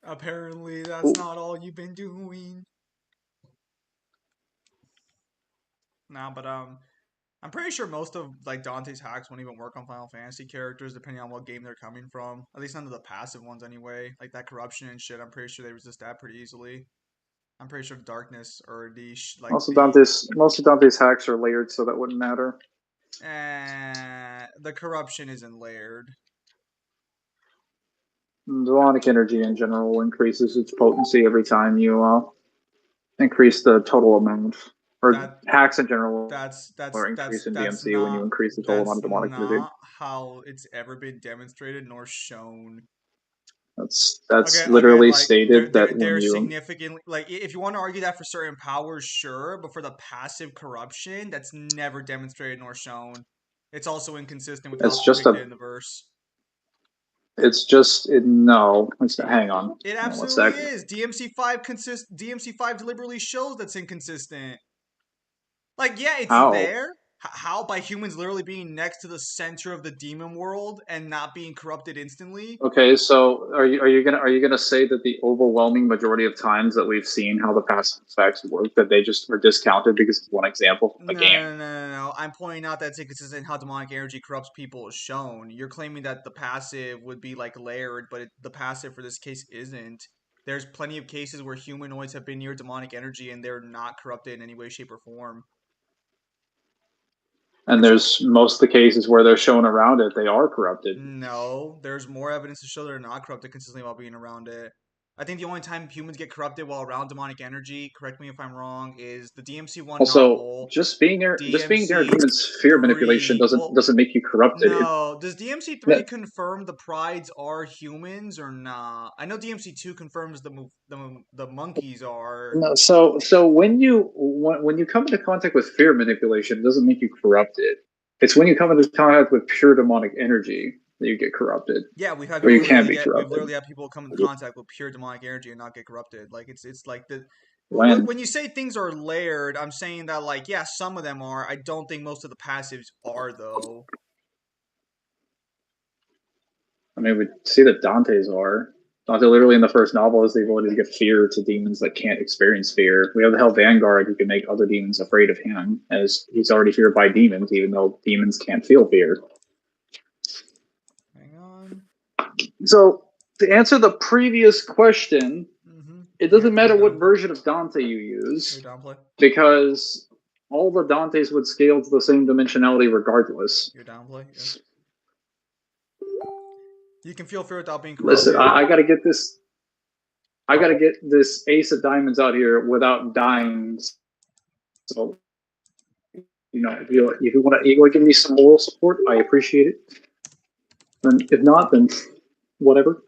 apparently that's not all you've been doing. Nah, but I'm pretty sure most of like Dante's hacks won't even work on Final Fantasy characters, depending on what game they're coming from. At least none of the passive ones, anyway. Like that corruption and shit. I'm pretty sure they resist that pretty easily. I'm pretty sure darkness or Most of Dante's hacks are layered, so that wouldn't matter. the corruption isn't layered. Demonic energy in general increases its potency every time you increase the total amount, or That hacks in general that's that's are that's increased in that's DMC when you not increase the total amount that's of demonic energy. not how it's ever been demonstrated nor shown. That's Again, literally like they're stated they're that when they're you. significantly like if you want to argue that for certain powers, sure, but for the passive corruption, that's never demonstrated nor shown. It's also inconsistent with how It's it's just depicted a. in the verse. No. It, Hang on. it Hang on one absolutely sec. is. DMC5 deliberately shows that's inconsistent. Like, yeah, it's How? there. How by humans literally being next to the center of the demon world and not being corrupted instantly? Okay, so are you gonna say that the overwhelming majority of times that we've seen how the passive effects work, that they just are discounted because it's one example No, from a game? no, no, no, no. I'm pointing out that it's inconsistent how demonic energy corrupts people is shown. You're claiming that the passive would be like layered, but the passive for this case isn't. There's plenty of cases where humanoids have been near demonic energy and they're not corrupted in any way, shape, or form. And It's there's most of the cases where they're shown around it, they are corrupted. no. There's more evidence to show they're not corrupted consistently while being around it. I think the only time humans get corrupted while around demonic energy, correct me if I'm wrong, is the DMC1 Also, novel, just being near a demon's fear manipulation DMC3. doesn't Well, doesn't make you corrupted. no. Does DMC3 confirm the prides are humans or not? I know DMC2 confirms the monkeys are. No, so when you come into contact with fear manipulation, it doesn't make you corrupted. It's when you come into contact with pure demonic energy that you get corrupted, Yeah, or you can be we've corrupted. literally had people come in contact with pure demonic energy and not get corrupted. Like it's like the When when you say things are layered, I'm saying that like yeah, some of them are. I don't think most of the passives are though. I mean, we see that Dante's are. Dante literally in the first novel has the ability to give fear to demons that can't experience fear. We have the Hell Vanguard who can make other demons afraid of him, as he's already feared by demons, even though demons can't feel fear. Hang on. So to answer the previous question, it You doesn't have to matter what redownplay. version of Dante you use Redownplay. because all the Dantes would scale to the same dimensionality regardless. Your downplay. Yeah. You can feel fear without being Listen, corrupted. I gotta get this. I gotta get this ace of diamonds out here without dying. So, if you want to give me some moral support, I appreciate it. And if not, then whatever.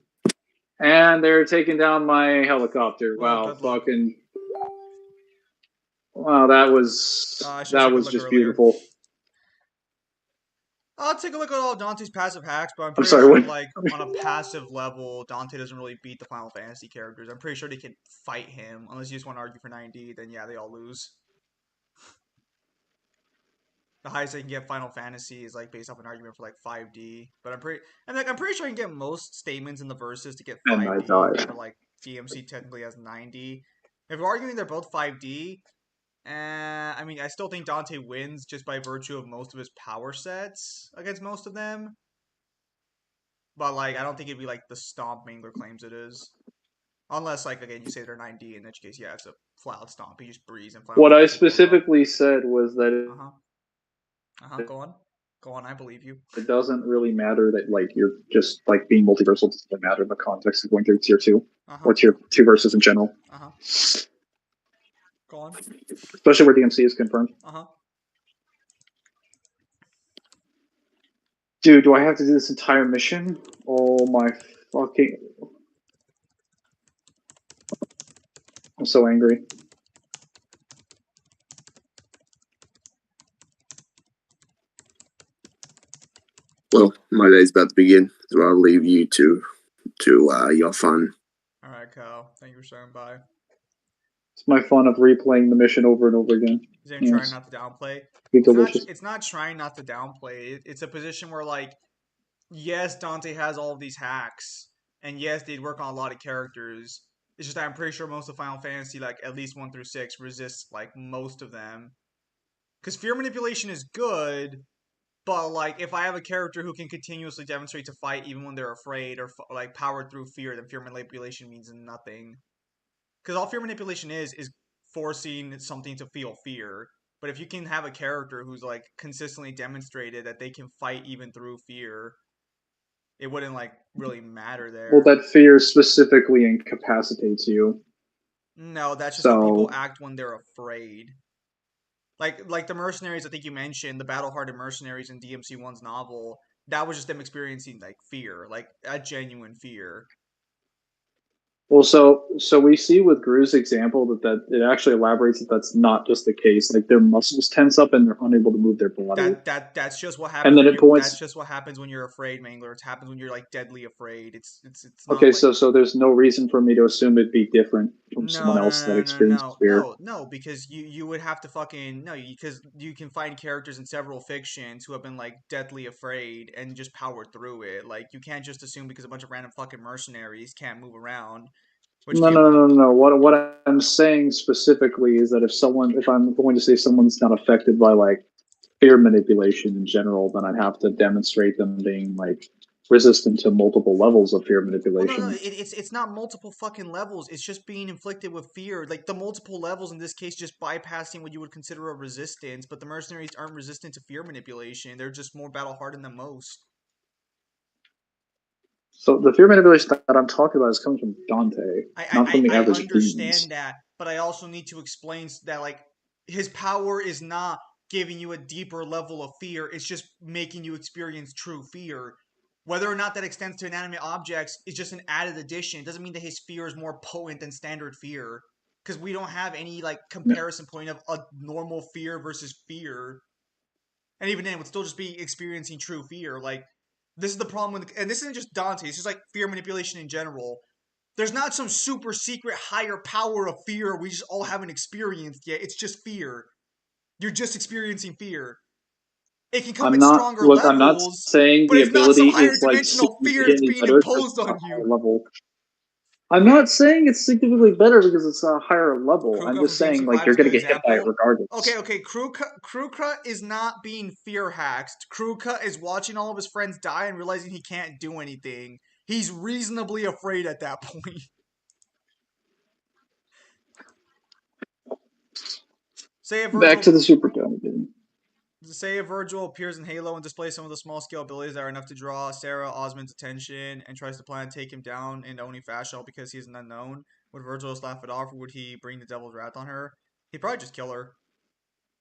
And they're taking down my helicopter. Well, Wow, good luck. fucking. Wow, that was I should that take a was look just earlier. beautiful. I'll take a look at all Dante's passive hacks, but I'm I'm pretty sorry. sure, What? like, on a passive level, Dante doesn't really beat the Final Fantasy characters. I'm pretty sure they can fight him, unless you just want to argue for 90, then yeah, they all lose. The highest I can get Final Fantasy is, like, based off an argument for, like, 5D. But I'm pretty sure I can get most statements in the verses to get And I 5D, died. but, like, DMC technically has 90. If we're arguing they're both 5D, I mean, I still think Dante wins just by virtue of most of his power sets against most of them. But like, I don't think it'd be like the stomp Mangler claims it is. Unless, like, again, you say they're 9D, in which case, yeah, it's a flat out stomp. He just breathes and Final What I Fantasy blows up. specifically said was that Uh huh. Uh huh. Go on. Go on. I believe you. it doesn't really matter that like you're just like being multiversal doesn't really matter in the context of going through tier two Uh huh. or tier two verses in general. Uh huh. Go on. Especially where DMC is confirmed. Uh huh. Dude, do I have to do this entire mission? Oh my fucking. I'm so angry. Well, my day's about to begin, so I'll leave you to your fun. All right, Kyle. Thank you for saying bye. It's my fun of replaying the mission over and over again. Is him trying not to downplay? Be delicious. It's not trying not to downplay. It's a position where, like, yes, Dante has all of these hacks, and yes, they'd work on a lot of characters. It's just that I'm pretty sure most of Final Fantasy, like at least 1 through 6, resists like most of them. Because fear manipulation is good, but like if I have a character who can continuously demonstrate to fight even when they're afraid or like power through fear, then fear manipulation means nothing. Because all fear manipulation is forcing something to feel fear. But if you can have a character who's like consistently demonstrated that they can fight even through fear, it wouldn't like really matter there. Well, that fear specifically incapacitates you. No, that's just how people act when they're afraid. Like the mercenaries, I think you mentioned the battle-hardened mercenaries in DMC1's novel. That was just them experiencing like fear, like a genuine fear. Well, so we see with Gru's example that it actually elaborates that that's not just the case. Like their muscles tense up and they're unable to move their body. That's just what happens. And then it points. That's just what happens when you're afraid, Mangler. It happens when you're like deadly afraid. It's not okay. Like, so there's no reason for me to assume it'd be different from someone else that experiences fear. No, because you would have to fucking no, because you can find characters in several fictions who have been like deathly afraid and just power through it. Like you can't just assume because a bunch of random fucking mercenaries can't move around. No. What I'm saying specifically is that if I'm going to say someone's not affected by like fear manipulation in general, then I'd have to demonstrate them being like resistant to multiple levels of fear manipulation. Well, no, it's not multiple fucking levels. It's just being inflicted with fear. Like the multiple levels in this case, just bypassing what you would consider a resistance. But the mercenaries aren't resistant to fear manipulation. They're just more battle hardened than most. So the fear manipulation that I'm talking about is coming from Dante, not from the I average demons. understand that, but I also need to explain that like his power is not giving you a deeper level of fear. It's just making you experience true fear. Whether or not that extends to inanimate objects is just an added addition. It doesn't mean that his fear is more potent than standard fear, because we don't have any like comparison point of a normal fear versus fear. And even then, it would still just be experiencing true fear. Like this is the problem with, and this isn't just Dante. It's just like fear manipulation in general. There's not some super secret higher power of fear we just all haven't experienced yet. It's just fear. You're just experiencing fear. It can come I'm at not stronger look. I'm not levels, saying but the it's not some ability higher is like dimensional fear that's significantly being better because imposed it's a on higher you. level. I'm not saying it's significantly better because it's a higher level. I'm Kruka just from DMC saying like 5 you're is a good gonna get hit by it example. regardless. Okay. Kruka is not being fear hacked. Kruka is watching all of his friends die and realizing he can't do anything. He's reasonably afraid at that point. Say if Back to Virgil the super again. Say if Virgil appears in Halo and displays some of the small scale abilities that are enough to draw Sarah Osmond's attention and tries to plan to take him down in only fashion because he's an unknown, would Virgil just laugh it off or would he bring the devil's wrath on her? He'd probably just kill her.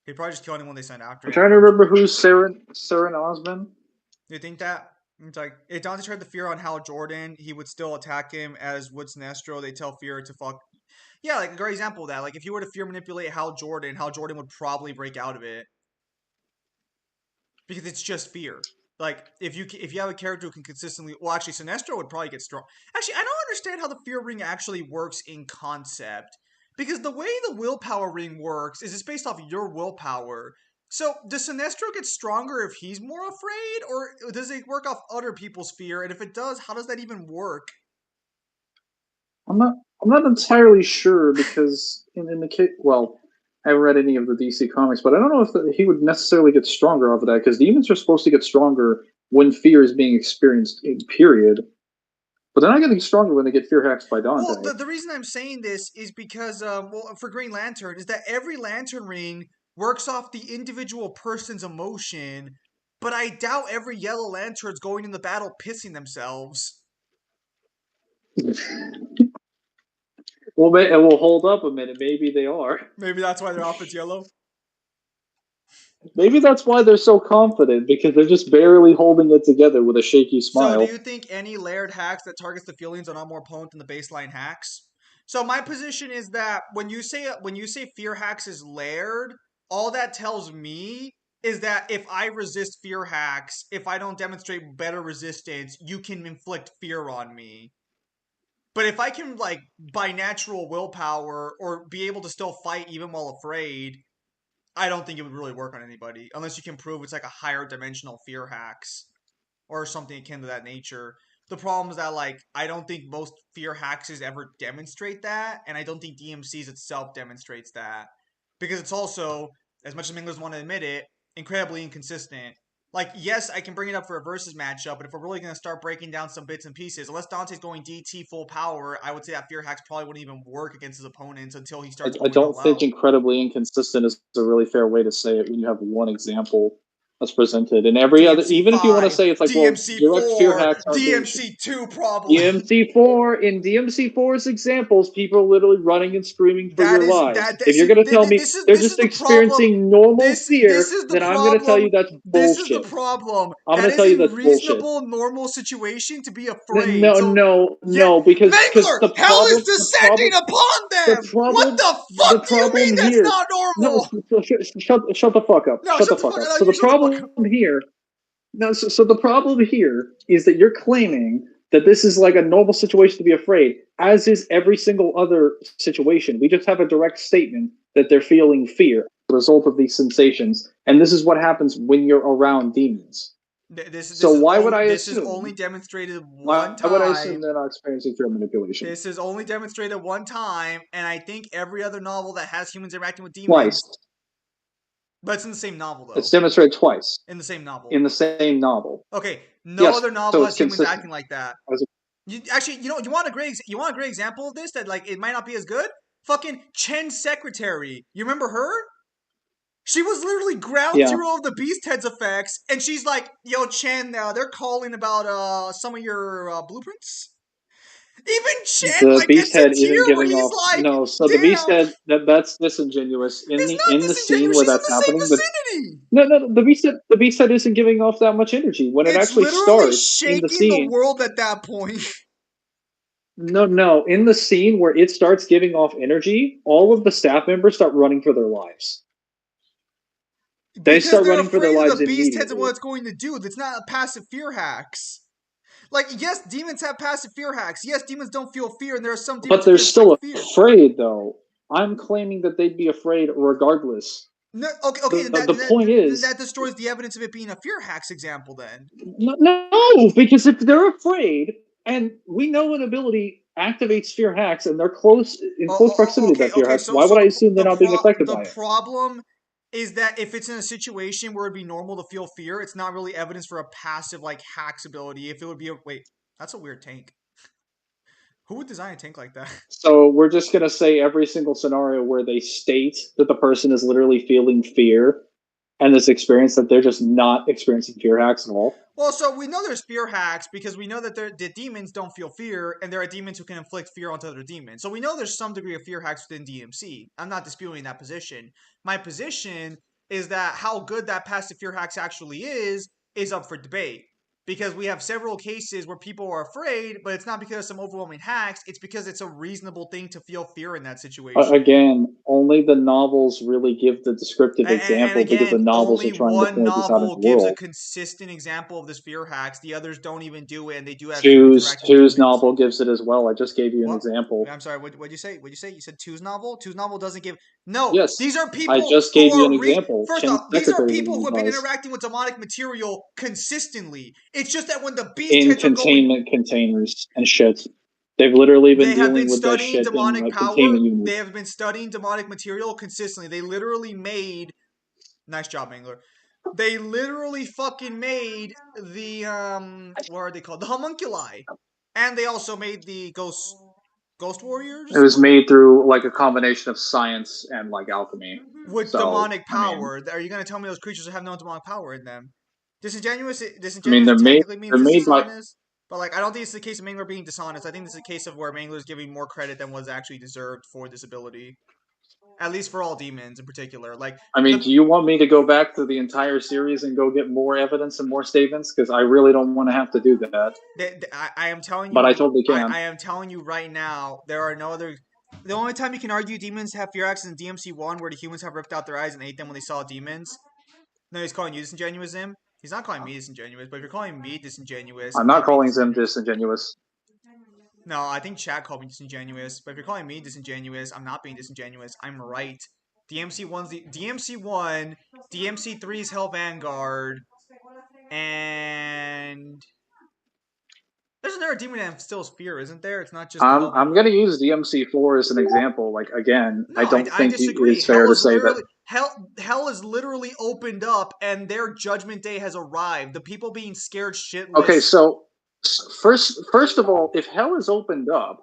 He'd probably just kill anyone they send after I'm him. trying to remember who's Saren Osman. You think that? It's like if Dante tried the fear on Hal Jordan, he would still attack him as would Sinestro. They tell fear to fuck. Yeah, like a great example of that. Like if you were to fear manipulate Hal Jordan would probably break out of it. Because it's just fear. Like if you have a character who can consistently, well, actually, Sinestro would probably get strong. Actually, I don't understand how the fear ring actually works in concept, because the way the willpower ring works is it's based off your willpower. So does Sinestro get stronger if he's more afraid, or does it work off other people's fear? And if it does, how does that even work? I'm not. I'm not entirely sure because in the case, well, I haven't read any of the DC comics, but I don't know if he would necessarily get stronger off of that because demons are supposed to get stronger when fear is being experienced. In period, but they're not getting stronger when they get fear hacks by Dante. Well, the reason I'm saying this is because, well, for Green Lantern, is that every Lantern ring works off the individual person's emotion, but I doubt every Yellow Lantern's going in the battle pissing themselves. Well, and we'll hold up a minute. Maybe they are. Maybe that's why their outfit's yellow. Maybe that's why they're so confident because they're just barely holding it together with a shaky So, do smile. you think any layered hacks that targets the feelings are not more potent than the baseline hacks? So, my position is that when you say fear hacks is layered, all that tells me is that if I resist fear hacks, if I don't demonstrate better resistance, you can inflict fear on me. But if I can like by natural willpower or be able to still fight even while afraid, I don't think it would really work on anybody unless you can prove it's like a higher dimensional fear hacks or something akin to that nature. The problem is that like I don't think most fear hacks ever demonstrate that, and I don't think DMC's itself demonstrates that because it's also, as much as Mangler's want to admit it, incredibly inconsistent. Like, yes, I can bring it up for a versus matchup, but if we're really going to start breaking down some bits and pieces, unless Dante's going DT full power, I would say that fear hacks probably wouldn't even work against his opponents until he starts I going don't all think out. incredibly inconsistent is a really fair way to say it when you have one example that's presented. And every other, DMC even if you want to 5, say it's like, well, DMC direct fear 4, hacks aren't being DMC 2 problem. DMC4 in DMC4's examples, people are literally running and screaming for That your is lives. that, If you're see going to tell me they're this is just the problem. experiencing normal This fear, is the then I'm going to tell problem. you that's This is the bullshit. problem. I'm That going to is tell you a that's bullshit. reasonable normal situation to be afraid. No, So no, yeah, no, because Mangler, hell is descending upon them. What the the fuck do you mean problem that's here. not No, normal? shut the fuck up. No, Shut the shut the fuck fuck up. up. No, So you the shut the fuck up. problem here. No, so the problem here is that you're claiming that this is like a normal situation to be afraid, as is every single other situation. We just have a direct statement that they're feeling fear as a result of these sensations, and this is what happens when you're around demons. So why would I This is only assume? demonstrated Why one would I assume time. they're not experiencing fear manipulation? This is only demonstrated one time, and I think every other novel that has humans interacting with Twice. demons, but it's in the same novel It's though. demonstrated twice In the same novel. in the same novel. Okay, no Yes, other so novel it's has humans consistent. acting like that. Actually, you want a great example of this that like it might not be as good. Fucking Chen's secretary. You remember her? She was literally ground Yeah. zero of the Beast Head's effects, and she's like, "Yo, Chen, they're calling about some of your blueprints." Even Chen The like beast gets a head tear isn't where giving he's off like, no. So the beast "Damn, head that's disingenuous it's not in the scene disingenuous. where She's in that's the same happening. The vicinity." no, the beast head isn't giving off that much energy when it It's actually literally starts in the shaking the scene. world at that point. No, in the scene where it starts giving off energy, all of the staff members start running for their lives. They Because start they're running for their afraid of the lives Beast Heads and what immediately. it's going to do. That's not a passive fear hacks. Like, yes, demons have passive fear hacks. Yes, demons don't feel fear, and there are some demons But who they're can inflict still fear. afraid, though. I'm claiming that they'd be afraid regardless. No, okay, The point is, that destroys the evidence of it being a fear hacks example. Then no, because if they're afraid, and we know an ability activates fear hacks, and they're close in close proximity to that fear okay. hacks, why would I assume they're not being affected The by it? problem is that if it's in a situation where it'd be normal to feel fear, it's not really evidence for a passive like hacks ability. If it would be a wait, that's a weird tank. Who would design a tank like that? So we're just gonna say every single scenario where they state that the person is literally feeling fear and this experience that they're just not experiencing fear hacks at all. Well, so we know there's fear hacks because we know that the demons don't feel fear, and there are demons who can inflict fear onto other demons. So we know there's some degree of fear hacks within DMC. I'm not disputing that position. My position is that how good that passive fear hacks actually is up for debate. Because we have several cases where people are afraid, but it's not because of some overwhelming hacks, it's because it's a reasonable thing to feel fear in that situation. Again, only the novels really give the descriptive And example because the again, novels are only trying to one point this out in novel the gives a world. consistent example of the fear hacks. The others don't even do it, and they do have humans interacting with Two's demons. novel gives it as well. I just gave you an What? example. I'm sorry. What'd you say? What'd you say? You said Two's novel. Two's novel doesn't give. No, Yes, these are I people just who gave you an are example. First Chen's off, these are secretary people who have been does. interacting with demonic material consistently. It's just that when the beast In heads are going, containment containers and shit. They've literally been they have been dealing with that studying shit in demonic power. containment They units. have been studying demonic material consistently. They literally made. Nice job, Mangler. They literally fucking made the what are they called? The homunculi. And they also made the ghost It warriors was made through like a combination of science and like alchemy. with So demonic I mean, power. Are you gonna tell me those creatures have no demonic power in them? Disingenuous I mean technically means they're made by. dishonest. But like I don't think it's the case of Mangler being dishonest. I think this is a case of where Mangler is giving more credit than was actually deserved for this ability. At least for all demons in particular. Like I mean, do you want me to go back to the entire series and go get more evidence and more statements? Because I really don't want to have to do that. I am telling But I you, totally can. I am telling you right now, there are no other. The only time you can argue demons have fear acts is in DMC 1, where the humans have ripped out their eyes and ate them when they saw demons. No, he's calling you disingenuous, him. He's not calling me disingenuous, but if you're calling me disingenuous, I'm I'm not not being calling them disingenuous. disingenuous. No, I think Chad called me disingenuous, but if you're calling me disingenuous, I'm not being disingenuous. I'm right. DMC 1, DMC 3 is Hell Vanguard, and there's another demon that instills fear, isn't there? It's not just the Hell I'm Vanguard. going to use DMC4 as an example. Like again, I No, don't I think it disagree. is fair to say that. Hell is literally opened up, and their judgment day has arrived. The people being scared Okay, shitless. so first of all, if hell is opened up,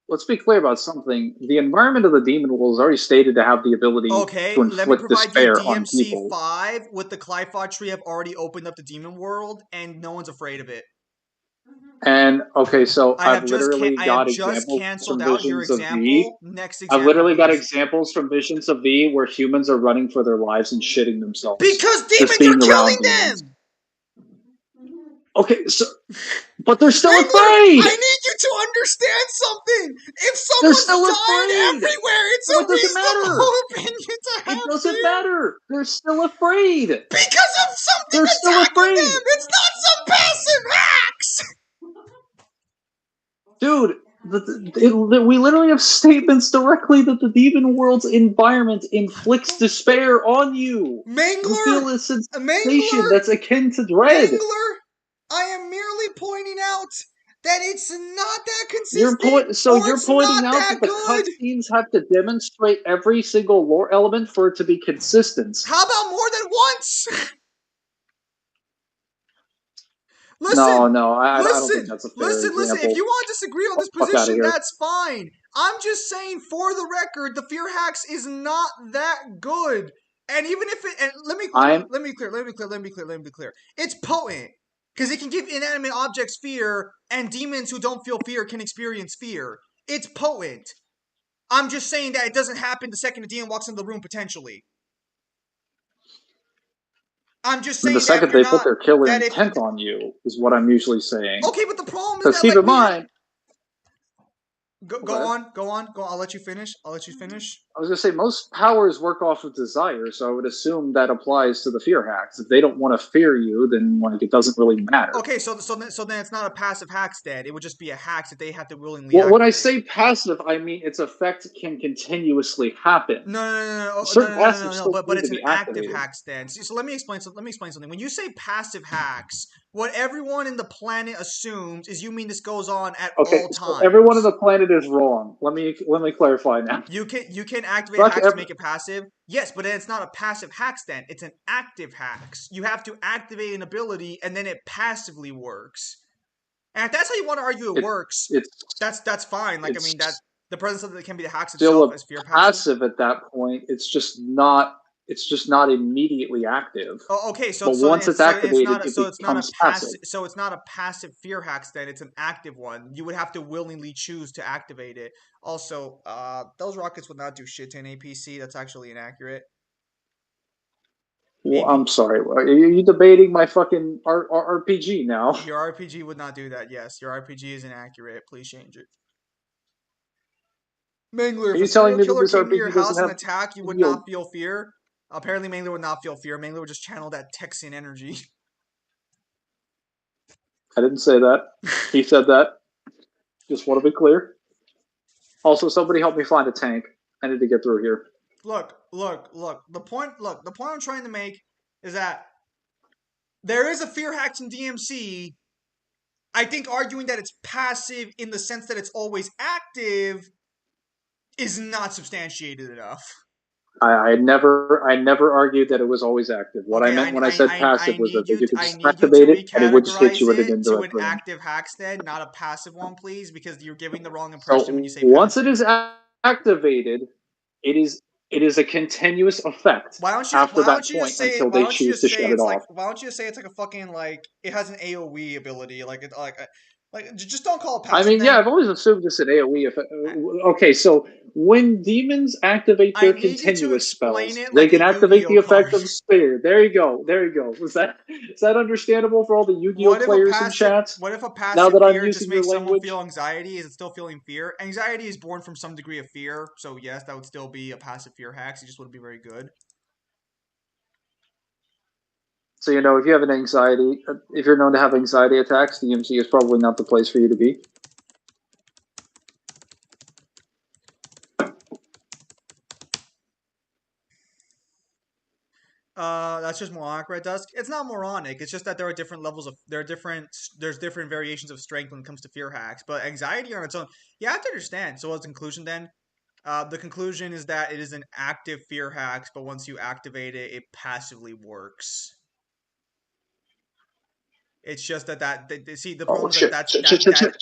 let's be clear about something. The environment of the demon world is already stated to have the ability Okay, to let me inflict provide you despair on DMC people. 5 with the Clyphod tree have already opened up the demon world, and no one's afraid of it. And okay, so I I've have literally got just examples canceled from out your Visions of V. example. Next I've example, literally got please. examples from Visions of V where humans are running for their lives and shitting themselves Because just demons are being around killing demons. them! Okay, so but they're still Mangler, afraid. I need you to understand something. If They're someone's still dying afraid. everywhere, it's So a it doesn't reasonable matter. opinion to It have doesn't fear. matter. They're still afraid. Because of something They're still attacking afraid. them. It's not some passive hacks. Dude, we literally have statements directly that the demon world's environment inflicts despair on you. You feel a sensation that's akin to dread. Mangler, I am merely pointing out that it's not that consistent, You're it's pointing not out that that the good. cutscenes have to demonstrate every single lore element for it to be consistent. How about more than once? No, Listen, I don't think that's a fair listen. If example. you want to disagree on this Fuck out of position, here. that's fine. I'm just saying, for the record, the fear hacks is not that good. And even if it, and let me be clear. It's potent because it can give inanimate objects fear, and demons who don't feel fear can experience fear. It's potent. I'm just saying that it doesn't happen the second a demon walks into the room potentially. I'm just And the saying that if second you're they put not their killer that if intent on you is what I'm usually saying. okay, but the problem is Because that keep like in mind, go on. I'll let you finish. I was going to say most powers work off of desire, so I would assume that applies to the fear hacks. If they don't want to fear you, then like it doesn't really matter. Okay, so then it's not a passive hack stand. It would just be a hack that they have to willingly Well, when I activate. say passive, I mean its effect can continuously happen. No. Certain passives still But need it's to an be active activated. hack stand. See, so let me explain something. When you say passive hacks, what everyone in the planet assumes is you mean this goes on at Okay, all so everyone on times. the planet is wrong. Let me clarify now. You can activate Fuck hacks to make it passive. Yes, but then it's not a passive hack stand. It's an active hacks. You have to activate an ability and then it passively works. And if that's how you want to argue it works, it's that's fine. Like I mean that it's the presence of it can be the hacks still itself a as fear passive. passive at that point. It's just not immediately active. Oh, okay. But once it's activated, it becomes passive. So it's not a passive fear hack then. It's an active one. You would have to willingly choose to activate it. Also, those rockets would not do shit to an APC. That's actually inaccurate. Well, I'm sorry. Are you debating my fucking RPG now? Your RPG would not do that. Yes, your RPG is inaccurate. Please change it. Mangler, Are if a you telling serial me that killer this came to your RPG doesn't house and have attacked, you would yield? not feel fear. Apparently, Mangler would not feel fear. Mangler would just channel that Texan energy. I didn't say that. He said that. Just want to be clear. Also, somebody help me find a tank. I need to get through here. Look. The point I'm trying to make is that there is a fear hack in DMC. I think arguing that it's passive in the sense that it's always active is not substantiated enough. I never argued that it was always active. What I Okay, meant when I said passive was that you could I just need you to activate it and it would just hit recategorize you at an it to an indirect range. active hack stand, not a passive one, please, because you're giving the wrong impression when you So say once it passive. is activated, it is a continuous effect after Why that don't you just point say it? until they choose to shut it off. Why don't you just say it's like a fucking like it has an AOE ability like it like just don't call it I passive mean, yeah, then. I've always assumed it's an AoE effect. Okay, so when demons activate I their need you to continuous explain spells, it they like a can activate Yu-Gi-Oh the effect card. of Spear. There you go. There you go. Is that understandable for all the Yu-Gi-Oh players in chat? What if a Now passive that I'm fear just using your makes someone language, feel anxiety? Is it still feeling fear? Anxiety is born from some degree of fear, so yes, that would still be a passive fear hack. It just wouldn't be very good. so you know if you have an anxiety, if you're known to have anxiety attacks, the MC is probably not the place for you to be. That's just moronic, Red Dusk. It's not moronic. It's just that there are different levels of there's different variations of strength when it comes to fear hacks. But anxiety on its own, you have to understand. So what's the conclusion then? The conclusion is that it is an active fear hack, but once you activate it, it passively works. It's just see the Oh problem is that shit! that's Shit! Shit! that Shit! that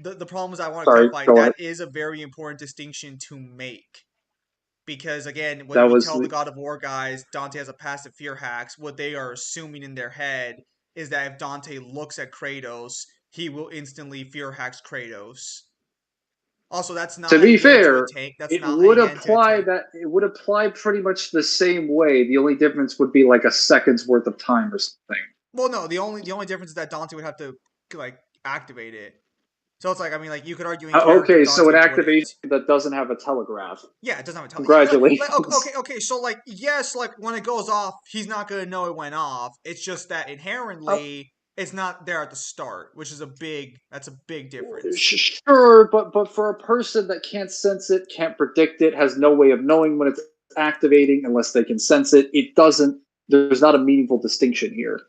Shit! the problem is I want to Sorry, clarify go ahead. that is a very important distinction to make. Because again, when That we was tell the God of War guys Dante has a passive fear hacks, what they are assuming in their head is that if Dante looks at Kratos, he will instantly fear hacks Kratos. Also, that's to not how be you get into a fair. tank. That's It not how you would get into a apply tank. that it would apply pretty much the same way. The only difference would be like a second's worth of time or something. Well, no, the only difference is that Dante would have to like activate it. So it's like I mean, like you could argue in character Okay, so an Dante activation wouldn't. that doesn't have a telegraph. Yeah, it doesn't have a tell. Yeah, Congratulations. okay. So like, yes, like when it goes off, he's not gonna know it went off. It's just that inherently, it's not there at the start, which is that's a big difference. Sure, but for a person that can't sense it, can't predict it, has no way of knowing when it's activating unless they can sense it, it doesn't. There's not a meaningful distinction here.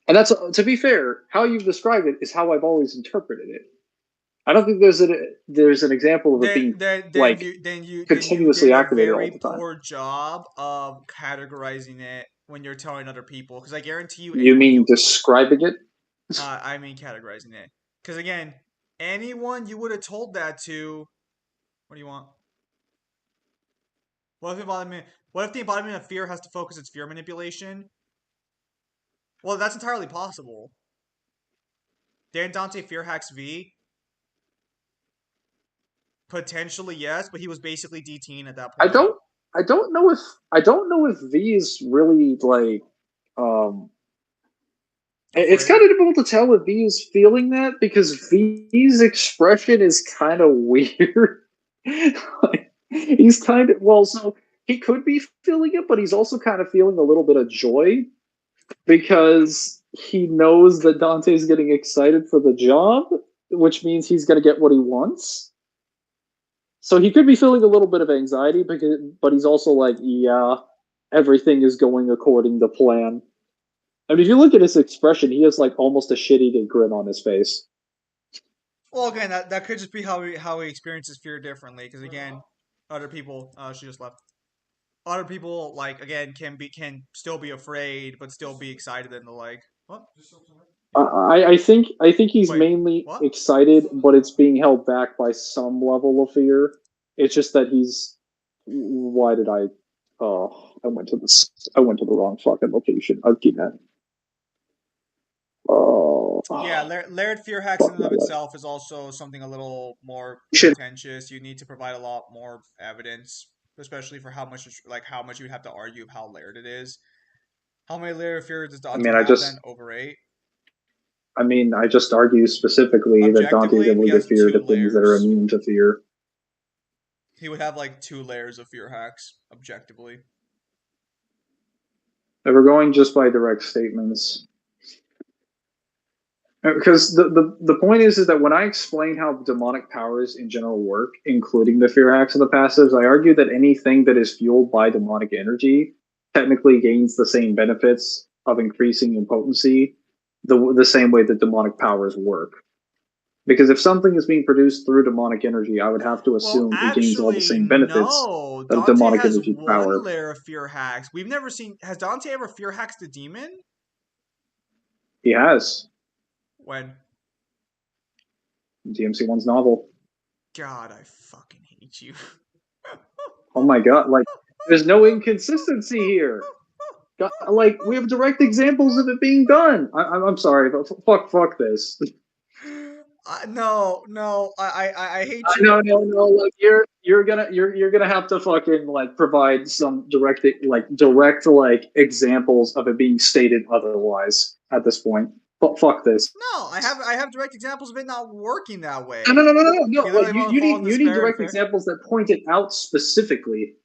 And that's, to be fair, how you've described it is how I've always interpreted it. I don't think there's an example of it being like You continuously did a activated all very the time. poor job of categorizing it when you're telling other people. Because I guarantee you, You mean describing it? I mean categorizing it. Because again, anyone you would have told that to, what do you want? What if the embodiment? What if the embodiment of fear has to focus its fear manipulation? Well, that's entirely possible. Dan Dante fear hacks V. Potentially yes, but he was basically DTing at that I point. don't I don't know if V is really like um it's Afraid. kind of difficult to tell if V is feeling that because V's expression is kind of weird. Like, he's kind of so he could be feeling it, but he's also kind of feeling a little bit of joy because he knows that Dante's getting excited for the job, which means he's going to get what he wants. So he could be feeling a little bit of anxiety, but he's also like, yeah, everything is going according to plan. I mean, if you look at his expression, he has like almost a shit-eating grin on his face. Well, again, that could just be how he experiences fear differently. Because again, other people, she just left. Other people, like again, can still be afraid, but still be excited and the like. What? Yeah. I think he's Wait. mainly What? excited, but it's being held back by some level of fear. It's just that he's. Why did I? Oh, I went to this. I went to the wrong fucking location again. Oh, Yeah, layered fear hacks in fuck and my of life. itself is also something a little more Shit. contentious. You need to provide a lot more evidence, especially for how much you'd have to argue how layered it is. How many layered fear does I Dante mean, have then? Over eight. I just argue specifically that Dante is Objectively, able he to give has fear to two things that are layers. immune to fear. He would have like 2 layers of fear hacks, objectively. If we're going just by direct statements, because the point is that when I explain how demonic powers in general work, including the fear hacks and the passives, I argue that anything that is fueled by demonic energy technically gains the same benefits of increasing in potency, the same way that demonic powers work. Because if something is being produced through demonic energy, I would have to Well, assume it gains all the actually, same benefits no. of Dante demonic has energy one power. layer of fear hacks. We've never seen. Has Dante ever fear hacks the demon? He has When? DMC1's novel. God, I fucking hate you. Oh my god, like there's no inconsistency here. Like we have direct examples of it being done. I'm sorry, but fuck this. No, no, I hate you. No. Like you're gonna have to fucking like provide some direct like examples of it being stated otherwise at this point. But fuck this. No, I have direct examples of it not working that No. way. No. He Like literally won't fall in you need despair and direct fair. examples that point it out specifically.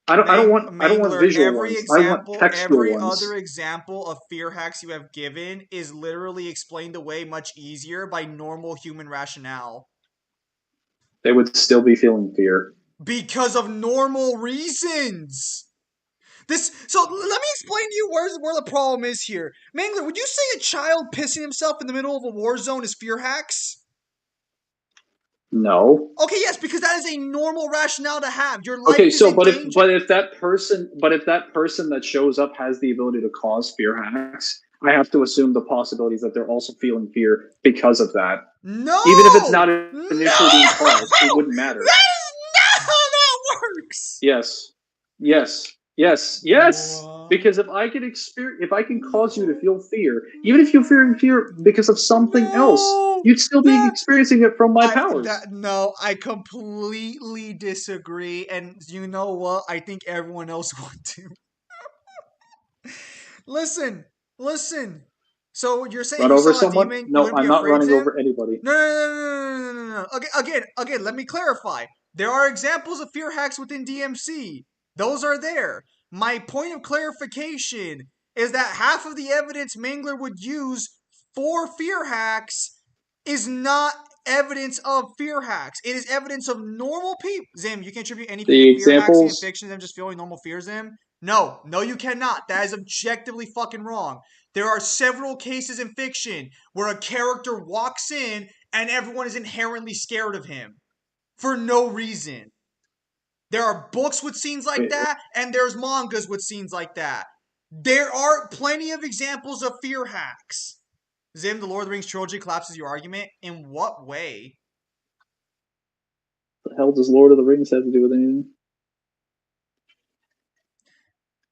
I don't want Mangler, visual ones. I want textual every other ones. example of fear hacks you have given is literally explained away much easier by normal human rationale. They would still be feeling fear. Because of normal reasons. So let me explain to you where the problem is here. Mangler, would you say a child pissing himself in the middle of a war zone is fear hacks? No. Okay, yes, because that is a normal rationale to have. Your life Okay, is so in danger. if that person that shows up has the ability to cause fear hacks, I have to assume the possibilities that they're also feeling fear because of that. Even if it's No! not initially being caused, it wouldn't matter. That is not how that works! Yes. Yes. Because if I can cause you to feel fear, even if you're fearing fear because of something else, No! you'd still be That experiencing it from my powers. no, I completely disagree, and you know what? I think everyone else would too. Listen, listen. So you're saying Run you over saw a someone? demon, you No, wouldn't be I'm not afraid, running Zim? over anybody. No. Okay, again, let me clarify. There are examples of fear hacks within DMC. Those are there. My point of clarification is that half of the evidence Mangler would use for fear hacks is not evidence of fear hacks. It is evidence of normal people. Zim, you can attribute anything to The fear hacks in examples fiction, them just feeling normal fears, Zim? No, you cannot. That is objectively fucking wrong. There are several cases in fiction where a character walks in and everyone is inherently scared of him for no reason. There are books with scenes like that, and there's mangas with scenes like that. There are plenty of examples of fear hacks. Zim, the Lord of the Rings trilogy collapses your argument. In what way? the hell does Lord of the Rings have to do with anything?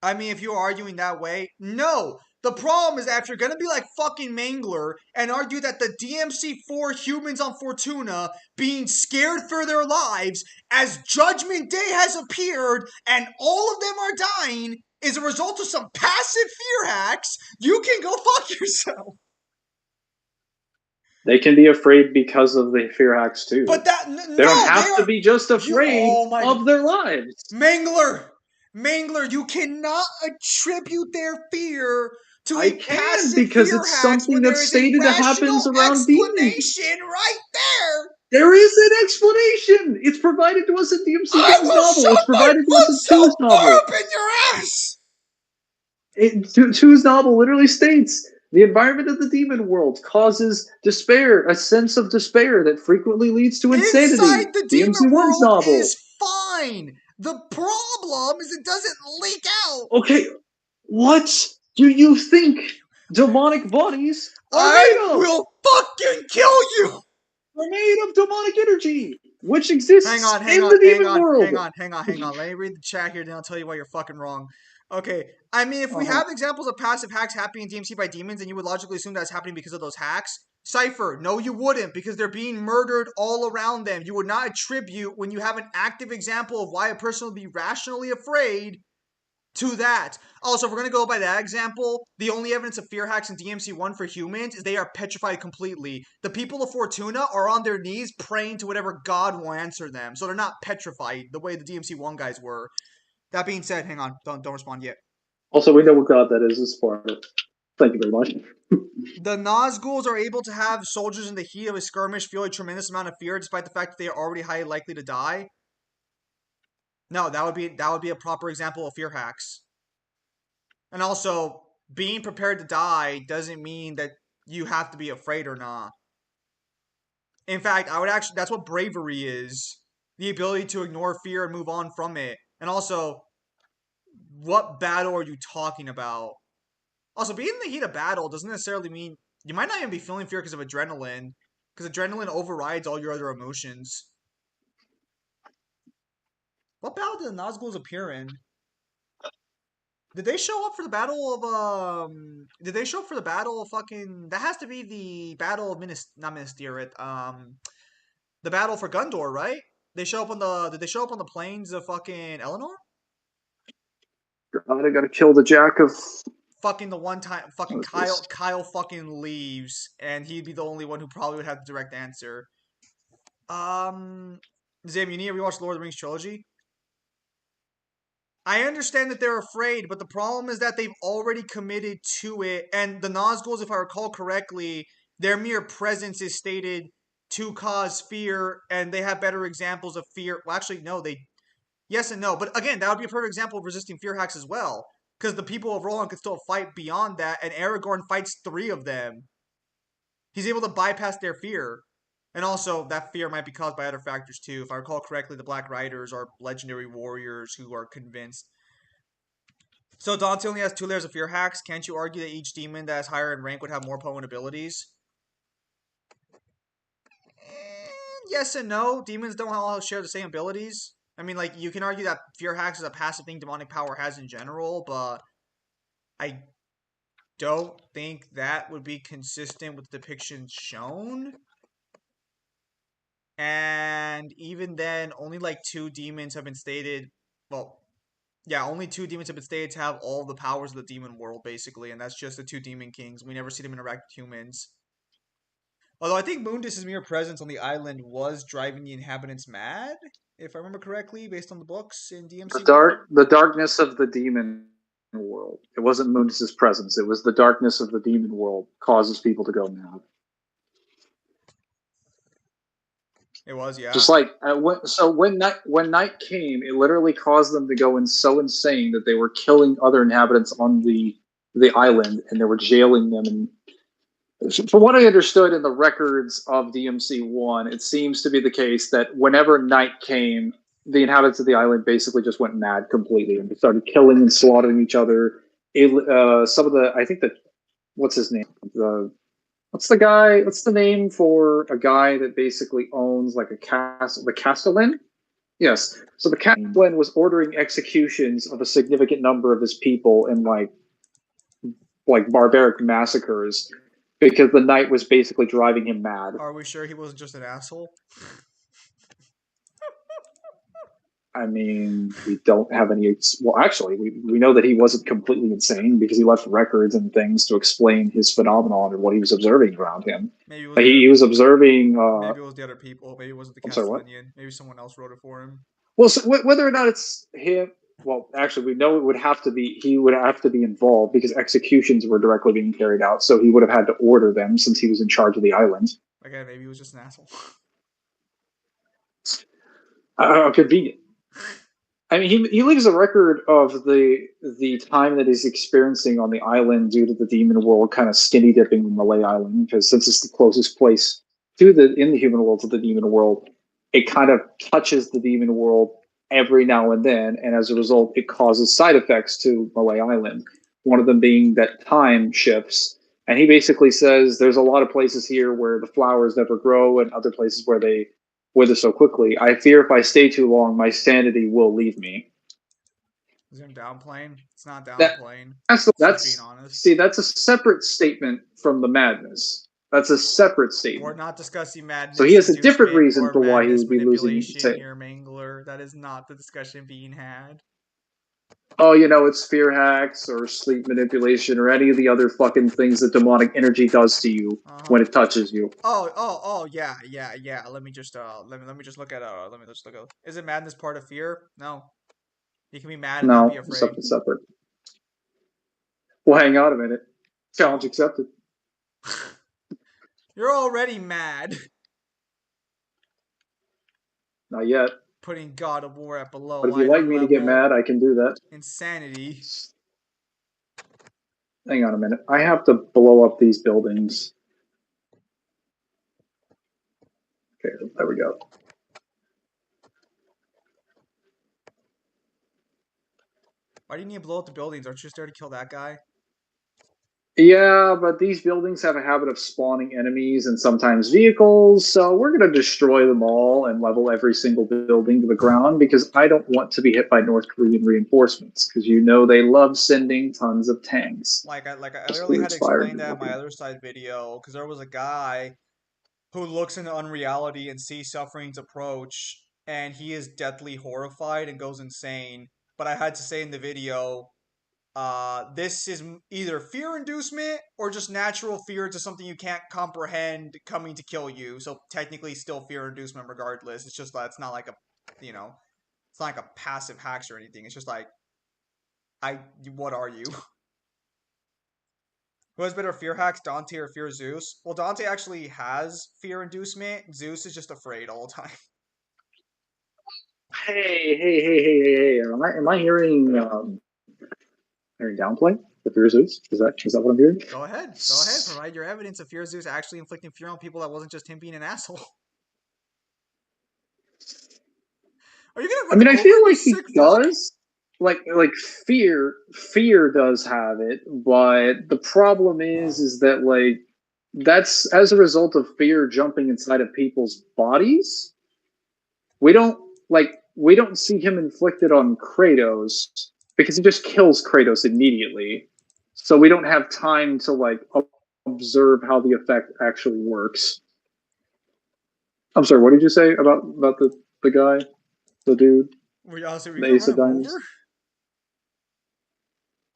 I mean, if you're arguing that way, no. The problem is that if you're gonna be like fucking Mangler and argue that the DMC4 humans on Fortuna being scared for their lives as Judgment Day has appeared and all of them are dying is a result of some passive fear hacks, you can go fuck yourself. They can be afraid because of the fear hacks too. But that They don't no, they have to are be just afraid oh my of their lives. Mangler, you cannot attribute their fear to I a can passive because fear it's hacks when something there that's is a stated that rational happens around demons. explanation right there. There is an explanation. It's provided to us in I DMC1's will novel. It's shove my provided to us blood in cell 2's novel. up in your ass. 2's novel literally states the environment of the demon world causes despair, a sense of despair that frequently leads to insanity. Inside the demon DMC1's world novel. is fine. The problem is it doesn't leak out. Okay, what do you think demonic bodies are made I of? will fucking kill you. Are made of demonic energy, which exists Hang on. in the demon world. Hang on. Let me read the chat here, then I'll tell you why you're fucking wrong. Okay, I mean, if we Uh-huh. have examples of passive hacks happening in DMC by demons, then you would logically assume that's happening because of those hacks. Cypher, no, you wouldn't, because they're being murdered all around them. You would not attribute, when you have an active example of why a person would be rationally afraid, to that. Also, if we're going to go by that example, the only evidence of fear hacks in DMC1 for humans is they are petrified completely. The people of Fortuna are on their knees praying to whatever god will answer them. So they're not petrified the way the DMC1 guys were. That being said, hang on. Don't respond yet. Also, we know what god that is. It's Sparta. Thank you very much. The Nazguls are able to have soldiers in the heat of a skirmish feel a tremendous amount of fear despite the fact that they are already highly likely to die. No, that would be a proper example of fear hacks. And also, being prepared to die doesn't mean that you have to be afraid or not. In fact, that's what bravery is. The ability to ignore fear and move on from it. And also, what battle are you talking about? Also, being in the heat of battle doesn't necessarily mean you might not even be feeling fear because of adrenaline. Because adrenaline overrides all your other emotions. What battle did the Nazguls appear in? Did they show up for the battle of Did they show up for the battle of fucking? That has to be the battle of not Minas Tirith. The battle for Gundor, right? They show up on the. Did they show up on the plains of fucking Eleanor? God, I gotta kill the jack of. Fucking the one time, fucking Kyle fucking leaves, and he'd be the only one who probably would have the direct answer. Zam, you need to rewatch Lord of the Rings trilogy. I understand that they're afraid, but the problem is that they've already committed to it. And the Nazguls, if I recall correctly, their mere presence is stated to cause fear, and they have better examples of fear. Well, actually, no, yes and no. But again, that would be a perfect example of resisting fear hacks as well. Because the people of Rohan could still fight beyond that, and Aragorn fights 3 of them. He's able to bypass their fear. And also, that fear might be caused by other factors too. If I recall correctly, the Black Riders are legendary warriors who are convinced. So Dante only has 2 layers of fear hacks. Can't you argue that each demon that is higher in rank would have more potent abilities? Yes and no. Demons don't all share the same abilities. I mean, like, you can argue that fear hacks is a passive thing demonic power has in general, but I don't think that would be consistent with the depictions shown. And even then, only like 2 demons have been stated. Well, yeah, only 2 demons have been stated to have all the powers of the demon world, basically, and that's just the 2 demon kings. We never see them interact with humans. Although I think Mundus' mere presence on the island was driving the inhabitants mad, if I remember correctly, based on the books in DMC. The darkness of the demon world. It wasn't Mundus' presence. It was the darkness of the demon world causes people to go mad. It was, yeah. Just like when night came, it literally caused them to go so insane that they were killing other inhabitants on the island, and they were jailing them. And from what I understood in the records of DMC1, it seems to be the case that whenever night came, the inhabitants of the island basically just went mad completely, and they started killing and slaughtering each other. Some of the, I think that, what's his name? What's the name for a guy that basically owns like a castle? The Castellan Yes. So the captain was ordering executions of a significant number of his people in like barbaric massacres because the night was basically driving him mad. Are we sure he wasn't just an asshole? I mean, we don't have any. Well, actually, we know that he wasn't completely insane because he left records and things to explain his phenomenon and what he was observing around him. Maybe it was Like, he was observing. maybe it was the other people. Maybe it wasn't the I'm sorry, what? Castellanian. Maybe someone else wrote it for him. Well, so whether or not it's him, well, actually, we know it would have to be. He would have to be involved because executions were directly being carried out. So he would have had to order them since he was in charge of the island. Okay, maybe he was just an asshole. Convenient. I mean, he leaves a record of the time that he's experiencing on the island due to the demon world kind of skinny dipping the Malay Island, because since it's the closest place in the human world to the demon world, it kind of touches the demon world every now and then, and as a result, it causes side effects to Malay Island. One of them being that time shifts, and he basically says there's a lot of places here where the flowers never grow, and other places where they wither so quickly. I fear if I stay too long, my sanity will leave me. Is him downplaying? It's not That- downplaying. That's being honest. see, that's a separate statement from the madness. That's a separate We're statement. not discussing madness. So he has a different inducement, reason or for why he madness would be losing. manipulation here, Mangler. That is not the discussion being had. Oh, it's fear hacks or sleep manipulation or any of the other fucking things that demonic energy does to you when it touches you. Oh, yeah. Let me just look at Is it madness part of fear? No. You can be mad and not be No, afraid. something separate. Well, hang on a minute. Challenge accepted. You're already mad. Not yet. Putting God of War at below. But if you'd like me to get mad, I can do that. Insanity. Hang on a minute. I have to blow up these buildings. Okay, there we go. Why do you need to blow up the buildings? Aren't you just there to kill that guy? Yeah, but these buildings have a habit of spawning enemies and sometimes vehicles, so we're going to destroy them all and level every single building to the ground because I don't want to be hit by North Korean reinforcements because they love sending tons of tanks. Like I literally had to explain that in my other side video because there was a guy who looks into unreality and sees suffering's approach, and he is deathly horrified and goes insane. But I had to say in the video, this is either fear inducement or just natural fear to something you can't comprehend coming to kill you. So technically still fear inducement regardless. It's just that it's not like a, it's not like a passive hacks or anything. It's just like, what are you? Who has better fear hacks, Dante or Fear Zeus? Well, Dante actually has fear inducement. Zeus is just afraid all the time. Hey. Am I hearing downplay the Fear Zeus? Is that what I'm hearing? Go ahead. Provide your evidence of Fear Zeus actually inflicting fear on people that wasn't just him being an asshole. Are you gonna? I mean, I feel like he does. Like fear does have it, but the problem is that that's as a result of fear jumping inside of people's bodies. We don't see him inflicted on Kratos because he just kills Kratos immediately. So we don't have time to observe how the effect actually works. I'm sorry, what did you say about the guy, the dude? We honestly, the Ace of Diamonds?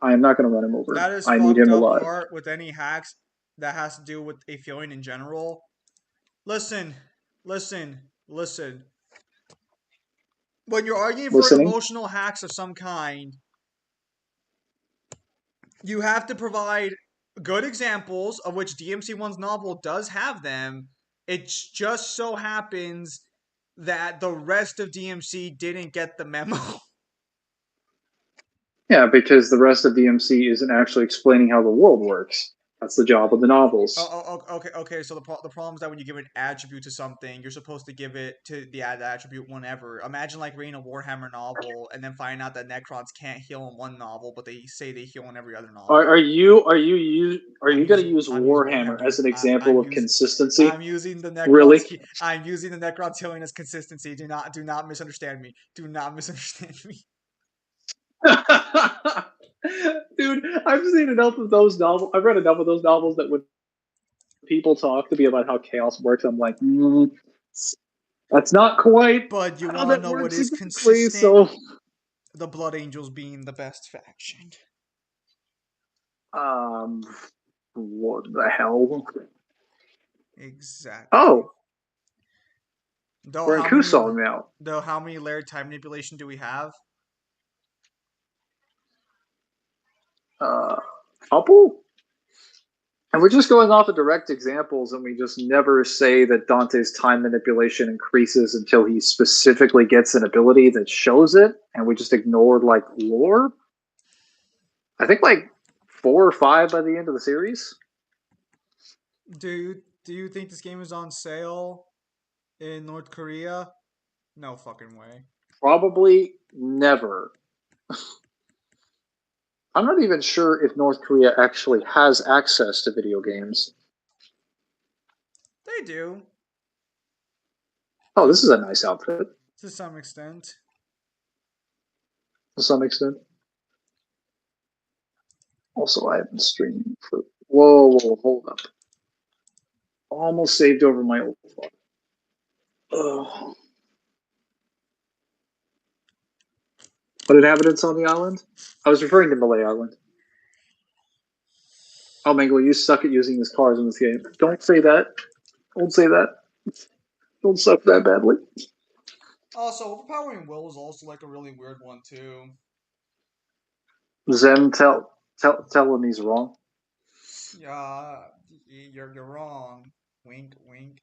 I am not going to run him over. That is I need him alive. Part with any hacks that has to do with a feeling in general. Listen. When you're arguing for emotional hacks of some kind, you have to provide good examples, of which DMC1's novel does have them. It just so happens that the rest of DMC didn't get the memo. Yeah, because the rest of DMC isn't actually explaining how the world works. That's the job of the novels. Okay. So the problem is that when you give an attribute to something, you're supposed to give it to the attribute whenever. Imagine like reading a Warhammer novel and then finding out that Necrons can't heal in one novel, but they say they heal in every other Are novel. you going to use I'm using Warhammer Warhammer. as an example of I'm consistency? using the Really? I'm using the Necrons healing as consistency. Do not misunderstand me. Do not misunderstand me. Dude, I've seen enough of those novels. I've read enough of those novels that when people talk to me about how chaos works, I'm like, that's not quite But you how want to that know what works is exactly. consistent? So, The Blood Angels being the best faction. um, what the hell? Exactly. Oh, Though we're in how many Kusong now. though how many layered time manipulation do we have? Uh, couple? And we're just going off of direct examples, and we just never say that Dante's time manipulation increases until he specifically gets an ability that shows it, and we just ignored like lore. I think like 4 or 5 by the end of the series. Do you think this game is on sale in North Korea? No fucking way. Probably never. I'm not even sure if North Korea actually has access to video games. They do Oh, to this is a nice outfit some extent. to some extent. Also, I have been streaming for. Whoa, hold up. Almost saved over my old file. Oh. What inhabitants on the island? I was referring to Malay Island. Oh, Mangler, you suck at using his cars in this game. Don't say that. Don't say that. Don't suck that badly. Also, overpowering will is also like a really weird one too. Zen, tell him he's wrong. Yeah, you're wrong. Wink, wink.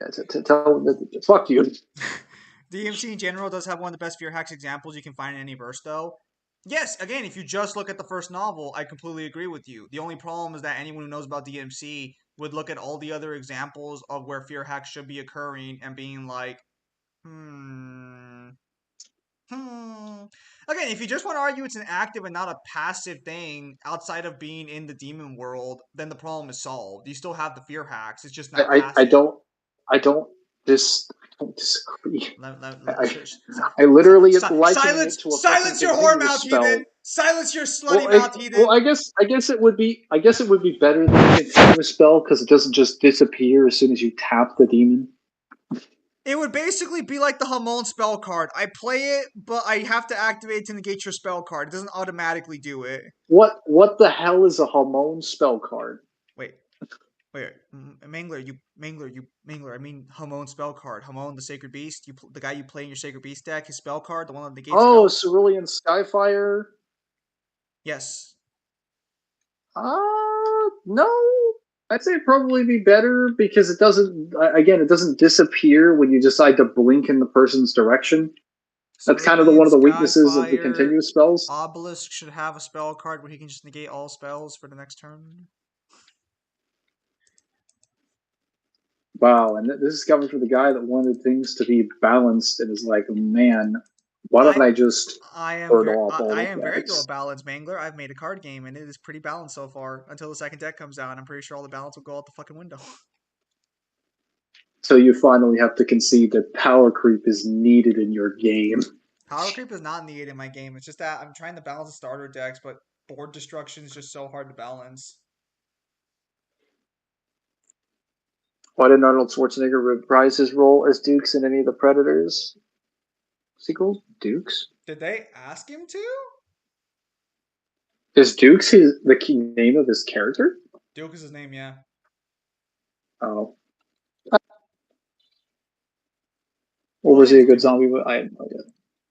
Yeah, tell him that. Fuck you. DMC in general does have one of the best fear hacks examples you can find in any verse, though. Yes, again, if you just look at the first novel, I completely agree with you. The only problem is that anyone who knows about DMC would look at all the other examples of where fear hacks should be occurring and being like, hmm, hmm. Again, if you just want to argue it's an active and not a passive thing outside of being in the demon world, then the problem is solved. You still have the fear hacks, it's just not I passive. don't I don't I don't disagree. I, Shush, I literally am likening it to a fucking silence your whore continuous mouth, heathen. spell. Silence your slutty Well, mouth, well, heathen. I guess it would be better than a continuous spell because it doesn't just disappear as soon as you tap the demon. It would basically be like the Hamon spell card. I play it, but I have to activate to negate your spell card. It doesn't automatically do it. What the hell is a Hamon spell card? Wait, Mangler, Mangler. I mean Hamon spell card. Hamon, the Sacred Beast. The guy you play in your Sacred Beast deck. His spell card, the one that negates Oh, spells. Cerulean Skyfire. Yes. No. I'd say it'd probably be better because it doesn't. Again, it doesn't disappear when you decide to blink in the person's direction. That's kind of Cerulean one of the weaknesses of the Skyfire. continuous spells. Obelisk should have a spell card where he can just negate all spells for the next turn. Wow, and this is coming from the guy that wanted things to be balanced and is like, man, why don't I just turn off all I the am very good effects? with balance, Mangler. I've made a card game and it is pretty balanced so far until the second deck comes out. And I'm pretty sure all the balance will go out the fucking window. So you finally have to concede that power creep is needed in your game. Power creep is not needed in my game. It's just that I'm trying to balance the starter decks, but board destruction is just so hard to balance. Why didn't Arnold Schwarzenegger reprise his role as Dukes in any of the Predators sequels? Dukes? Did they ask him to? Is Dukes the key name of his character? Duke is his name, yeah. Oh. Or was he a good zombie? I have no idea.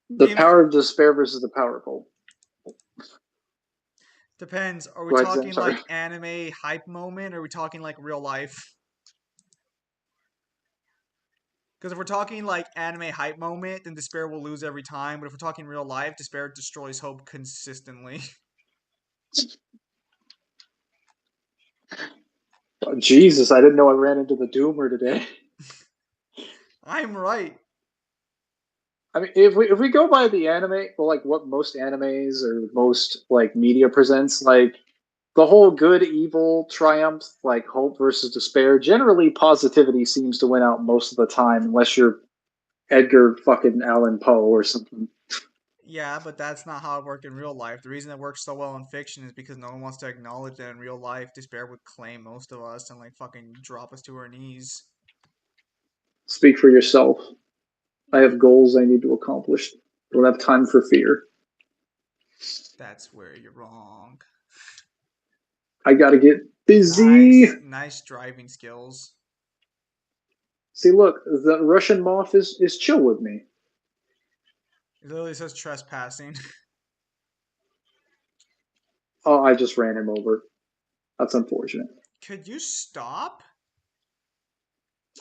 The power of despair versus the power of hope. Depends. Are we Go ahead, talking sorry. like anime hype moment or are we talking like real life? Because if we're talking like anime hype moment, then despair will lose every time. But if we're talking real life, despair destroys hope consistently. Oh, Jesus, I didn't know I ran into the Doomer today. I'm right. I mean, if we go by the anime, well, like what most animes or most like media presents, like the whole good evil triumph, like hope versus despair. Generally, positivity seems to win out most of the time, unless you're Edgar fucking Allan Poe or something. Yeah, but that's not how it worked in real life. The reason it works so well in fiction is because no one wants to acknowledge that in real life, despair would claim most of us and like fucking drop us to our knees. Speak for yourself. I have goals I need to accomplish. I don't have time for fear. That's where you're wrong. I gotta get busy. Nice driving skills. See, look, the Russian moth is chill with me. It literally says trespassing. Oh, I just ran him over. That's unfortunate. Could you stop?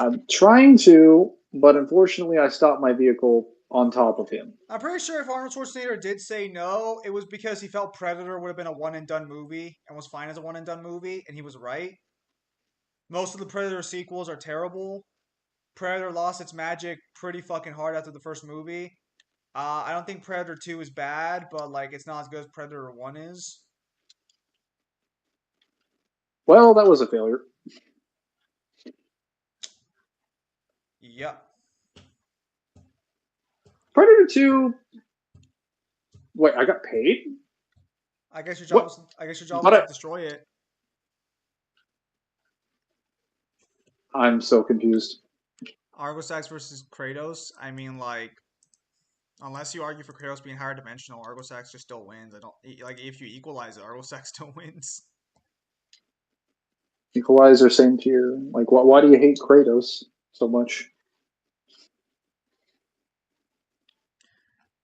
I'm trying to, but unfortunately, I stopped my vehicle on top of him. I'm pretty sure if Arnold Schwarzenegger did say no, it was because he felt Predator would have been a one and done movie and was fine as a one and done movie, and he was right. Most of the Predator sequels are terrible. Predator lost its magic pretty fucking hard after the first movie. I don't think Predator 2 is bad, but like it's not as good as Predator 1 is. Well, that was a failure. Yep. Predator 2. Wait, I got paid? What? I guess your job was But to destroy it. I'm so confused. Argosax versus Kratos. I mean, like, unless you argue for Kratos being higher dimensional, Argosax just still wins. I don't like if you equalize it, Argosax still wins. Equalizer, same tier. Like, why do you hate Kratos so much?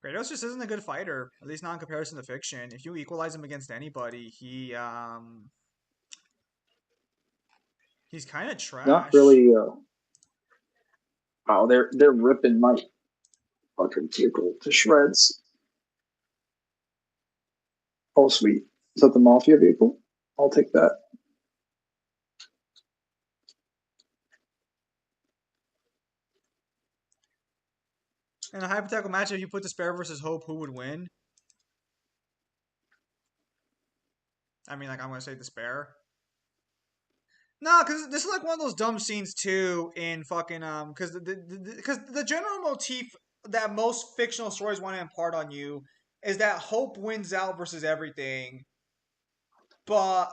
Kratos just isn't a good fighter, at least not in comparison to fiction. If you equalize him against anybody, he's kind of Not trash. really. Oh, they're ripping my fucking vehicle to shreds. Oh, sweet. Is that the Mafia vehicle? I'll take that. In a hypothetical match, if you put Despair versus Hope, who would win? I mean, like I'm gonna say Despair. No, because this is like one of those dumb scenes too in fucking because the general motif that most fictional stories want to impart on you is that hope wins out versus everything. But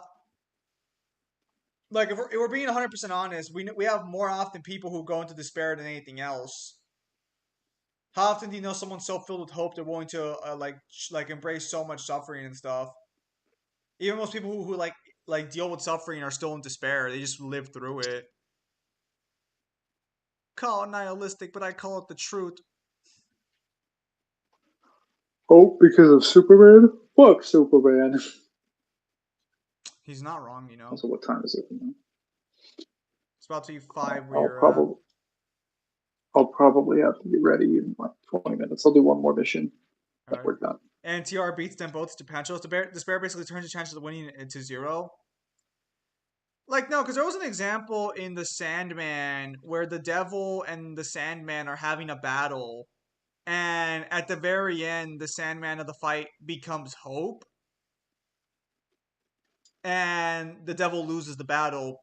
like if we're being 100% honest, we have more often people who go into despair than anything else. How often do you know someone so filled with hope they're willing to like embrace so much suffering and stuff? Even most people who like deal with suffering are still in despair. They just live through it. Call it nihilistic, but I call it the truth. Oh, because of Superman? Fuck Superman. He's not wrong, you know. Also, what time is it now? It's about to be five where I'll you're at. probably I'll probably have to be ready in like 20 minutes. I'll do one more mission. All That right. we're done. And TR beats them both to potentials. Despair basically turns your chances of winning into zero. Like, no, because there was an example in The Sandman where the devil and the Sandman are having a battle. And at the very end, the Sandman of the fight becomes Hope. And the devil loses the battle.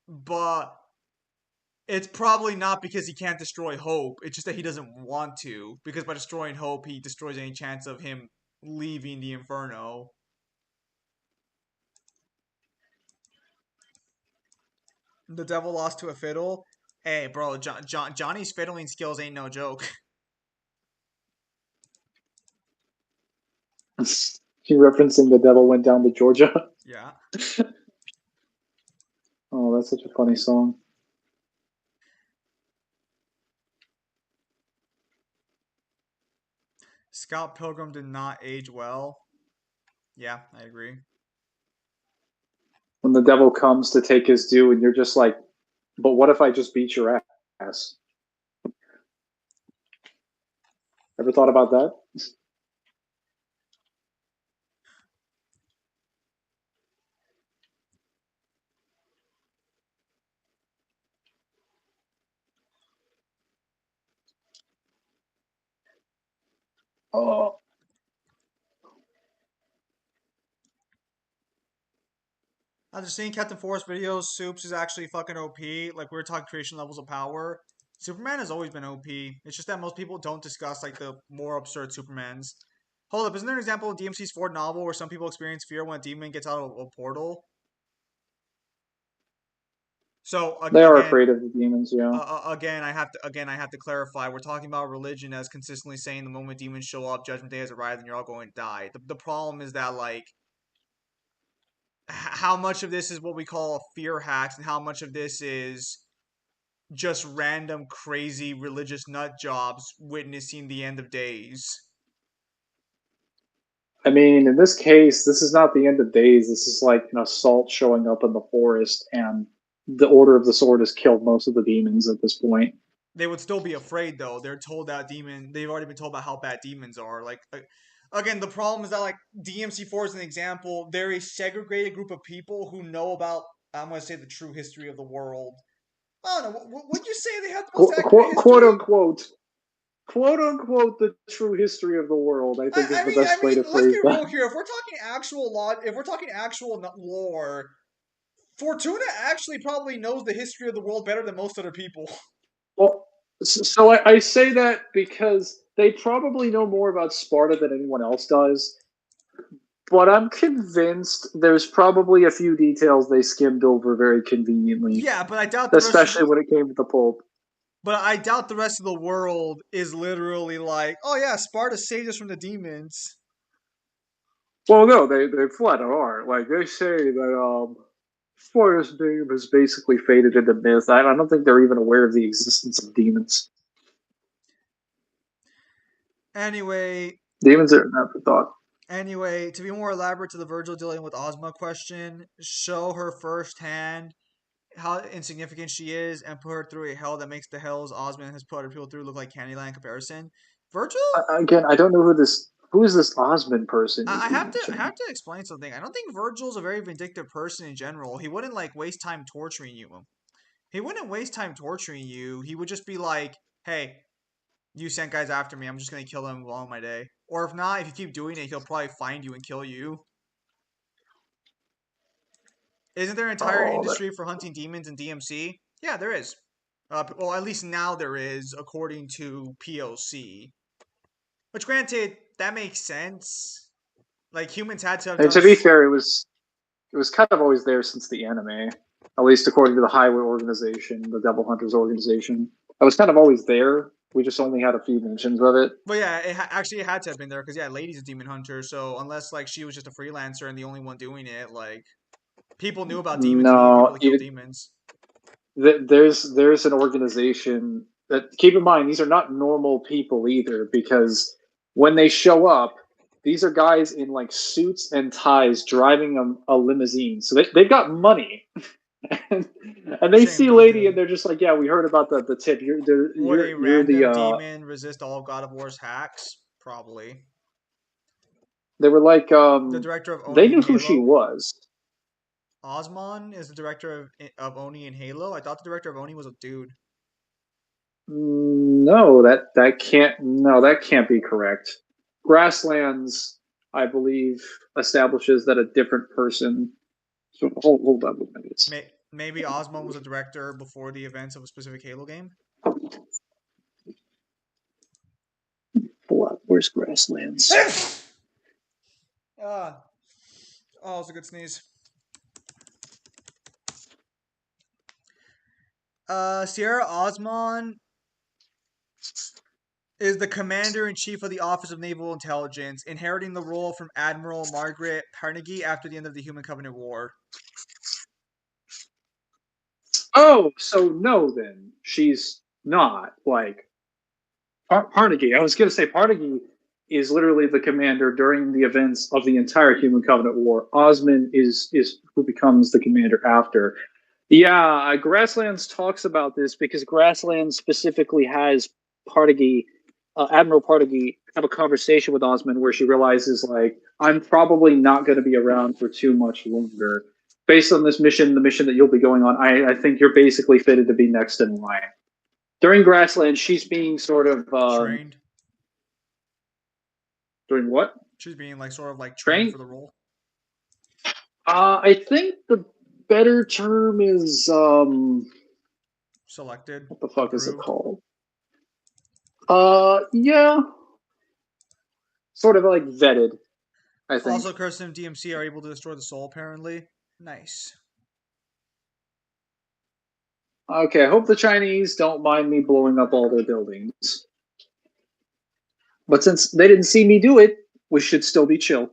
But it's probably not because he can't destroy Hope. It's just that he doesn't want to. Because by destroying Hope, he destroys any chance of him leaving the Inferno. The devil lost to a fiddle. Hey, bro, Johnny's fiddling skills ain't no joke. You referencing the devil went down to Georgia? Yeah. Oh, that's such a funny song. Scott Pilgrim did not age well. Yeah, I agree. When the devil comes to take his due, and you're just like, but what if I just beat your ass? Ever thought about that? Oh. After seeing Captain Forest videos, Soups is actually fucking OP. Like, we were talking creation levels of power. Superman has always been OP. It's just that most people don't discuss, like, the more absurd Supermans. Hold up, isn't there an example of DMC's Ford novel where some people experience fear when a demon gets out of a portal? So, They are again, afraid of the demons, yeah. I have to clarify. We're talking about religion as consistently saying the moment demons show up, Judgment Day has arrived, and you're all going to die. The problem is that, like, how much of this is what we call fear hacks, and how much of this is just random crazy religious nut jobs witnessing the end of days. I mean, in this case, this is not the end of days. This is like an assault showing up in the forest, and the Order of the Sword has killed most of the demons at this point. They would still be afraid though. They're told that they've already been told about how bad demons are. Like, again, the problem is that, like, DMC4 is an example. They're a segregated group of people who know about, I'm going to say, the true history of the world. I don't know. Would you say they have the most accurate Quote history? unquote, quote unquote, the true history of the world, I think is the I best way mean, to let's be phrase real that. here. If we're talking actual law, if we're talking actual lore, Fortuna actually probably knows the history of the world better than most other people. Well, so I say that because they probably know more about Sparta than anyone else does, but I'm convinced there's probably a few details they skimmed over very conveniently, Yeah, but I doubt the rest of especially when it came to the pulp. the world is literally like, oh yeah, Sparta saved us from the demons. Well, no, they flat out are. Like, they say that Sparta's name has basically faded into myth. I don't think they're even aware of the existence of demons. Anyway, Demons are an afterthought. to be more elaborate to the Virgil dealing with Ozma question, show her firsthand how insignificant she is and put her through a hell that makes the hells Ozma has put other people through look like Candyland in comparison. Virgil, Again, I don't know who is this Osmond person you I keep have to mentioning. explain something. I don't think Virgil's a very vindictive person in general. He wouldn't, like, waste time torturing you. He wouldn't waste time torturing you. He would just be like, "Hey, you sent guys after me. I'm just gonna kill them along my day." Or if not, if you keep doing it, he'll probably find you and kill you. Isn't there an entire Oh, industry for hunting demons in DMC? Yeah, there is. Well, at least now there is, according to POC. Which, granted, that makes sense. Like, humans had to have and done. to be fair, it was kind of always there since the anime, at least according to the Highway organization, the Devil Hunters organization. It was kind of always there. We just only had a few mentions of it. But yeah, actually it had to have been there because, yeah, Lady's a demon hunter. So unless, like, she was just a freelancer and the only one doing it, like, people knew about demons and needed people No, to kill even demons. there's an organization that, keep in mind, these are not normal people either, because when they show up, these are guys in like suits and ties driving a limousine, so they've got money. and, and they Shame see don't Lady do. and they're just like, yeah, we heard about the tip. Would a You're the random demon resist all of God of War's hacks? Probably. they were like The director of they Oni and knew who she Halo. was. Osmon is the director of Oni and Halo. I thought the director of Oni was a dude. No, that can't be correct. Grasslands, I believe, establishes that a different person. So hold on a minute. Maybe Osmon was a director before the events of a specific Halo game. Pull up. Where's Grasslands? Ah, oh, it was a good sneeze. Sierra Osmon is the commander-in-chief of the Office of Naval Intelligence, inheriting the role from Admiral Margaret Carnegie after the end of the Human Covenant War. Oh, so no, then she's not like Carnegie. I was going to say Carnegie is literally the commander during the events of the entire Human Covenant War. Osmond is who becomes the commander after. Yeah, Grasslands talks about this because Grasslands specifically has Partagy, Admiral Partagy, have a conversation with Osmond where she realizes, like, I'm probably not going to be around for too much longer. Based on this mission, the mission that you'll be going on, I think you're basically fitted to be next in line. During Grasslands, she's being sort of Trained. Doing what? She's being like sort of like trained Trained? for the role. I think the better term is Selected, what the fuck is it approved. called? Yeah, sort of like vetted, I think. Also, Kirsten and DMC are able to destroy the soul. Apparently, nice. Okay, I hope the Chinese don't mind me blowing up all their buildings. But since they didn't see me do it, we should still be chill.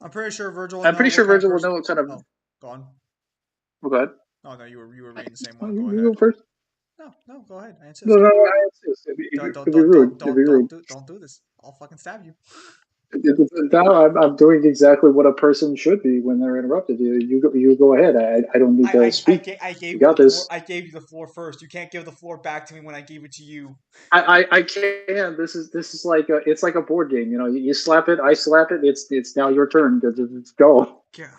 I'm pretty sure Virgil will I'm know pretty what sure kind of Virgil will person. know what kind of. Oh, go on. Oh, go ahead. Oh no, you were reading the same Oh, one. Go you ahead. go first. No, go ahead. I No, insist. no, no, I insist. Don't It'd don't be don't rude. don't It'd be don't don't rude. don't do this. I'll fucking stab you. Now I'm doing exactly what a person should be when they're interrupted. You go ahead. I don't need to speak. I gave You you got the floor. this. I gave you the floor first. You can't give the floor back to me when I gave it to you. I can. This is like it's like a board game. You know, you slap it, I slap it. It's now your turn. Just go. God.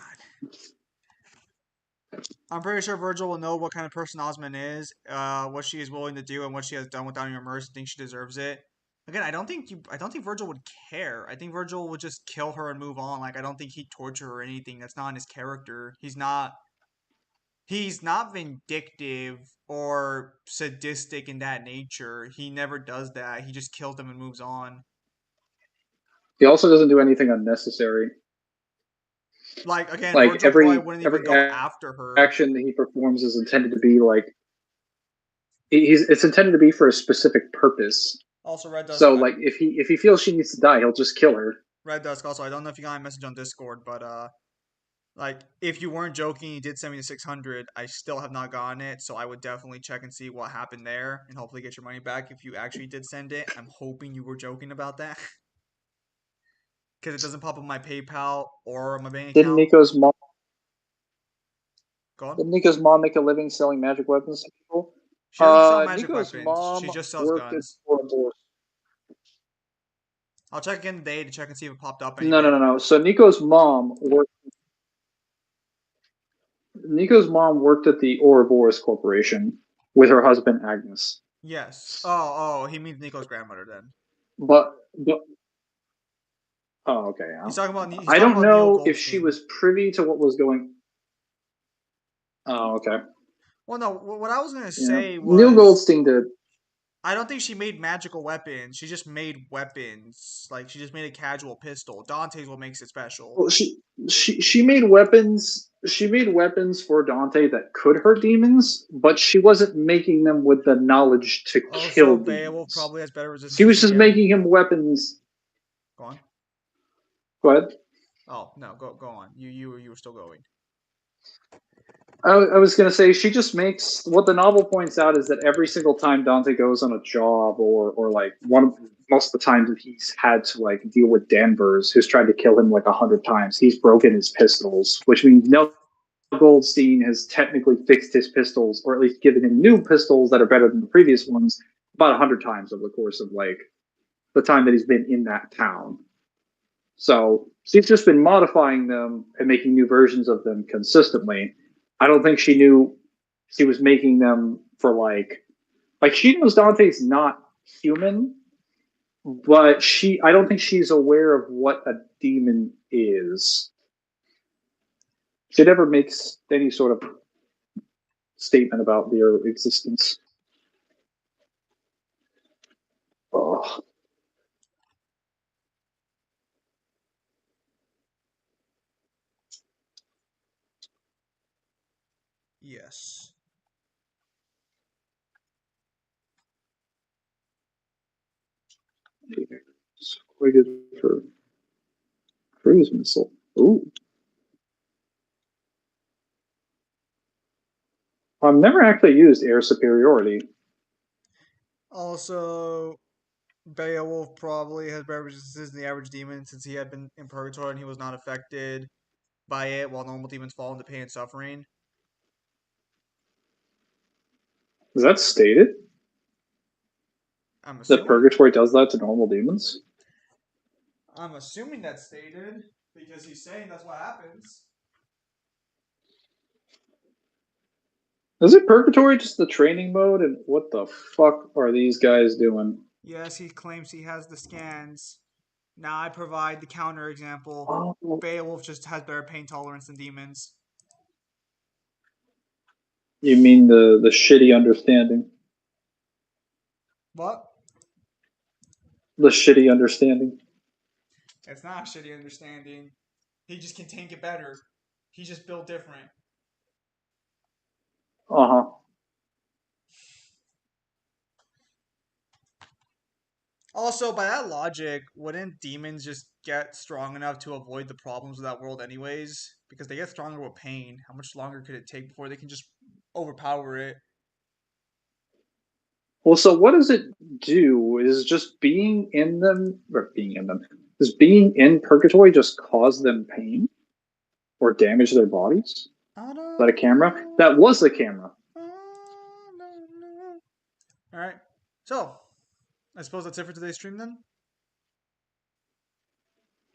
I'm pretty sure Virgil will know what kind of person Osmond is, what she is willing to do, and what she has done without your mercy. I think she deserves it. Again, I don't think Virgil would care. I think Virgil would just kill her and move on. Like, I don't think he'd torture her or anything. That's not in his character. He's not vindictive or sadistic in that nature. He never does that. He just kills them and moves on. He also doesn't do anything unnecessary. Like, again, Like Virgil probably wouldn't even go after her. action that he performs is intended to be like it's intended to be for a specific purpose. Also, So like if he feels she needs to die, he'll just kill her. Red Dusk. Also, I don't know if you got a message on Discord, but like, if you weren't joking, you did send me the 600. I still have not gotten it, so I would definitely check and see what happened there, and hopefully get your money back if you actually did send it. I'm hoping you were joking about that, because it doesn't pop up my PayPal or my bank Didn't account. Nico's mom Go on. Didn't Nico's mom make a living selling magic weapons to people? She doesn't sell magic Nico's weapons. She mom just sells worked at guns. Ouroboros. I'll check again today to check and see if it popped up No, no, anyway. no, no. So Nico's mom worked at the Ouroboros Corporation with her husband Agnes. Yes. Oh, he means Nico's grandmother then. But oh, okay. He's talking about. I don't Neil know if Goldstein. she was privy to what was going. Oh, okay. Well, no. What I was gonna Yeah. say Neil was, Goldstein did. I don't think she made magical weapons. She just made weapons. Like, she just made a casual pistol. Dante's what makes it special. Well, she made weapons. She made weapons for Dante that could hurt demons, but she wasn't making them with the knowledge to kill Also, Beowulf demons. probably has better resistance She to was just scary. making him weapons. Go on. Go ahead. Oh no, go on. You were still going. I was going to say she just makes what the novel points out is that every single time Dante goes on a job or like most of the times that he's had to like deal with Danvers, who's tried to kill him like 100 times, he's broken his pistols, which means no Goldstein has technically fixed his pistols, or at least given him new pistols that are better than the previous ones, about 100 times over the course of like the time that he's been in that town. So she's just been modifying them and making new versions of them consistently. I don't think she knew she was making them for like she knows Dante's not human, but I don't think she's aware of what a demon is. She never makes any sort of statement about their existence. Oh. Yes. It's quite good for cruise missile. Ooh. I've never actually used air superiority. Also, Beowulf probably has better resistance than the average demon since he had been in purgatory and he was not affected by it, while normal demons fall into pain and suffering. Is that stated? I'm That assuming. purgatory does that to normal demons? I'm assuming that's stated because he's saying that's what happens. Is it purgatory just the training mode? And what the fuck are these guys doing? Yes, he claims he has the scans. Now I provide the counter example. Oh, Beowulf just has better pain tolerance than demons. you mean the shitty understanding? What? The shitty understanding. It's not a shitty understanding. He just can tank it better. He's just built different. Uh huh. Also, by that logic, wouldn't demons just get strong enough to avoid the problems of that world anyways? Because they get stronger with pain. How much longer could it take before they can just overpower it? Well, so what does it do? Is just being in them, or being in them, does being in purgatory just cause them pain or damage their bodies? Is I that a don't camera? know. That was the camera. I don't know. Alright. So, I suppose that's it for today's stream then?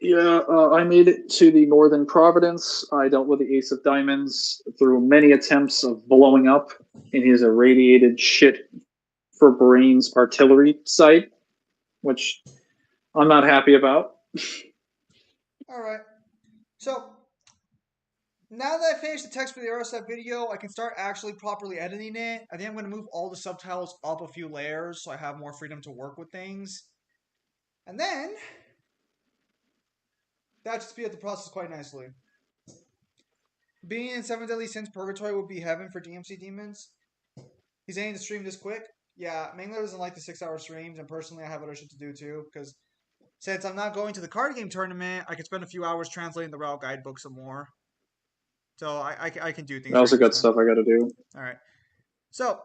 Yeah, I made it to the Northern Providence. I dealt with the Ace of Diamonds through many attempts of blowing up in his irradiated shit for brains artillery site, which I'm not happy about. Alright. So, now that I finished the text for the RSF video, I can start actually properly editing it. I think I'm going to move all the subtitles up a few layers so I have more freedom to work with things. And then, that should speed up the process quite nicely. Being in 7 Deadly Sins Purgatory would be heaven for DMC demons. He's aiming to stream this quick. Yeah, Mangler doesn't like the 6-hour streams, and personally I have other shit to do too, because since I'm not going to the card game tournament, I can spend a few hours translating the route guidebook some more. So I can do things That was during the this good time. stuff I got to do. Alright. So,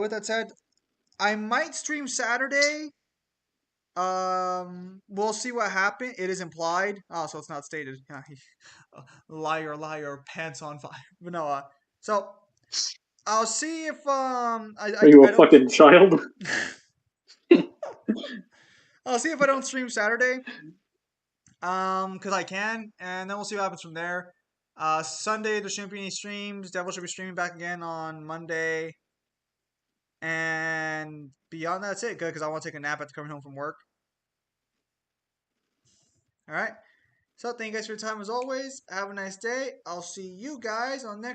with that said, I might stream Saturday. We'll see what happens. It is implied. Oh, so it's not stated. Liar, liar, pants on fire. But no, so I'll see if Are you I a don't. fucking child? I'll see if I don't stream Saturday. Because I can, and then we'll see what happens from there. Sunday there shouldn't be any streams. Devil should be streaming back again on Monday. And beyond that's it. Good, because I want to take a nap after coming home from work. All right. So thank you guys for your time as always. Have a nice day. I'll see you guys on next.